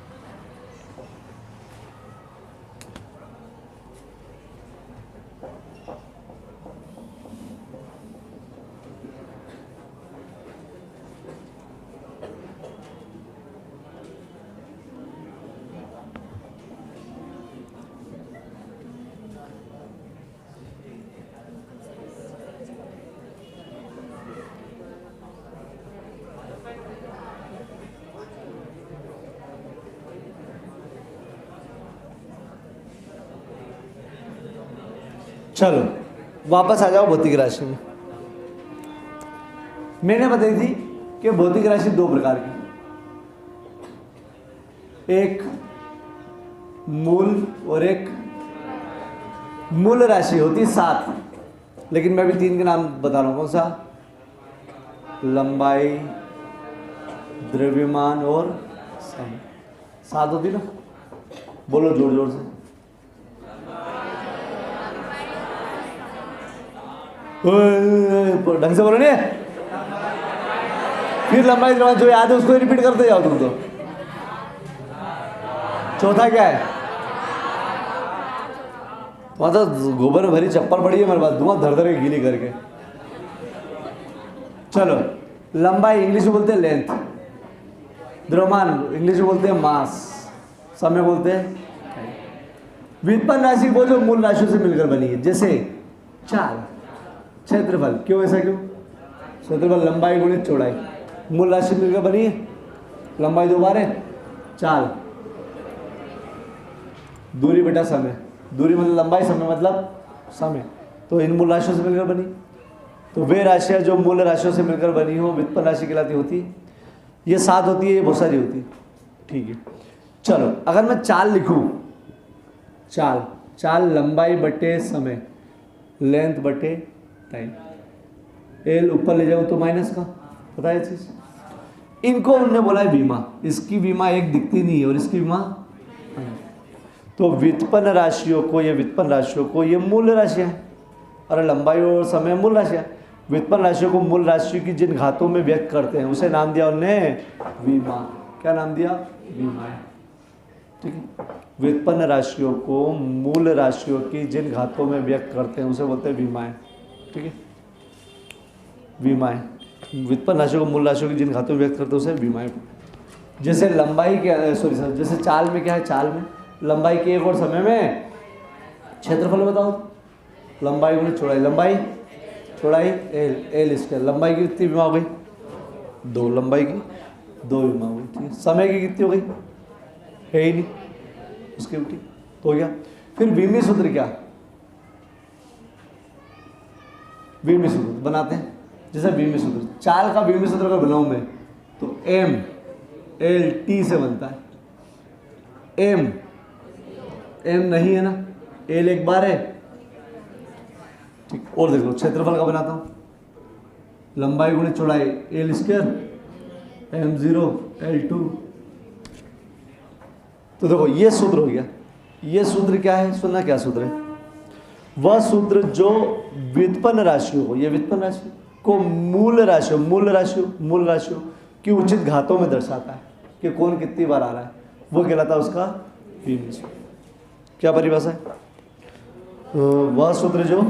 चलो वापस आ जाओ भौतिक राशि में। मैंने बताई थी कि भौतिक राशि 2 प्रकार की, एक मूल और एक मूल राशि होती है 7, लेकिन मैं भी 3 के नाम बता रहा हूं। कौन सा? लंबाई, द्रव्यमान और समय। 7 होती ना, बोलो जोर जोर से। ढंग से बोलो नहीं, फिर लंबाई द्रव्यमान जो याद है उसको रिपीट करते जाओ तुम तो। चौथा क्या है? वहां तो गोबर में भरी चप्पल पड़ी है मेरे पास, धुआं धर धर के गीली करके। चलो, लंबाई इंग्लिश में बोलते हैं लेंथ, द्रव्यमान इंग्लिश में बोलते हैं मास, समय बोलते हैं। व्युत्पन्न राशि वो जो मूल राशियों से मिलकर बनी है, जैसे चाल, क्षेत्रफल। क्यों ऐसा क्यों? क्षेत्रफल लंबाई गुणित चौड़ाई, मूल राशि मिलकर बनी है। लंबाई 2 बार है, चाल, दूरी बेटा समय, दूरी मतलब लंबाई, समय मतलब समय, तो इन मूल राशियों से मिलकर बनी। तो वे राशियां जो मूल राशियों से मिलकर बनी हो व्युत्पन्न राशि कहलाती होती है। ये 7 होती है, ये बहुत सारी होती है, ठीक है। चलो अगर मैं चाल लिखूं, चाल, चाल लंबाई बटे समय, लेंथ बटे टाइम, एल ऊपर ले जाऊं तो माइनस का, पता है चीज। इनको उन्होंने बोला है बीमा, इसकी बीमा एक दिखती नहीं है और इसकी बीमा। तो व्युत्पन्न राशियों को, ये व्युत्पन्न राशियों को, ये मूल राशियां हैं, और लंबाई और समय मूल राशियां। व्युत्पन्न राशियों को मूल राशि की जिन घातों में व्यक्त करते हैं उसे नाम दिया उन्होंने विमा। क्या नाम दिया? विमा, ठीक है। व्युत्पन्न राशियों को मूल राशियों की जिन घातों में व्यक्त करते हैं उसे बोलते हैं विमाएं, ठीक है। विमाएं, व्युत्पन्न राशियों को मूल राशियों की जिन घातों में व्यक्त करते हैं उसे विमाएं। जैसे लंबाई के, सॉरी सर, जैसे चाल में क्या है? चाल में लंबाई के 1 और समय में क्षेत्रफल बताओ। लंबाई गुणित चौड़ाई, लंबाई चौड़ाई एल, एल स्क्वायर। लंबाई की कितनी विमा हो गई? 2, लंबाई की 2 विमा हो गई, ठीक है। समय की कितनी हो गई? है ही नहीं, उसके उल्टी तो हो गया। फिर विमी सूत्र क्या? विमी सूत्र बनाते हैं, जैसे विमी सूत्र, चाल का विमी सूत्र अगर बनाऊं मैं तो एम एल टी से बनता है, एम नहीं है ना, एल एक बार है, ठीक। और देख लो क्षेत्रफल का बनाता हूँ, लंबाई गुणित चौड़ाई एल स्क्वायर m0 L2। तो देखो ये सूत्र हो गया। ये सूत्र क्या है, सुनना क्या सूत्र है, वह सूत्र जो व्युत्पन्न राशियों को, ये व्युत्पन्न राशि को मूल राशियों की उचित घातों में दर्शाता है कि कौन कितनी बार आ रहा है, वो कहलाता है उसका बीमी सूत्र। क्या परिभाषा है, वह सूत्र जो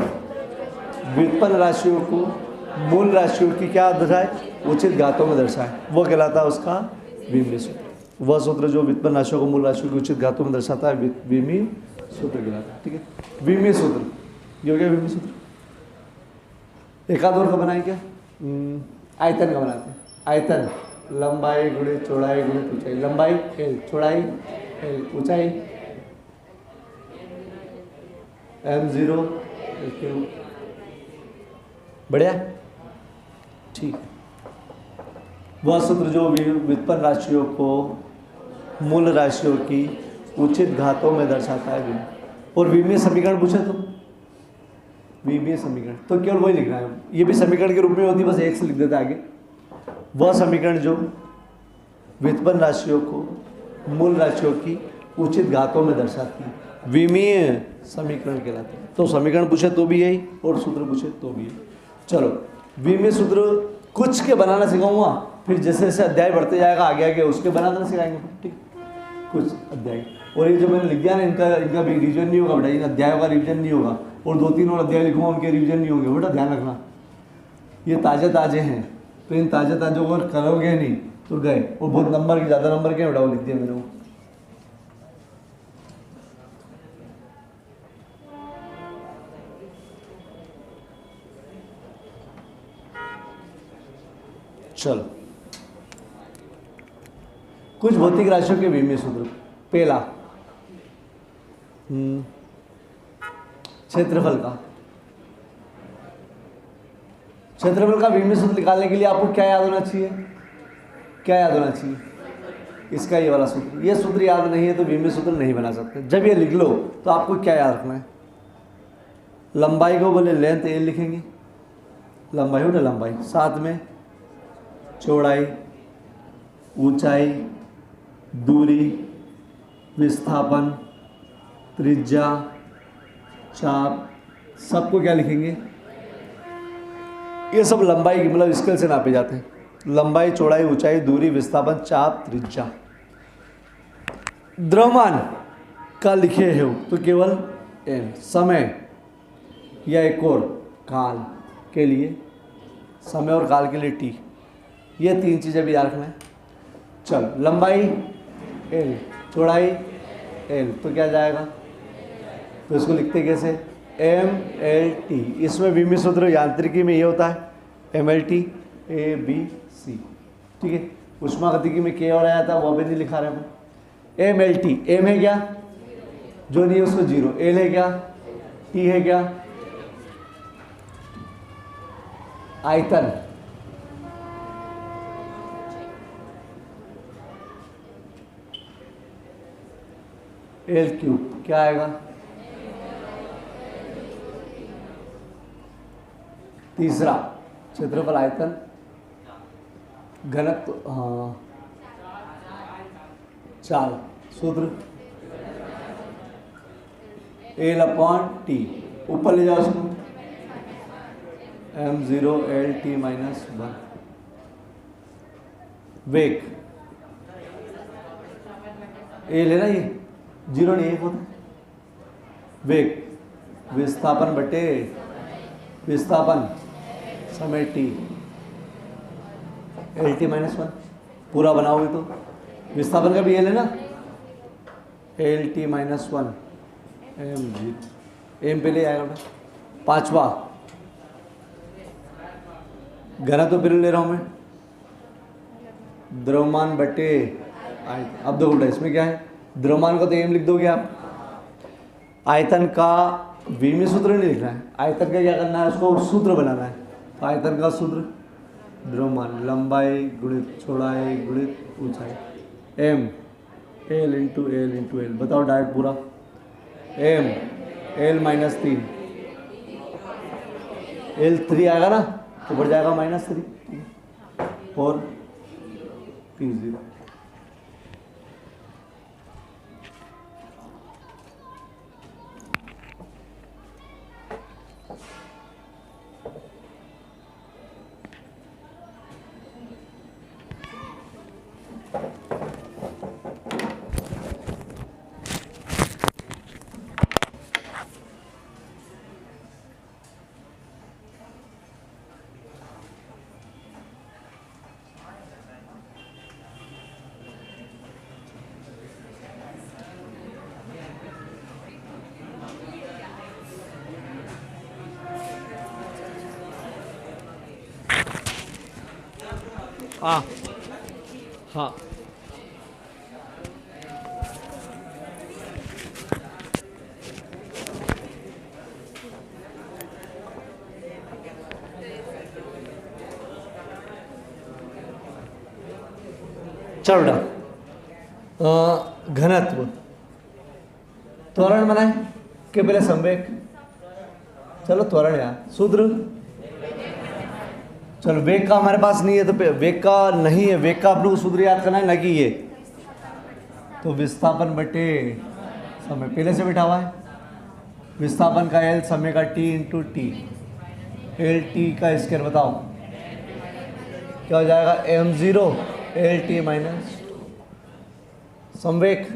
व्युत्पन्न राशियों को मूल राशियों की क्या दर्शाए, उचित घातों में दर्शाए, वो कहलाता है उसका बीमी सूत्र। वह सूत्र जो व्युत्पन्न राशियों को मूल राशियों की उचित घातों में दर्शाता है बीमी सूत्र कहलाता है, ठीक है। बीमी सूत्र ये हो गया बीमी सूत्र। एक आध और का बनाए क्या, आयतन का बनाते हैं। आयतन लंबाई गुणित चौड़ाई गुणित ऊंचाई, लंबाई एल, चौड़ाई एल, ऊंचाई m0 L3। बढ़िया, ठीक। वह सूत्र जो व्युत्पन्न राशियों को मूल राशियों की उचित घातों में दर्शाता है बीमी। और बीमीय समीकरण पूछे तो बीमीय समीकरण तो केवल वही लिखना है, ये भी समीकरण के रूप में होती, बस एक से लिख देता है आगे। वह समीकरण जो व्युत्पन्न राशियों को मूल राशियों की उचित घातों में दर्शाती है, विमीय समीकरण कहलाते हैं। तो समीकरण पूछे तो भी यही और सूत्र पूछे तो भी यही। चलो विमीय सूत्र कुछ के बनाना सिखाऊंगा, फिर जैसे जैसे अध्याय बढ़ते जाएगा आगे आगे उसके बनाना सिखाएंगे, ठीक। कुछ अध्याय, और ये जो मैंने लिख दिया ना, इनका भी रिविजन नहीं होगा बेटा, इन अध्यायों का रिविजन नहीं होगा। और 2-3 और अध्याय लिखूंगा, उनके रिविजन नहीं होंगे बेटा, ध्यान रखना। ये ताजे हैं, तो इन ताज़ों को करोगे नहीं तो गए। और बहुत नंबर के, ज़्यादा नंबर के बेटा वो लिख दिया मैंने वो। चलो कुछ भौतिक राशियों के विमीय सूत्र। पहला क्षेत्रफल का विमीय सूत्र निकालने के लिए आपको क्या याद होना चाहिए, इसका ये वाला सूत्र। ये सूत्र याद नहीं है तो विमीय सूत्र नहीं बना सकते। जब ये लिख लो तो आपको क्या याद रखना है, लंबाई को बोले लेंथ ए लिखेंगे, लंबाई हो ना लंबाई, साथ में चौड़ाई, ऊंचाई, दूरी, विस्थापन, त्रिज्या, चाप, सबको क्या लिखेंगे, ये सब लंबाई की मतलब स्केल से नापे जाते हैं। लंबाई, चौड़ाई, ऊंचाई, दूरी, विस्थापन, चाप, त्रिज्या। द्रव्यमान का लिखे हो तो केवल एम, समय या एक और काल के लिए, समय और काल के लिए टी। ये 3 चीज़ें भी याद रखना है। चल लंबाई एल, चौड़ाई एल, तो क्या जाएगा, तो इसको लिखते कैसे, MLT। इसमें विमीय सूत्र यांत्रिकी में ये होता है MLT ABC, ठीक है। ऊष्मागतिकी में K और आया था, वो भी नहीं लिखा रहे हैं। MLT, M है क्या, जो नहीं है उसको 0, L है क्या, T है क्या, आयतन, L3 क्या आएगा, तीसरा क्षेत्रफल, आयतन, घनत्व, चाल, सूत्र L/T, ऊपर ले जाओ उसको, m0 L/T - 1। वेग L है ना, ये 0 नहीं 1 होता। वेग, विस्थापन बटे विस्थापन, समय T, L/T - 1। पूरा बनाओगे तो विस्थापन का भी L है ना, L/T - 1 m0, m पे ले आएगा। 5वां घनत्व पे ले रहा हूँ मैं, द्रव्यमान बटे आयतन। अब दो उल्टा, इसमें क्या है, द्रव्यमान को तो m लिख दोगे आप, आयतन का विमीय सूत्र नहीं लिखना है, आयतन का क्या करना है, उसको सूत्र बनाना है। तो आयतन का सूत्र द्रव्यमान, लंबाई गुणित चौड़ाई गुणित ऊंचाई, m एल इंटू एल बताओ डायरेक्ट पूरा। एम एल माइनस 3 एल 3 आएगा ना तो बढ़ जाएगा -3 और P0। हाँ हाँ चलो बेटा, घनत्व त्वरण बनाए के पहले संवेग। चलो त्वरण यार सूत्र। चलो वेग का हमारे पास नहीं है तो वेग का नहीं है, वेग का आप लोग को सूत्र याद करना है ना कि ये तो विस्थापन बटे समय पहले से बैठा हुआ है। विस्थापन का एल, समय का T into T, L T का स्क्वायर बताओ क्या हो जाएगा। m0 एल टी माइनस संवेग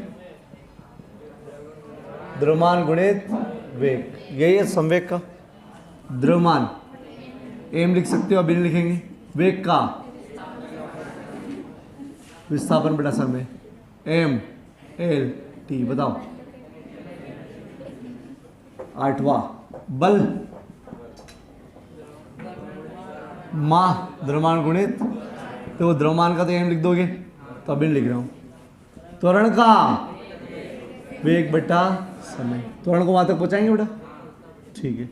द्रव्यमान गुणित वेग, यही है संवेग का। द्रव्यमान एम लिख सकते हो, अभी नहीं लिखेंगे। वेग का विस्थापन बटा समय एम एल टी बताओ। 8वां बल माह द्रव्यमान गुणित, तो वो द्रव्यमान का तो एम लिख दोगे तो अभी लिख रहा हूं। त्वरण का वेग बटा समय, त्वरण को वहां तक पहुंचाएंगे बेटा, ठीक है।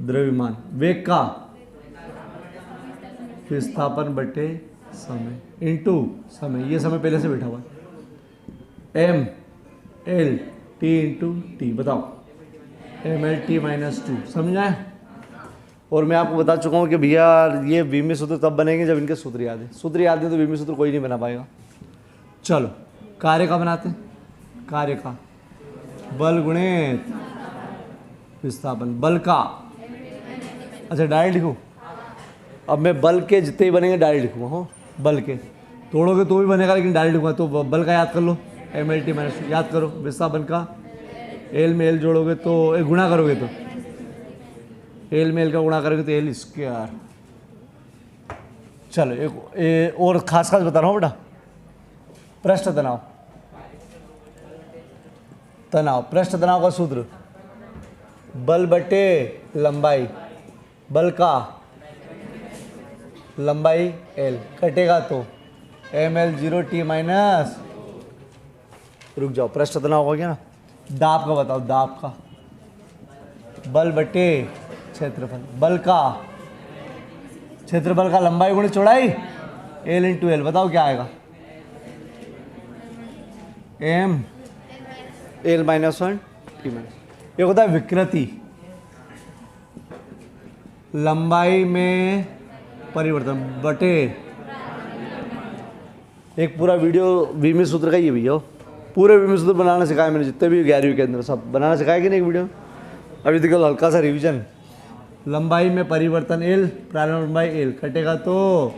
द्रव्यमान वेग का विस्थापन बटे समय इंटू समय, ये समय पहले से बैठा हुआ है। M L T into T बताओ, एम एल टी माइनस 2 समझाए। और मैं आपको बता चुका हूँ कि भैया ये विमी सूत्र तब बनेंगे जब इनके सूत्र याद है। सूत्र याद नहीं तो विमी सूत्र कोई नहीं बना पाएगा। चलो कार्य का बनाते हैं। कार्य का बल गुणित विस्थापन, बल का अच्छा डायरेक्ट लिखूँ। अब मैं बल के जितने ही बनेंगे डायरेक्ट लिखूँगा। हो बल के तोड़ोगे तो भी बनेगा लेकिन डायरेक्ट लिखूँगा। तो बल का याद कर लो, एम एल टी माइनस याद करो। विस्थापन का एल में एल जोड़ोगे तो गुणा करोगे तो एल में एल का गुणा करोगे तो एल स्क्वायर। चलो एक और खास बता रहा हूँ बेटा, पृष्ठ तनाव। पृष्ठ तनाव का सूत्र बल बटे लंबाई, बल का लंबाई एल कटेगा तो एम एल 0 टी माइनस, रुक जाओ पृष्ठ तनाव हो गया ना। दाब का बताओ, दाब का बल बटे क्षेत्रफल, बल का क्षेत्रफल का लंबाई गुणित चौड़ाई एल इंटू एल बताओ क्या आएगा। M L minus 1 T minus, ये होता है विकृति, लंबाई में परिवर्तन बटे एक पूरा वीडियो विमी सूत्र का ही है भैया। पूरे विमी सूत्र बनाना सिखाया मैंने, जितने भी 11वीं के अंदर सब बनाना सिखाया कि नहीं एक वीडियो। अभी तक हल्का सा रिवीजन। लंबाई में परिवर्तन एल, प्रारंभ लंबाई एल कटेगा तो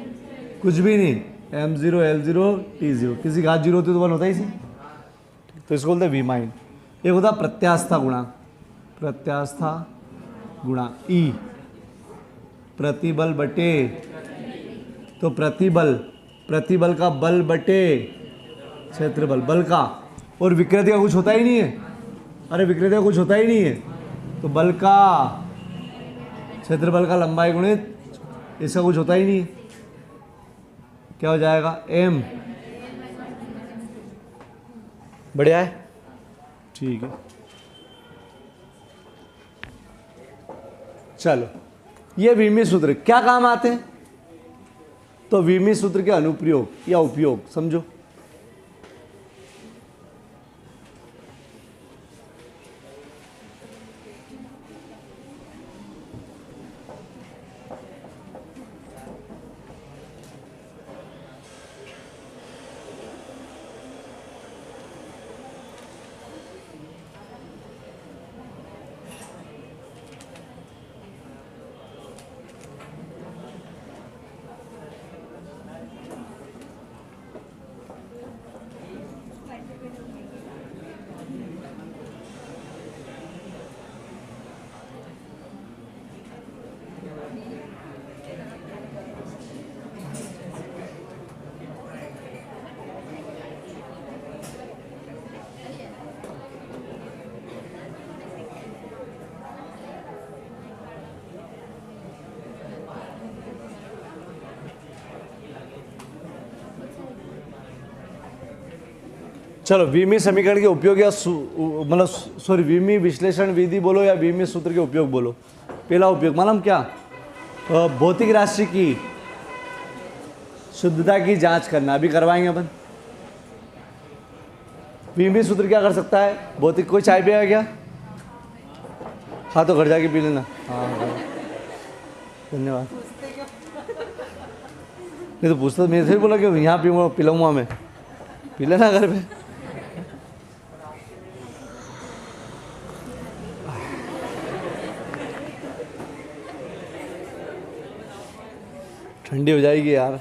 कुछ भी नहीं, m0 l0 t0, किसी घात 0 होती तो 1 होता ही इसी, तो इसको बोलते हैं वी माइन। एक होता प्रत्यास्था गुणांक, प्रत्यास्था गुणांक ई, प्रतिबल बटे, तो प्रतिबल का बल बटे क्षेत्रबल, बल का, और विकृति का कुछ होता ही नहीं है। अरे विकृति का कुछ होता ही नहीं है, तो बल का क्षेत्रबल का लंबाई गुणित इसका कुछ होता ही नहीं है, क्या हो जाएगा m। बढ़िया है, ठीक है। चलो ये विमी सूत्र क्या काम आते हैं, तो विमी सूत्र के अनुप्रयोग या उपयोग समझो। चलो विमी समीकरण के उपयोग या मतलब सॉरी विमी विश्लेषण विधि बोलो या विमी सूत्र के उपयोग बोलो। पहला उपयोग मालूम क्या, भौतिक राशि की शुद्धता की जांच करना, अभी करवाएंगे अपन। विमी सूत्र क्या कर सकता है, भौतिक, कोई चाय पिएगा क्या? हाँ तो घर जाके पी लेना। हाँ धन्यवाद। नहीं तो पूछता, मेरे से बोला कि यहाँ पिलाऊंगा मैं, पी लेना घर पे। ठंडी हो जाएगी यार।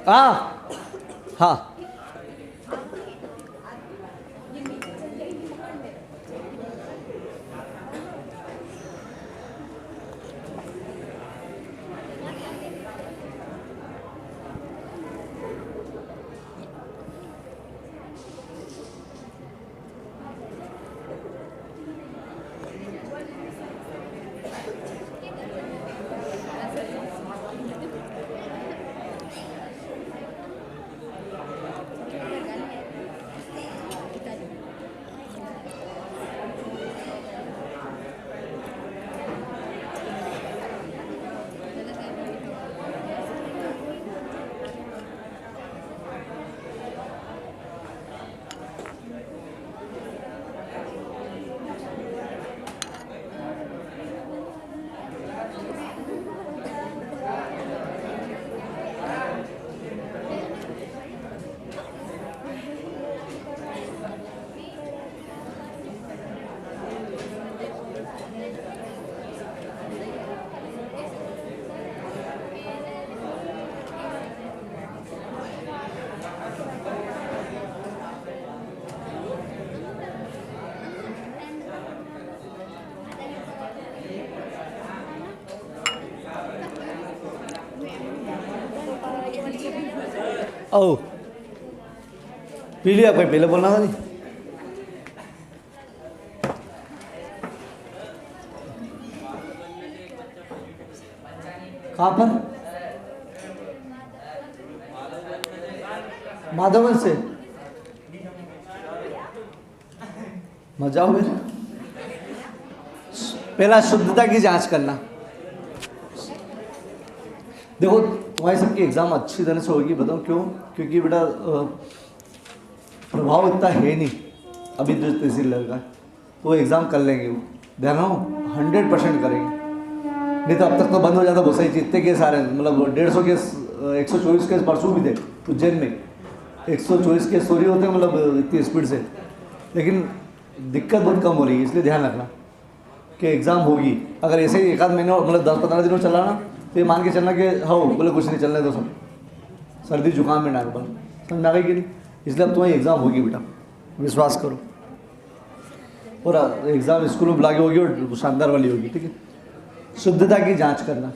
हाँ ओ पी लिया, कोई पहले बोलना था नहीं। कहाँ पर? माधवन से मजा हो गया। पहला शुद्धता की जांच करना। देखो तुम्हारी सबकी एग्जाम अच्छी तरह से होगी, बताओ क्यों? क्योंकि बेटा प्रभाव इतना है नहीं अभी जो तहसील लेवल का, तो एग्ज़ाम कर लेंगे वो, ध्यान हो 100% करेंगे। नहीं तो अब तक तो बंद हो जाता बहुत सही चीज। इतने केस आ रहे हैं, मतलब 150 केस 124 केस परसों भी थे उज्जैन में, 124 केस चोरी होते हैं मतलब इतनी स्पीड से। लेकिन दिक्कत बहुत कम हो रही है, इसलिए ध्यान रखना कि एग्ज़ाम होगी। अगर ऐसे ही एक आध महीने मतलब 10-15 दिनों चला ना, तो ये मान के चलना कि हाँ बोले कुछ नहीं चलने दो, सब सर्दी जुकाम में ना बन, समझ आ गई कि नहीं? इसलिए अब तुम्हारी एग्ज़ाम होगी बेटा, विश्वास करो। और एग्ज़ाम स्कूल में बुला के होगी और शानदार वाली होगी, ठीक है। शुद्धता की जांच करना,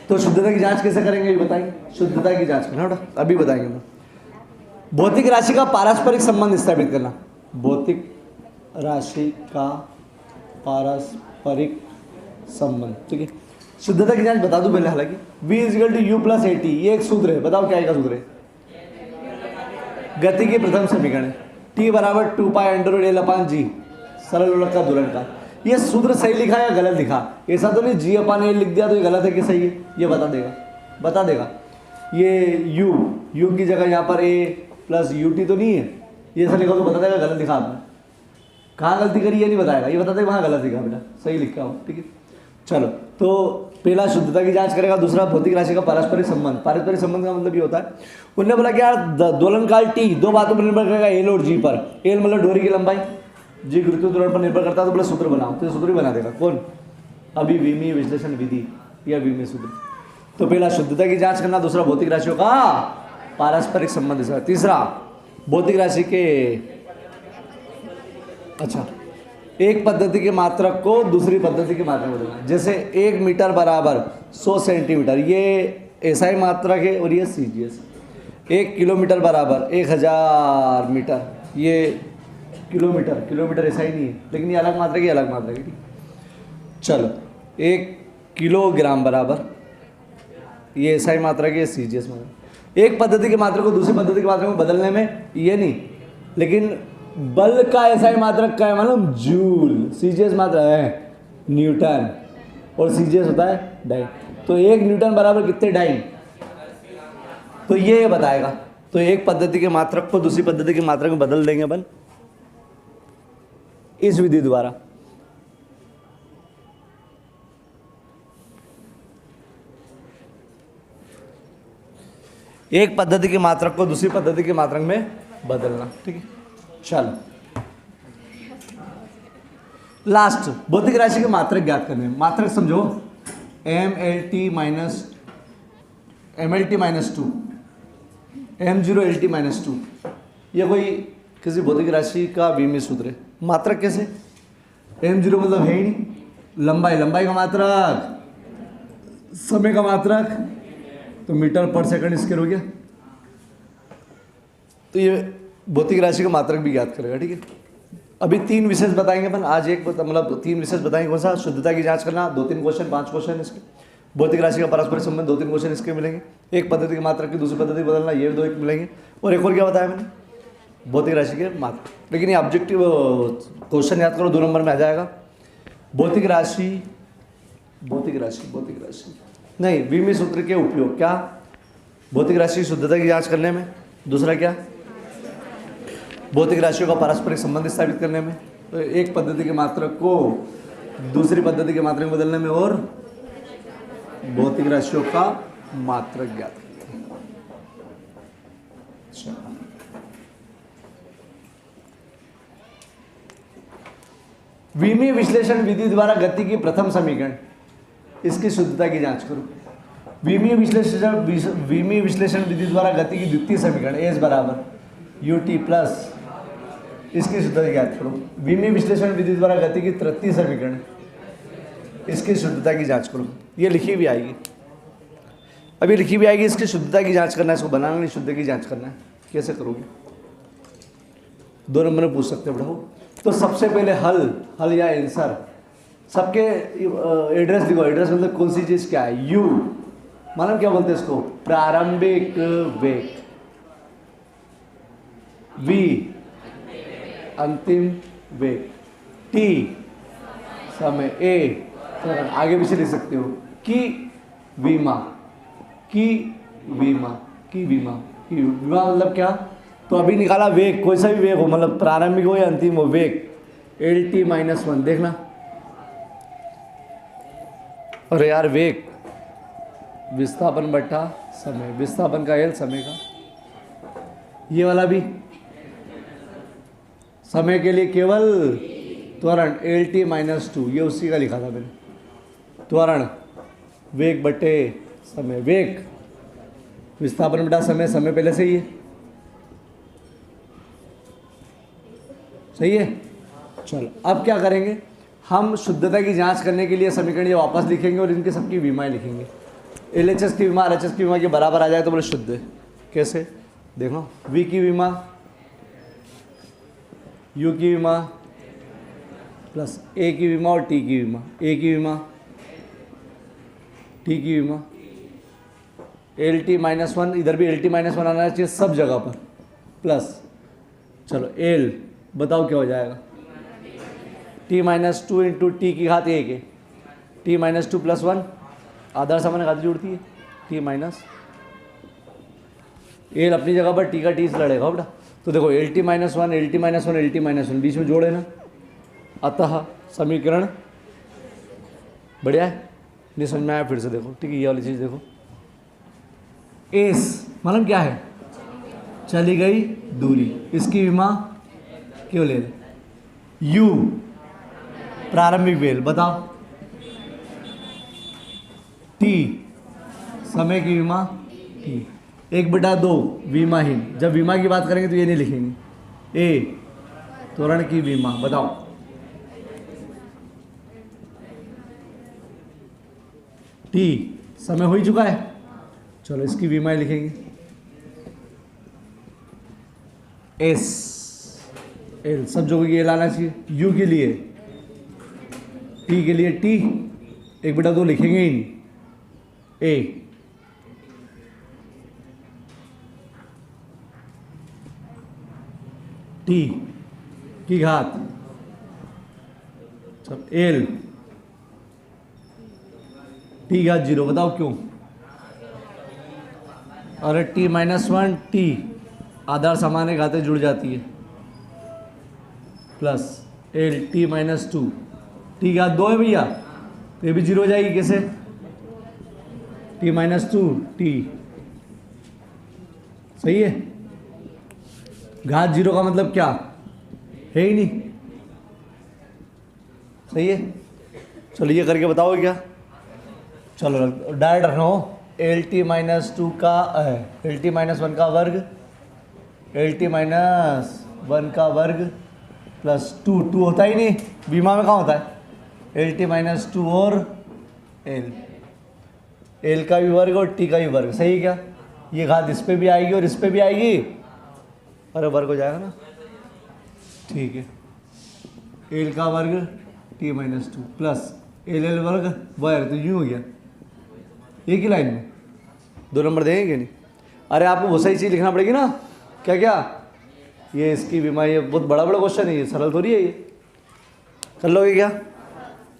तो शुद्धता की जांच कैसे करेंगे ये बताएंगे। शुद्धता की जांच करना बेटा अभी बताएंगे हम। भौतिक राशि का पारस्परिक संबंध स्थापित करना। भौतिक राशि का पारस्परिक संबंध, ठीक है। शुद्धता की जांच बता दूं पहले, हालांकि v = u + at, ये एक सूत्र है। बताओ क्या आएगा सूत्र है? गति के प्रथम समीकरण है, t = 2π√L/g, सरल लोलक का दोलन का। ये सूत्र सही लिखा या गलत लिखा? ऐसा तो नहीं g/a लिख दिया तो ये गलत है कि सही है, ये बता देगा। ये u की जगह यहाँ पर a + ut तो नहीं है, ये ऐसा लिखा तो बता देगा गलत लिखा आपने। कहाँ गलती करी ये नहीं बताएगा, ये बता देगा वहाँ गलत लिखा बेटा, सही लिखा हो, ठीक है। चलो, तो पहला शुद्धता की जांच करेगा, दूसरा भौतिक राशि का पारस्परिक संबंध। पारस्परिक संबंध का मतलब ये होता है, उन्होंने बोला कि यार दोलनकाल टी दो बातों पर निर्भर करेगा, एल और जी पर। एल मतलब डोरी की लंबाई, जी गुरुत्वीय त्वरण पर निर्भर करता है। तो बोला सूत्र बनाओ, तो सूत्र ही बना देगा कौन? अभी विमीय विश्लेषण विधि या विमीय सूत्र। तो पहला शुद्धता की जांच करना, दूसरा भौतिक राशियों का पारस्परिक संबंध, तीसरा भौतिक राशि के एक पद्धति के मात्रक को दूसरी पद्धति के मात्रक में बदलना। जैसे 1 मीटर बराबर 100 सेंटीमीटर, ये एसआई मात्रक है और ये सीजीएस। 1 किलोमीटर बराबर 1000 मीटर, ये किलोमीटर, किलोमीटर ऐसा ही नहीं है, लेकिन ये अलग मात्रक, ये अलग मात्रक है, ठीक। चलो 1 किलोग्राम बराबर, ये एसआई मात्रक है, ये सीजीएस मात्रक। एक पद्धति की मात्रा को दूसरी पद्धति की मात्रा में बदलने में ये नहीं, लेकिन बल का एसआई मात्रक क्या है मालूम? जूल। सीजीएस मात्रा है न्यूटन, और सीजीएस होता है डाइन। तो 1 न्यूटन बराबर कितने डाइन, तो ये बताएगा। तो एक पद्धति के मात्रक को दूसरी पद्धति के मात्रक में बदल देंगे अपन इस विधि द्वारा। एक पद्धति के मात्रक को दूसरी पद्धति के मात्रक में बदलना, ठीक है। चलो लास्ट, भौतिक राशि के मात्रक ज्ञात करने। मात्रक समझो, MLT minus 2, M0 LT minus 2, ये कोई किसी भौतिक राशि का विमीय सूत्र है। मात्रक कैसे? M0 मतलब है ही नहीं, लंबाई, लंबाई का मात्रक, समय का मात्रक, तो मीटर पर सेकंड स्क्वायर हो गया। तो ये भौतिक राशि का मात्रक भी ज्ञात करेगा, ठीक है। अभी 3 विशेष बताएंगे अपन आज, एक मतलब 3 विशेष बताएंगे। कौन सा? शुद्धता की जांच करना, 2-3 क्वेश्चन, 5 क्वेश्चन इसके। भौतिक राशि का पारस्परिक संबंध, 2-3 क्वेश्चन इसके मिलेंगे। एक पद्धति के मात्रक की दूसरी पद्धति बदलना, ये 2 मिलेंगे। और एक और क्या बताया मैंने? भौतिक राशि के मात्रक। लेकिन ये ऑब्जेक्टिव क्वेश्चन याद करो, 2 नंबर में आ जाएगा। भौतिक राशि नहीं, विमीय सूत्र के उपयोग क्या? भौतिक राशि की शुद्धता की जांच करने में। दूसरा क्या? भौतिक राशियों का पारस्परिक संबंध स्थापित करने में। तो एक पद्धति के मात्रक को दूसरी पद्धति के मात्रक में बदलने में, और भौतिक राशियों का मात्रक ज्ञात करने में। विमीय विश्लेषण विधि द्वारा गति की प्रथम समीकरण, इसकी शुद्धता की जांच करो। विमीय विश्लेषण विधि द्वारा गति की द्वितीय समीकरण एस बराबर ut प्लस, इसकी शुद्धता ज्ञात करो। विमीय विश्लेषण विधि द्वारा गति की तृतीय समीकरण, इसकी शुद्धता की जांच करो। ये लिखी भी आएगी, अभी लिखी भी आएगी। इसकी शुद्धता की जांच करना है, इसको बनाना नहीं, शुद्धता की जांच करना है। कैसे करोगे? 2 नंबर में पूछ सकते हो बढ़ाओ। तो सबसे पहले हल या आंसर, सबके एड्रेस लिखो। एड्रेस मतलब कौन सी चीज क्या है? यू मालूम क्या बोलते हैं इसको? प्रारंभिक वेग, वी अंतिम वेग, टी समय, ए आगे पीछे लिख सकते हो, की विमा मतलब क्या? तो अभी निकाला वेग, कोई सा भी वेग हो, मतलब प्रारंभिक हो या अंतिम हो, वेग LT-1 देखना। अरे यार, वेग विस्थापन बटा समय, विस्थापन का L, समय का। ये वाला भी समय के लिए केवल त्वरण LT-2, ये उसी का लिखा था मैंने। त्वरण वेग बटे समय, वेग विस्थापन बटा समय, समय पहले से ही है, सही है। चलो अब क्या करेंगे हम? शुद्धता की जांच करने के लिए समीकरण ये वापस लिखेंगे और इनके सबकी विमाएं लिखेंगे। LHS की विमा RHS की विमा के बराबर आ जाए तो बोले शुद्ध है। कैसे? देखो, V की विमा U की विमा प्लस A की विमा और T की विमा, A की विमा T की विमा, LT-1, इधर भी LT-1 आना चाहिए सब जगह पर, प्लस चलो L बताओ क्या हो जाएगा? T-2 इंटू T की घात 1 है, T-2 प्लस 1 आधार सामान्य घात जुड़ती है, T-, L अपनी जगह पर T का T से लड़ेगा बेटा। तो देखो LT-1 बीच में जोड़े ना, अतः समीकरण बढ़िया है। नहीं समझ में आया? फिर से देखो, ठीक है। ये वाली चीज़ देखो, एस मालूम क्या है? चली गई दूरी, इसकी विमा क्यों ले? यू प्रारंभिक वेल, बताओ। टी समय की विमा, टी 1/2 विमाहीन। जब विमा की बात करेंगे तो ये नहीं लिखेंगे। ए त्वरण की विमा, बताओ। टी समय हो ही चुका है, चलो इसकी विमा लिखेंगे। एस एल, सब जगह ये लाना चाहिए। यू के लिए, टी के लिए टी, 1/2 लिखेंगे ही नहीं। ए, टी की घात, सब एल, टी घात 0। बताओ क्यों? अरे t-1 टी आधार सामान्य घातें जुड़ जाती है, प्लस एल t-2 टी घात 2 है भैया, तो ये भी 0 हो जाएगी। कैसे? t-2 टी, सही है। घात 0 का मतलब क्या है ही नहीं, सही है। चलो ये करके बताओगे क्या? चलो डायरेक्ट रखना हो, LT-2 का LT-1 का वर्ग, LT-1 का वर्ग प्लस 2 होता ही नहीं, बीमा में कहाँ होता है? LT-2 और L का भी वर्ग और T का भी वर्ग, सही है क्या? ये घात इस पे भी आएगी और इस पे भी आएगी, अरे वर्ग हो जाएगा ना, ठीक है। L का वर्ग T-2 प्लस LL वर्ग वर्ग, तो यूँ हो गया एक ही लाइन में। 2 नंबर देंगे नहीं? अरे आपको वो सही चीज़ लिखना पड़ेगी ना। क्या क्या? ये इसकी बीमारी, ये बहुत बड़ा क्वेश्चन है, ये सरल थोड़ी है। ये कर लोगे क्या?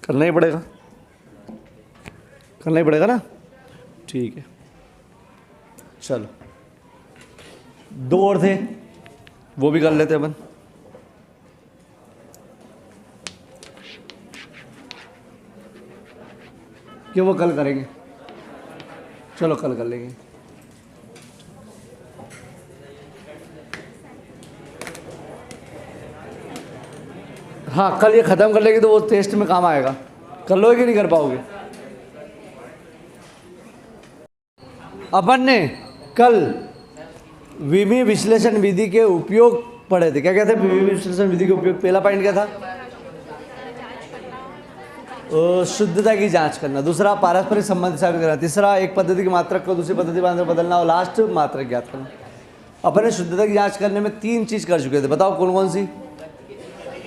करना ही पड़ेगा, करना ही पड़ेगा ना, ठीक है। चलो 2 और थे, वो भी कर लेते अपन। कि वो कल करेंगे, चलो कल कर लेंगे। हाँ कल ये ख़त्म कर लेंगे तो वो टेस्ट में काम आएगा। कर लोगे कि नहीं कर पाओगे? अपन ने कल विमी विश्लेषण विधि के उपयोग पढ़े थे। क्या क्या थे विमी विश्लेषण विधि के उपयोग? पहला पॉइंट क्या था? शुद्धता की जांच करना। दूसरा पारस्परिक संबंध साबित करना। तीसरा एक पद्धति की मात्रक को दूसरी पद्धति में बदलना। और लास्ट मात्रक ज्ञात करना। अपन ने शुद्धता की जांच करने में 3 चीज़ कर चुके थे, बताओ कौन कौन सी?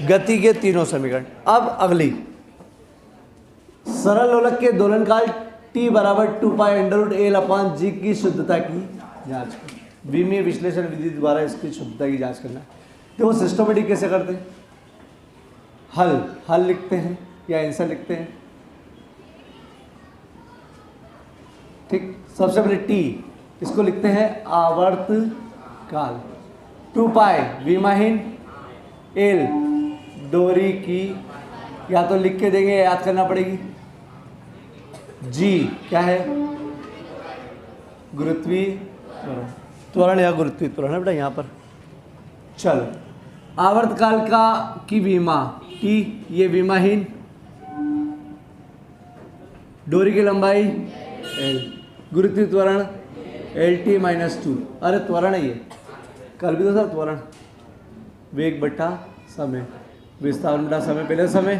गति के तीनों समीकरण। अब अगली सरल लोलक के दोलनकाल t बराबर 2π√L/g की शुद्धता की जांच करना। विमीय विश्लेषण विधि द्वारा इसकी शुद्धता की जांच करना। तो वो सिस्टमेटिक कैसे करते हैं? हल लिखते हैं या आंसर लिखते हैं, ठीक। सबसे पहले t, इसको लिखते हैं आवर्त काल। 2π विमाहीन L डोरी की, या तो लिख के देंगे या याद करना पड़ेगी। G क्या है? गुरुत्वीय त्वरण या गुरुत्वीय त्वरण है बेटा यहाँ पर। चलो आवर्तकाल का की विमा T, ये विमाहीन, डोरी की लंबाई L, गुरुत्वीय त्वरण LT-2। अरे त्वरण है ये, कल भी तो था त्वरण। वेग बटा समय, विस्थापन बटा समय, पहले समय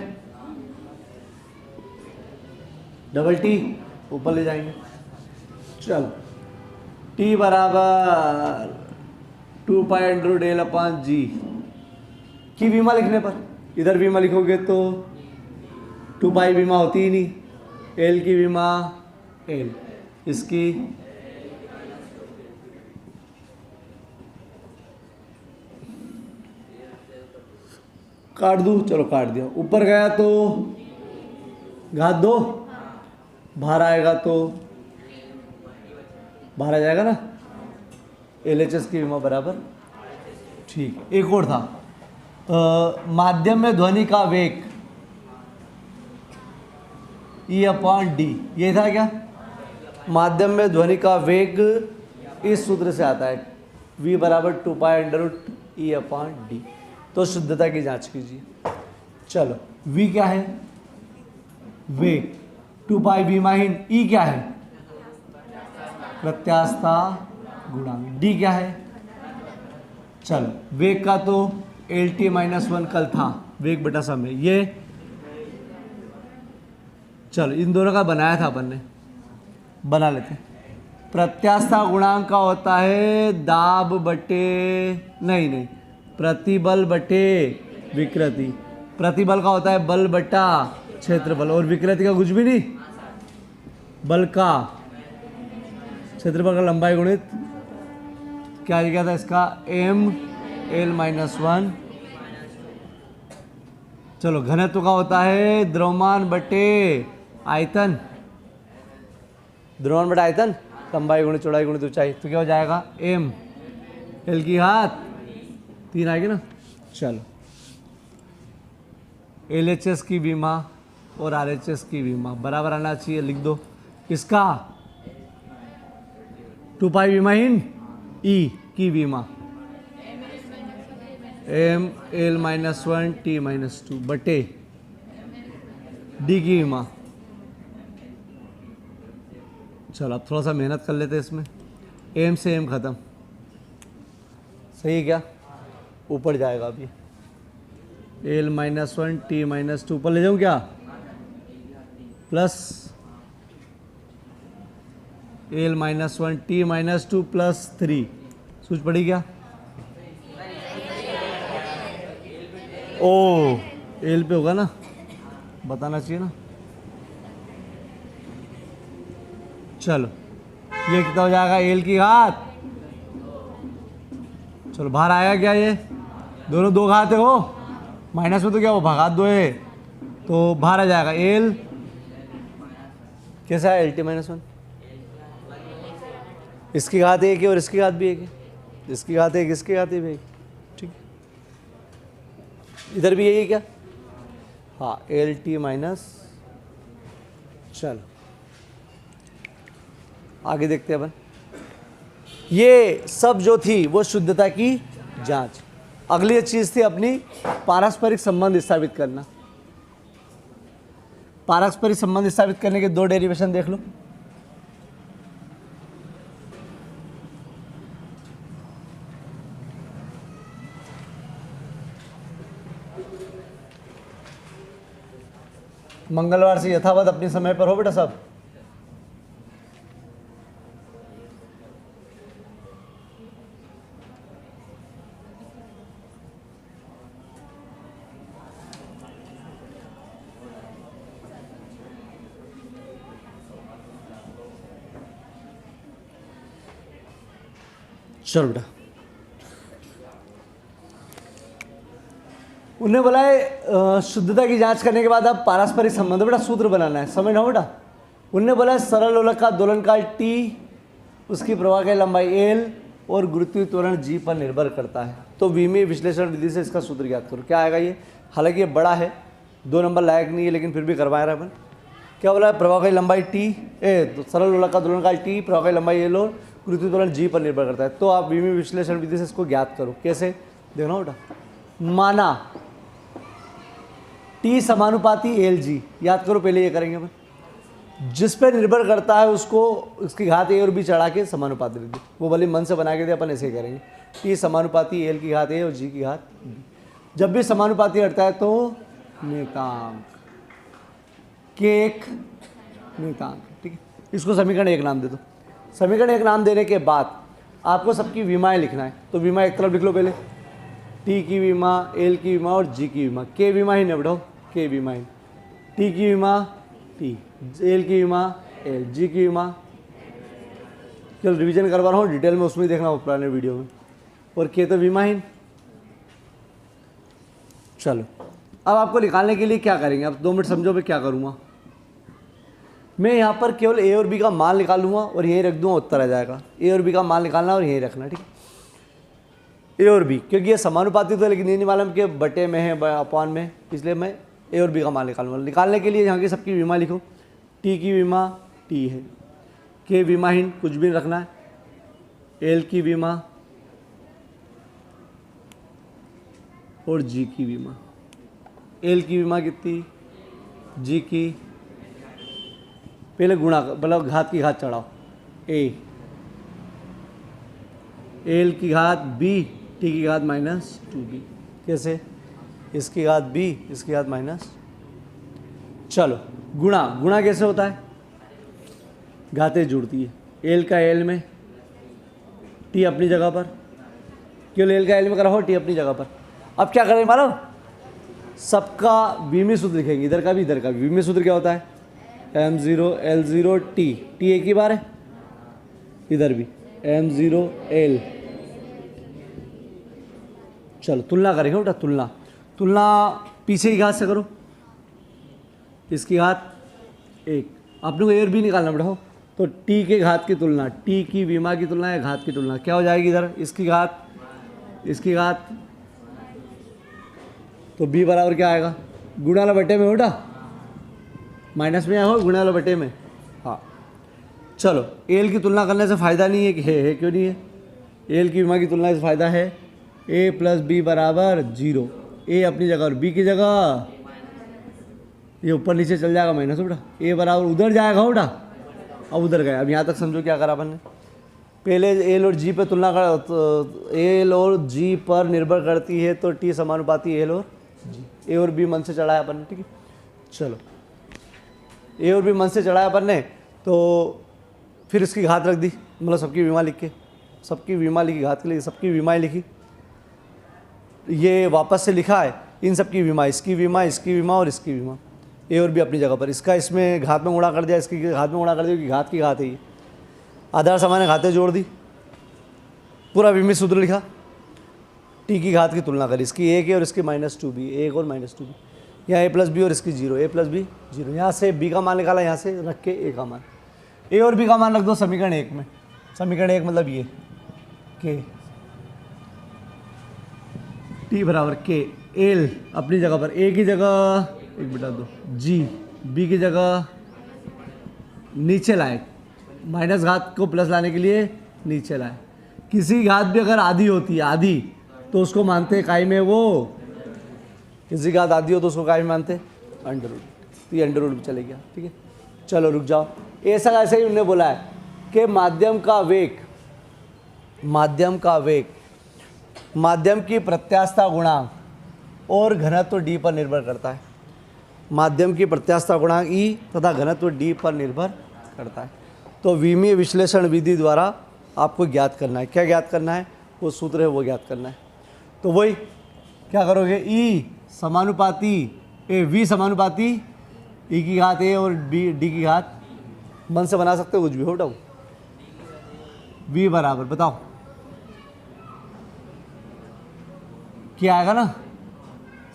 डबल T ऊपर ले जाएंगे। चल T बराबर 2π√L/g की विमा लिखने पर, इधर विमा लिखोगे तो 2π विमा होती ही नहीं, L की विमा L, इसकी काट दूँ, चलो काट दिया। ऊपर गया तो घात 2, बाहर आएगा तो बाहर आ जाएगा ना, LHS की विमा बराबर, ठीक। एक और था, माध्यम में ध्वनि का वेग E/d, ये था क्या? माध्यम में ध्वनि का वेग इस सूत्र से आता है, V बराबर 2π√E/d। तो शुद्धता की जांच कीजिए। चलो V क्या है? वेग 2π विमाहीन, E क्या है? प्रत्यास्थता गुणांक, D क्या है? चलो वेग का तो LT-1 कल था, वेग बटा समय, ये चलो इन दोनों का बनाया था अपन ने, बना लेते। प्रत्यास्थता गुणांक का होता है दाब बटे, नहीं प्रतिबल बटे विकृति। प्रतिबल का होता है बल बटा क्षेत्रफल, और विकृति का कुछ भी नहीं, बल का क्षेत्रफल का लंबाई गुणित क्या लिखा था इसका, एम एल माइनस वन। चलो घनत्व का होता है द्रव्यमान बटे आयतन, द्रव्यमान बटे आयतन, लंबाई गुणित चौड़ाई गुणित ऊंचाई, तो क्या हो जाएगा, एम एल की घात 3 आएगी ना। चलो LHS की विमा और RHS की विमा बराबर आना चाहिए, लिख दो। इसका 2 पाई विमा इन E की विमा M L minus one T minus two बटे डी की विमा। चलो अब थोड़ा सा मेहनत कर लेते हैं इसमें, एम से एम खत्म, सही है क्या, ऊपर जाएगा अभी L minus one T minus to, ऊपर ले जाऊँ क्या, plus L minus one T minus two plus 3, सूझ पड़ी क्या, ओ एल पे होगा ना, बताना चाहिए ना। चलो ये कितना हो जाएगा, एल की घात, चलो बाहर आया क्या, ये दोनों दो घात है हो, माइनस में तो क्या वो भागात दो है, तो बाहर आ जाएगा एल कैसा है, एल टी माइनस वन, इसकी घात एक है और इसकी घात भी एक है, इसकी घात एक इसकी घात भी एक, ठीक है, इधर भी यही है क्या, हाँ एल टी माइनस। चलो आगे देखते हैं अपन, ये सब जो थी वो शुद्धता की जांच। अगली चीज थी अपनी पारस्परिक संबंध स्थापित करना। पारस्परिक संबंध स्थापित करने के 2 डेरिवेशन देख लो। मंगलवार से यथावत अपने समय पर हो बेटा सब। चलो बेटा, उन्हें बोला है शुद्धता की जांच करने के बाद अब पारस्परिक संबंध बेटा सूत्र बनाना है, समझ ना बेटा। उन्हें बोला है सरल लोलक का दोलनकाल T, उसकी प्रवाह की लंबाई L और गुरुत्वीय त्वरण G पर निर्भर करता है। तो विमीय विश्लेषण विधि से इसका सूत्र ज्ञात करो। क्या आएगा ये, हालांकि ये बड़ा है, 2 नंबर लायक नहीं है, लेकिन फिर भी करवा रहे हैं अपन। क्या बोला है, प्रवाह की लंबाई T, तो सरल लोलक का दोलनकाल T, प्रवाह की लंबाई L और गुरुत्वीय त्वरण G पर निर्भर करता है। तो आप विमीय विश्लेषण विधि से इसको ज्ञात करो। कैसे देखना बेटा, माना T समानुपाती LG, याद करो पहले ये करेंगे अपन, जिस पे निर्भर करता है उसको उसकी घात A और B चढ़ा के समानुपाती लिख दो, वो भले मन से बना के दे, अपन ऐसे ही करेंगे। T समानुपाती L की घात A और G की घात B, जब भी समानुपाती हटता है तो नियतांक के एक नियतांक, ठीक है। इसको समीकरण 1 नाम दे दो। समीकरण 1 नाम देने के बाद आपको सबकी विमाएँ लिखना है, तो विमा एक तरफ लिख लो पहले, T की विमा, L की विमा और G की विमा, K विमा ही न बढ़ाओ, K विमा ही, T की विमा T, L की विमा L, G की विमा, चलो रिवीजन करवा रहा हूँ, डिटेल में उसमें देखना हो पुराने वीडियो में, और K तो विमा ही। चलो अब आपको निकालने के लिए क्या करेंगे, अब 2 मिनट समझो मैं क्या करूँगा। मैं यहाँ पर केवल A और B का मान निकालूंगा और यहीं रख दूंगा, उत्तर आ जाएगा। A और B का मान निकालना और यहीं रखना, ठीक है। A और B, क्योंकि ये समानुपाती तो, लेकिन ये नहीं मालूम कि बटे में है अपॉन में, इसलिए मैं A और B का मान निकालूंगा। निकालने के लिए यहाँ की सबकी विमा लिखो, T की विमा T है, K विमाहीन कुछ भी नहीं रखना है, L की विमा और G की विमा। L की विमा कितनी, G की, पहले गुणा मतलब घात की घात चढ़ाओ, A, L की घात B, T की घात माइनस 2B, कैसे, इसकी घात B, इसकी घात माइनस, चलो गुणा, गुणा कैसे होता है, घातें जुड़ती है, L का L में, T अपनी जगह पर, क्यों एल का एल में करा हो, टी अपनी जगह पर। अब क्या करेंगे मानो, सबका विमीय सूत्र लिखेंगे, इधर का भी इधर का भी। विमीय सूत्र क्या होता है, m0 l0 t, टी एक ही बार है, इधर भी m0 l। चलो तुलना करेंगे बेटा, तुलना पीछे की घात से करो, इसकी घात एक, आपने को ए और बी निकालना बेटा। तो टी के घात की तुलना, टी की विमा की तुलना या घात की तुलना क्या हो जाएगी, इधर इसकी घात, तो b बराबर क्या आएगा, गुणा वाला बटे में बेटा, माइनस में आया हो गुणा वाला बटे में। हाँ चलो, एल की तुलना करने से फ़ायदा नहीं है कि है क्यों नहीं है, एल की विमा की तुलना से फ़ायदा है। a प्लस बी बराबर 0, ए अपनी जगह और बी की जगह ये ऊपर नीचे चल जाएगा माइनस बेटा, ए बराबर उधर जाएगा बेटा, अब उधर गया। अब यहाँ तक समझो क्या करा अपन ने, पहले एल और जी पे तुलना कर, तो एल और जी पर निर्भर करती है तो टी समानुपाती एल और जी, ए और बी मन से चढ़ाया अपन ने, ठीक है। चलो ए और बी मन से चढ़ाया अपन ने, तो फिर इसकी घात रख दी, मतलब सबकी विमा लिख के, सबकी विमा लिखी, घात के लिए सबकी विमाएँ लिखी, ये वापस से लिखा है इन सबकी विमा, इसकी विमा, इसकी विमा और इसकी विमा, ए और बी अपनी जगह पर। इसका इसमें घात में गुणा कर दिया, इसकी घात में गुणा कर दिया, कि घात की घात है ये, आधार सामान्य घातें जोड़ दी, पूरा विमीय सूत्र लिखा, टी की घात की तुलना करी, इसकी एक है और इसकी -2b, एक और -2b, यहाँ a प्लस बी और इसकी 0, a प्लस बी 0, यहाँ से b का मान निकाला, यहाँ से रख के a का मान, a और b का मान रख दो समीकरण 1 में। समीकरण 1 मतलब ये k, t बराबर k, l अपनी जगह पर, a की जगह 1 बटा 2, g b की जगह नीचे लाए, माइनस घात को प्लस लाने के लिए नीचे लाए। किसी घात भी अगर आधी होती है, आधी, तो उसको मानते हैं काई में, वो किसी घात आधी हो तो उसको काई में मानते अंडर रूट, तो ये अंडर रूट भी चले गया, ठीक है। चलो रुक जाओ, ऐसा ऐसे ही उन्होंने बोला है कि माध्यम की प्रत्यास्थता गुणांक और घनत्व डी पर निर्भर करता है। माध्यम की प्रत्यास्थता गुणांक ई तथा घनत्व डी पर निर्भर करता है। तो विमीय विश्लेषण विधि द्वारा आपको ज्ञात करना है, क्या ज्ञात करना है, वो सूत्र है वो ज्ञात करना है। तो वही क्या करोगे, ई समानुपाती ए, वी समानुपाती ई की घात ए और बी डी की घात, मन से बना सकते हो कुछ भी, हो डाउ वी बराबर, बताओ क्या आएगा ना,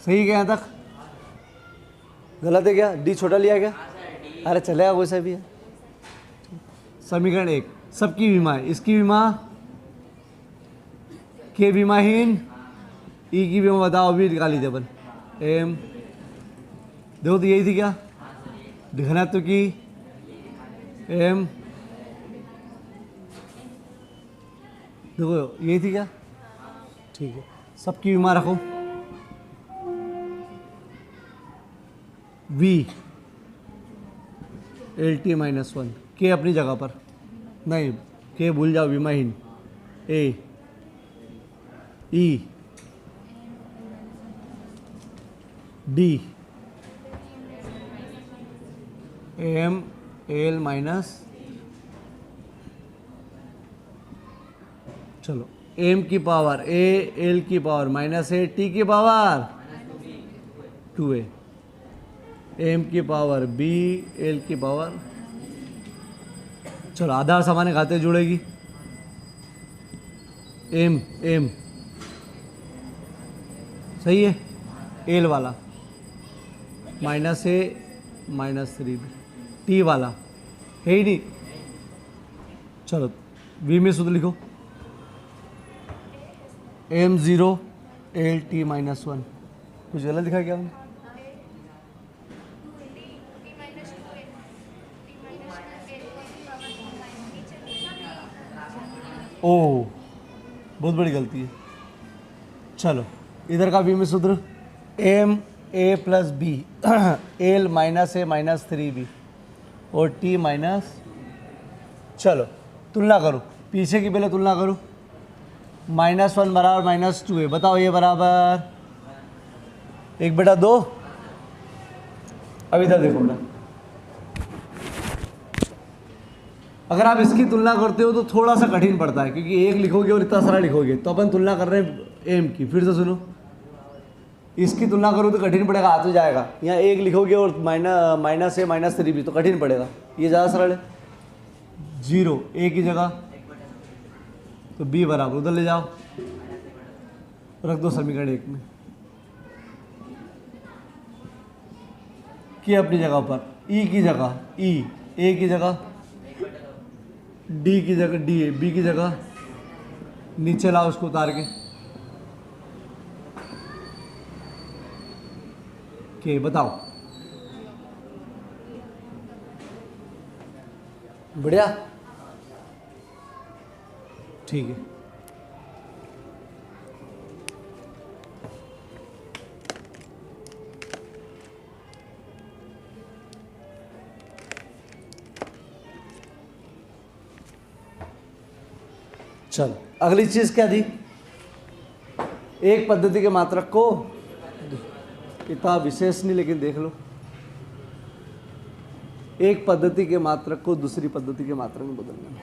सही क्या यहाँ तक, गलत है क्या, डी छोटा लिया क्या, अरे चलेगा वैसा भी है। समीकरण 1, सबकी विमा है, इसकी विमा के विमाहीन, ई की विमा बताओ, अभी निकाली थी अपन, एम देखो तो यही थी क्या, घनत्व की एम, देखो यही थी क्या, ठीक है। सबकी विमा रखो, वी एल टी -1, के अपनी जगह पर, नहीं के भूल जाओ, विमाहीन, A E D M L minus, चलो एम की पावर ए एल की पावर माइनस ए टी की पावर 2a, एम की पावर बी एल की पावर, चलो आधार सामान्य घातें जुड़ेगी, एम एम सही है, एल वाला -a -3b, टी वाला है ही नहीं। चलो विमीय सूत्र लिखो, m0 एल टी -1, कुछ गलत लिखा क्या हमने, ओह बहुत बड़ी गलती है। चलो इधर का विमीय सूत्र M A plus B L -a -3b और टी माइनस, चलो तुलना करो, पीछे की पहले तुलना करो, -1 बराबर -2a, बताओ ये बराबर 1/2, अब इधर देखो ना, अगर आप इसकी तुलना करते हो तो थोड़ा सा कठिन पड़ता है, क्योंकि एक लिखोगे और इतना सारा लिखोगे। तो अपन तुलना कर रहे हैं एम की। फिर से सुनो, इसकी तुलना करो तो कठिन पड़ेगा, आ तो जाएगा। यहाँ एक लिखोगे और माइनस है -3 भी, तो कठिन पड़ेगा। ये ज़्यादा सरल है। 0 ए की जगह, तो बी बराबर उधर ले जाओ, रख दो समीकरण 1 में, कि अपनी जगह पर ई की जगह ई, ए की जगह डी की जगह डी है, बी की जगह नीचे लाओ उसको उतार के बताओ। बढ़िया, ठीक है। चलो अगली चीज क्या थी? एक पद्धति के मात्रक को, इतना विशेष नहीं लेकिन देख लो, एक पद्धति के मात्रक को दूसरी पद्धति के मात्रक में बदलने में।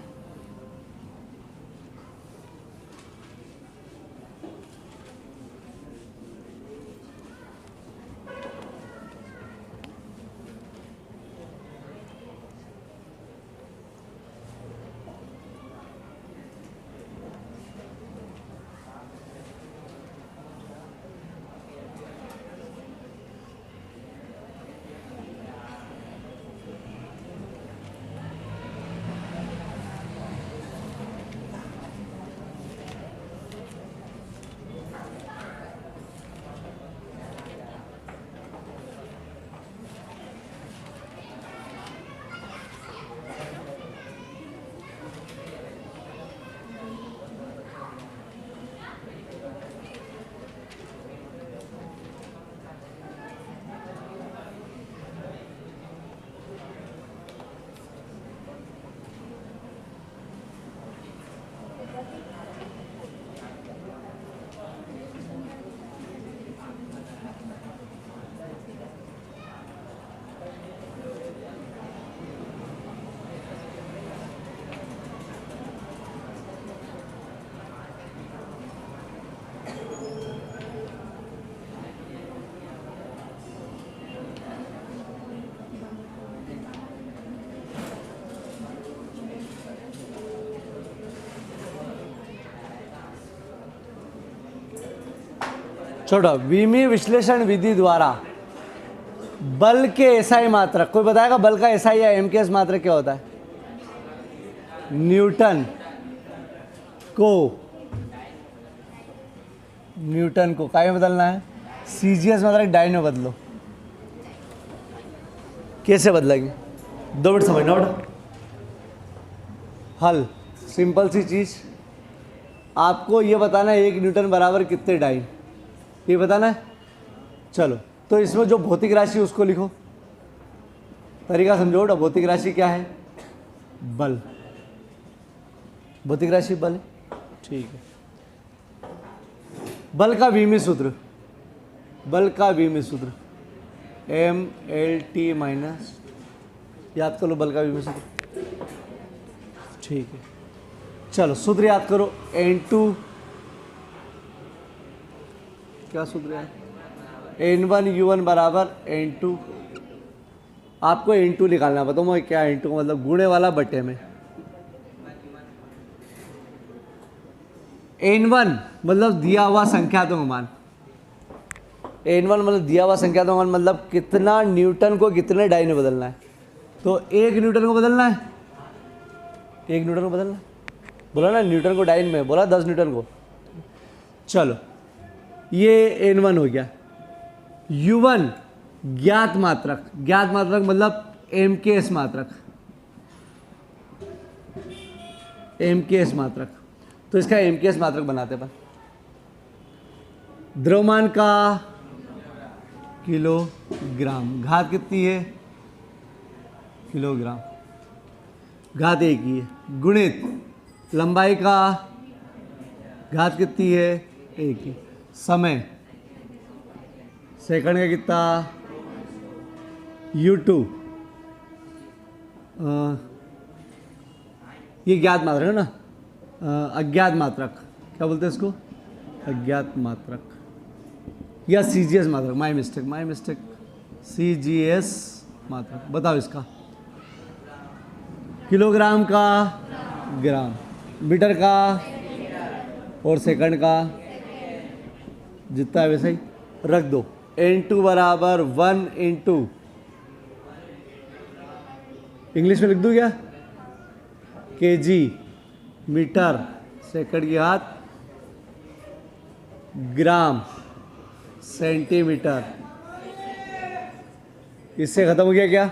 छोड़ो, विमीय विश्लेषण विधि द्वारा बल के एसआई मात्रक, कोई बताएगा बल का एसआई या एम के एस मात्रक क्या होता है? न्यूटन को काय में बदलना है? सीजीएस मात्रक डाइन में बदलो। कैसे बदलेंगे? 2 मिनट समझ नोट। हल सिंपल सी चीज, आपको ये बताना है 1 न्यूटन बराबर कितने डाइन, ये बताना है। चलो तो इसमें जो भौतिक राशि उसको लिखो, तरीका समझो। भौतिक राशि क्या है? बल। भौतिक राशि बल है, ठीक है। बल का विमीय सूत्र, MLT माइनस, याद कर लो बल का विमीय सूत्र, ठीक है। चलो सूत्र याद करो, N2 क्या सूत्र है? N1U1 बराबर N2। आपको N2 निकालना, बताओ मैं क्या N2 का मतलब? गुणे वाला बटे में। N1 मतलब दिया हुआ संख्यात्मक मान, N1 मतलब दिया हुआ संख्यात्मक मान, मतलब कितना न्यूटन को कितने डाइन में बदलना है। तो 1 न्यूटन को बदलना है, 1 न्यूटन को बदलना, बोला ना न्यूटन को डाइन में, बोला 10 न्यूटन को। चलो ये N1 हो गया। U1 ज्ञात मात्रक मतलब MKS मात्रक, तो इसका MKS मात्रक बनाते अपन। द्रव्यमान का किलोग्राम, घात कितनी है? किलोग्राम, घात 1 ही है, गुणित लंबाई का घात कितनी है? 1 ही। समय सेकंड का कितना? U2 ये ज्ञात मात्रक है ना, अज्ञात मात्रक, क्या बोलते हैं इसको, अज्ञात मात्रक या सीजीएस मात्रक, माय मिस्टेक, सीजीएस मात्रक। बताओ इसका, किलोग्राम का ग्राम, मीटर का और सेकंड का, जितना है वैसे ही रख दो। N2 बराबर 1 इंटू, इंग्लिश में लिख दूँ क्या, केजी, मीटर, सेकंड की घात, ग्राम, सेंटीमीटर। इससे खत्म हो गया क्या।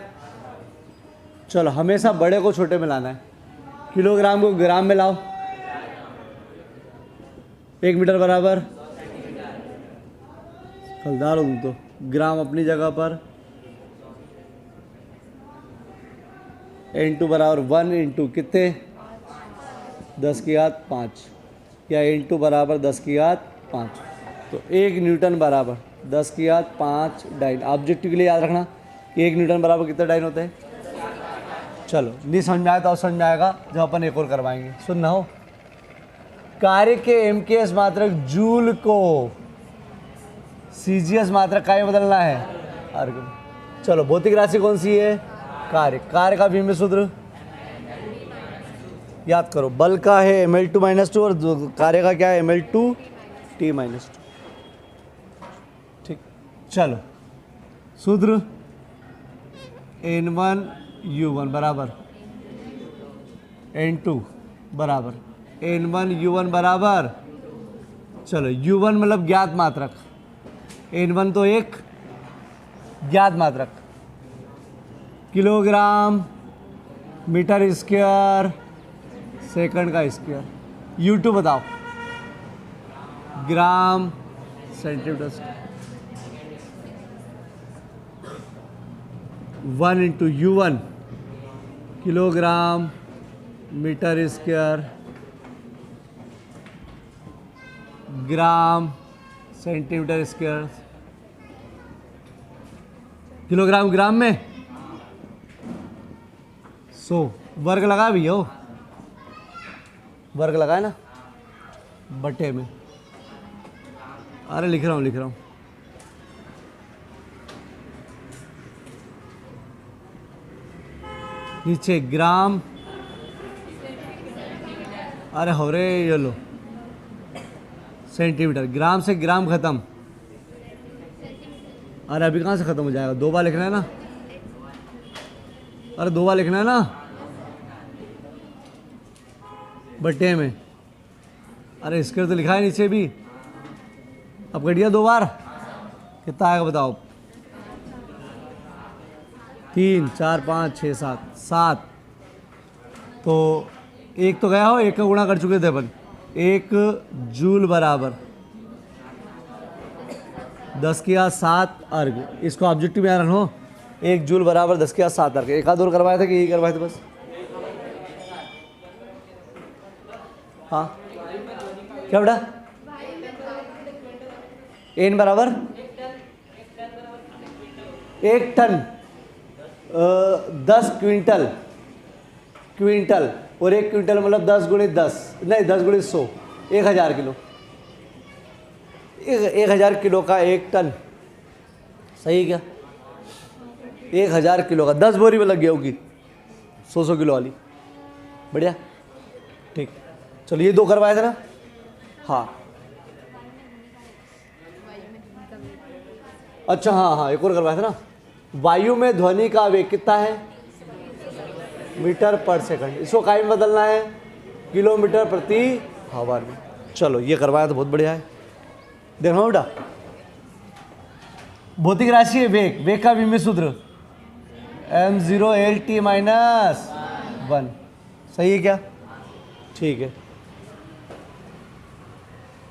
चलो हमेशा बड़े को छोटे में लाना है, किलोग्राम को ग्राम में लाओ। 1 मीटर बराबर, खलदार हो तुम तो, ग्राम अपनी जगह पर, N2 बराबर 1 इंटू कितने, 10 की घात 5, या N2 बराबर 10 की घात 5, तो 1 न्यूटन बराबर 10 की घात 5 डाइन। ऑब्जेक्टिव के लिए याद रखना 1 न्यूटन बराबर कितने डाइन होते हैं। चलो नहीं समझ में आया तो समझ में आएगा जब अपन एक और करवाएंगे। सुनना हो, कार्य के एमकेएस मात्रक जूल को सीजीएस मात्रक का बदलना है, आर्गुन। चलो भौतिक राशि कौन सी है, कार्य का विमित सूत्र याद करो, बल का है ml2 - 2 और कार्य का क्या है ml2T - 2। ठीक, चलो सूत्र N1U1 बराबर N2 बराबर N1U1 बराबर, चलो U1 मतलब ज्ञात मात्रक, N1 तो एक ज्ञात मात्रक, किलोग्राम मीटर स्क्वायर सेकंड का स्क्वायर, U2 बताओ, gram centimetre square. 1 into U1 kilogram metre square gram centimetre square, kilogram gram में 100, वर्ग लगा भी हो, वर्ग लगा है ना, बटे में, अरे लिख रहा हूँ नीचे ग्राम, अरे हो रे ये लो सेंटीमीटर, ग्राम से ग्राम खत्म, अरे अभी कहाँ से खत्म हो जाएगा, 2 बार लिखना है ना, अरे 2 बार लिखना है ना, बटे में, अरे इसके तो लिखा है नीचे भी, अब कटिया 2 बार, कितना आएगा बताओ, 3 4 5 6 7, तो एक तो गया हो, एक का गुणा कर चुके थे अपन, 1 जूल बराबर 10 की घात 7 अर्ग, इसको ऑब्जेक्टिव में याद रखो, 1 जूल बराबर 10 की घात 7 अर्ग। एक आध और करवाए थे कि यही करवाए थे बस, हाँ क्या बेटा, एन बराबर 1 टन 10 क्विंटल, और 1 क्विंटल मतलब 10 × 10 नहीं 10 × 100, 1000 किलो, 1000 किलो का 1 टन, सही है क्या, 1000 किलो का 10 बोरी में लग गया होगी 100 किलो वाली, बढ़िया। ठीक, चलो ये 2 करवाए थे ना, हाँ अच्छा हाँ एक और करवाया था ना, वायु में ध्वनि का वेग कितना है, मीटर पर सेकंड, इसको काय में बदलना है, किलोमीटर प्रति आवर में। चलो ये करवाया तो बहुत बढ़िया है, देखो बेटा, भौतिक राशि है वेग का विमित सूत्र m0L/T - 1, सही है क्या, ठीक है।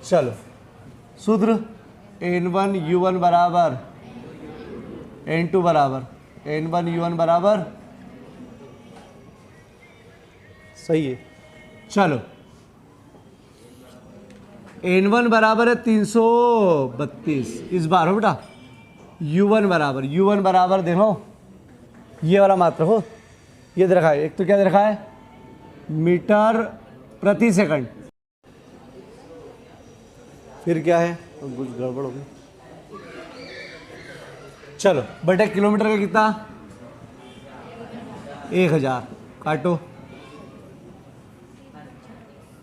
चलो सूत्र N1U1 बराबर N2 बराबर N1U1 बराबर, सही है। चलो N1 बराबर है 332, इस बार हो बेटा, U1 बराबर देखो ये वाला मात्र हो, ये दे रखा है, एक तो क्या दे रखा है मीटर प्रति सेकंड। फिर क्या है, कुछ गड़बड़ हो गई। चलो बटे किलोमीटर का कितना, 1000। काटो,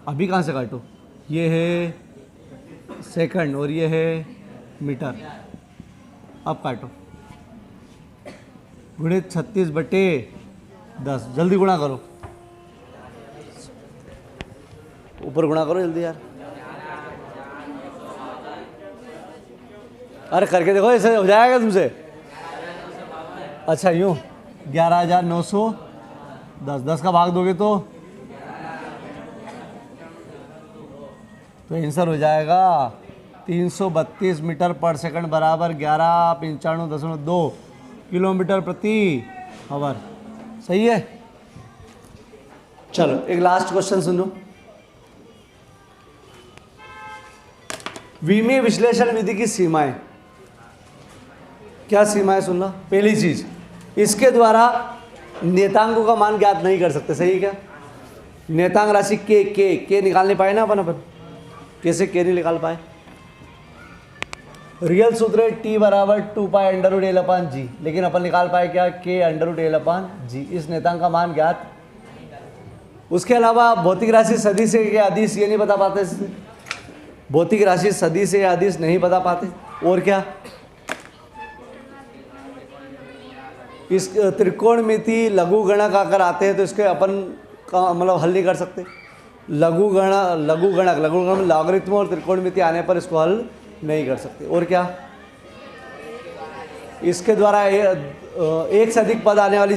अभी कहाँ से काटो, ये है सेकंड और ये है मीटर। अब काटो, गुणित 36/10। जल्दी गुणा करो, ऊपर गुणा करो जल्दी यार। अरे करके देखो, ऐसे हो जाएगा तुमसे। अच्छा यूँ 11,910, 10 का भाग दोगे तो आंसर हो जाएगा 332 मीटर पर सेकंड बराबर 1195.2 किलोमीटर प्रति आवर। सही है। चलो एक लास्ट क्वेश्चन सुनो। विमीय विश्लेषण विधि की सीमाएं, क्या सीमाएं सुनना। पहली चीज, इसके द्वारा नेतांकों का मान ज्ञात नहीं कर सकते। सही है क्या। नेतांक राशि के निकाल नहीं पाए ना अपन कैसे के नहीं निकाल पाए। रियल सूत्र है टी बराबर 2π√L/g, लेकिन अपन निकाल पाए क्या, k√L/g। इस नेतांक का मान ज्ञात। उसके अलावा भौतिक राशि सदिश है या अदिश, ये नहीं बता पाते इससे। भौतिक राशि सदिश है या अदिश नहीं बता पाते। और क्या, इस त्रिकोणमिति लघु गणक अगर आते हैं तो इसके अपन का मतलब हल नहीं कर सकते। लघु गणक में लॉगरिथम और त्रिकोणमिति आने पर इसको हल नहीं कर सकते। और क्या, इसके द्वारा एक से अधिक पद आने वाली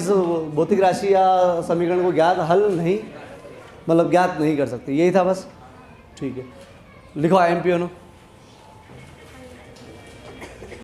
भौतिक राशि या समीकरण को ज्ञात नहीं कर सकते। यही था बस। ठीक है, लिखो IMP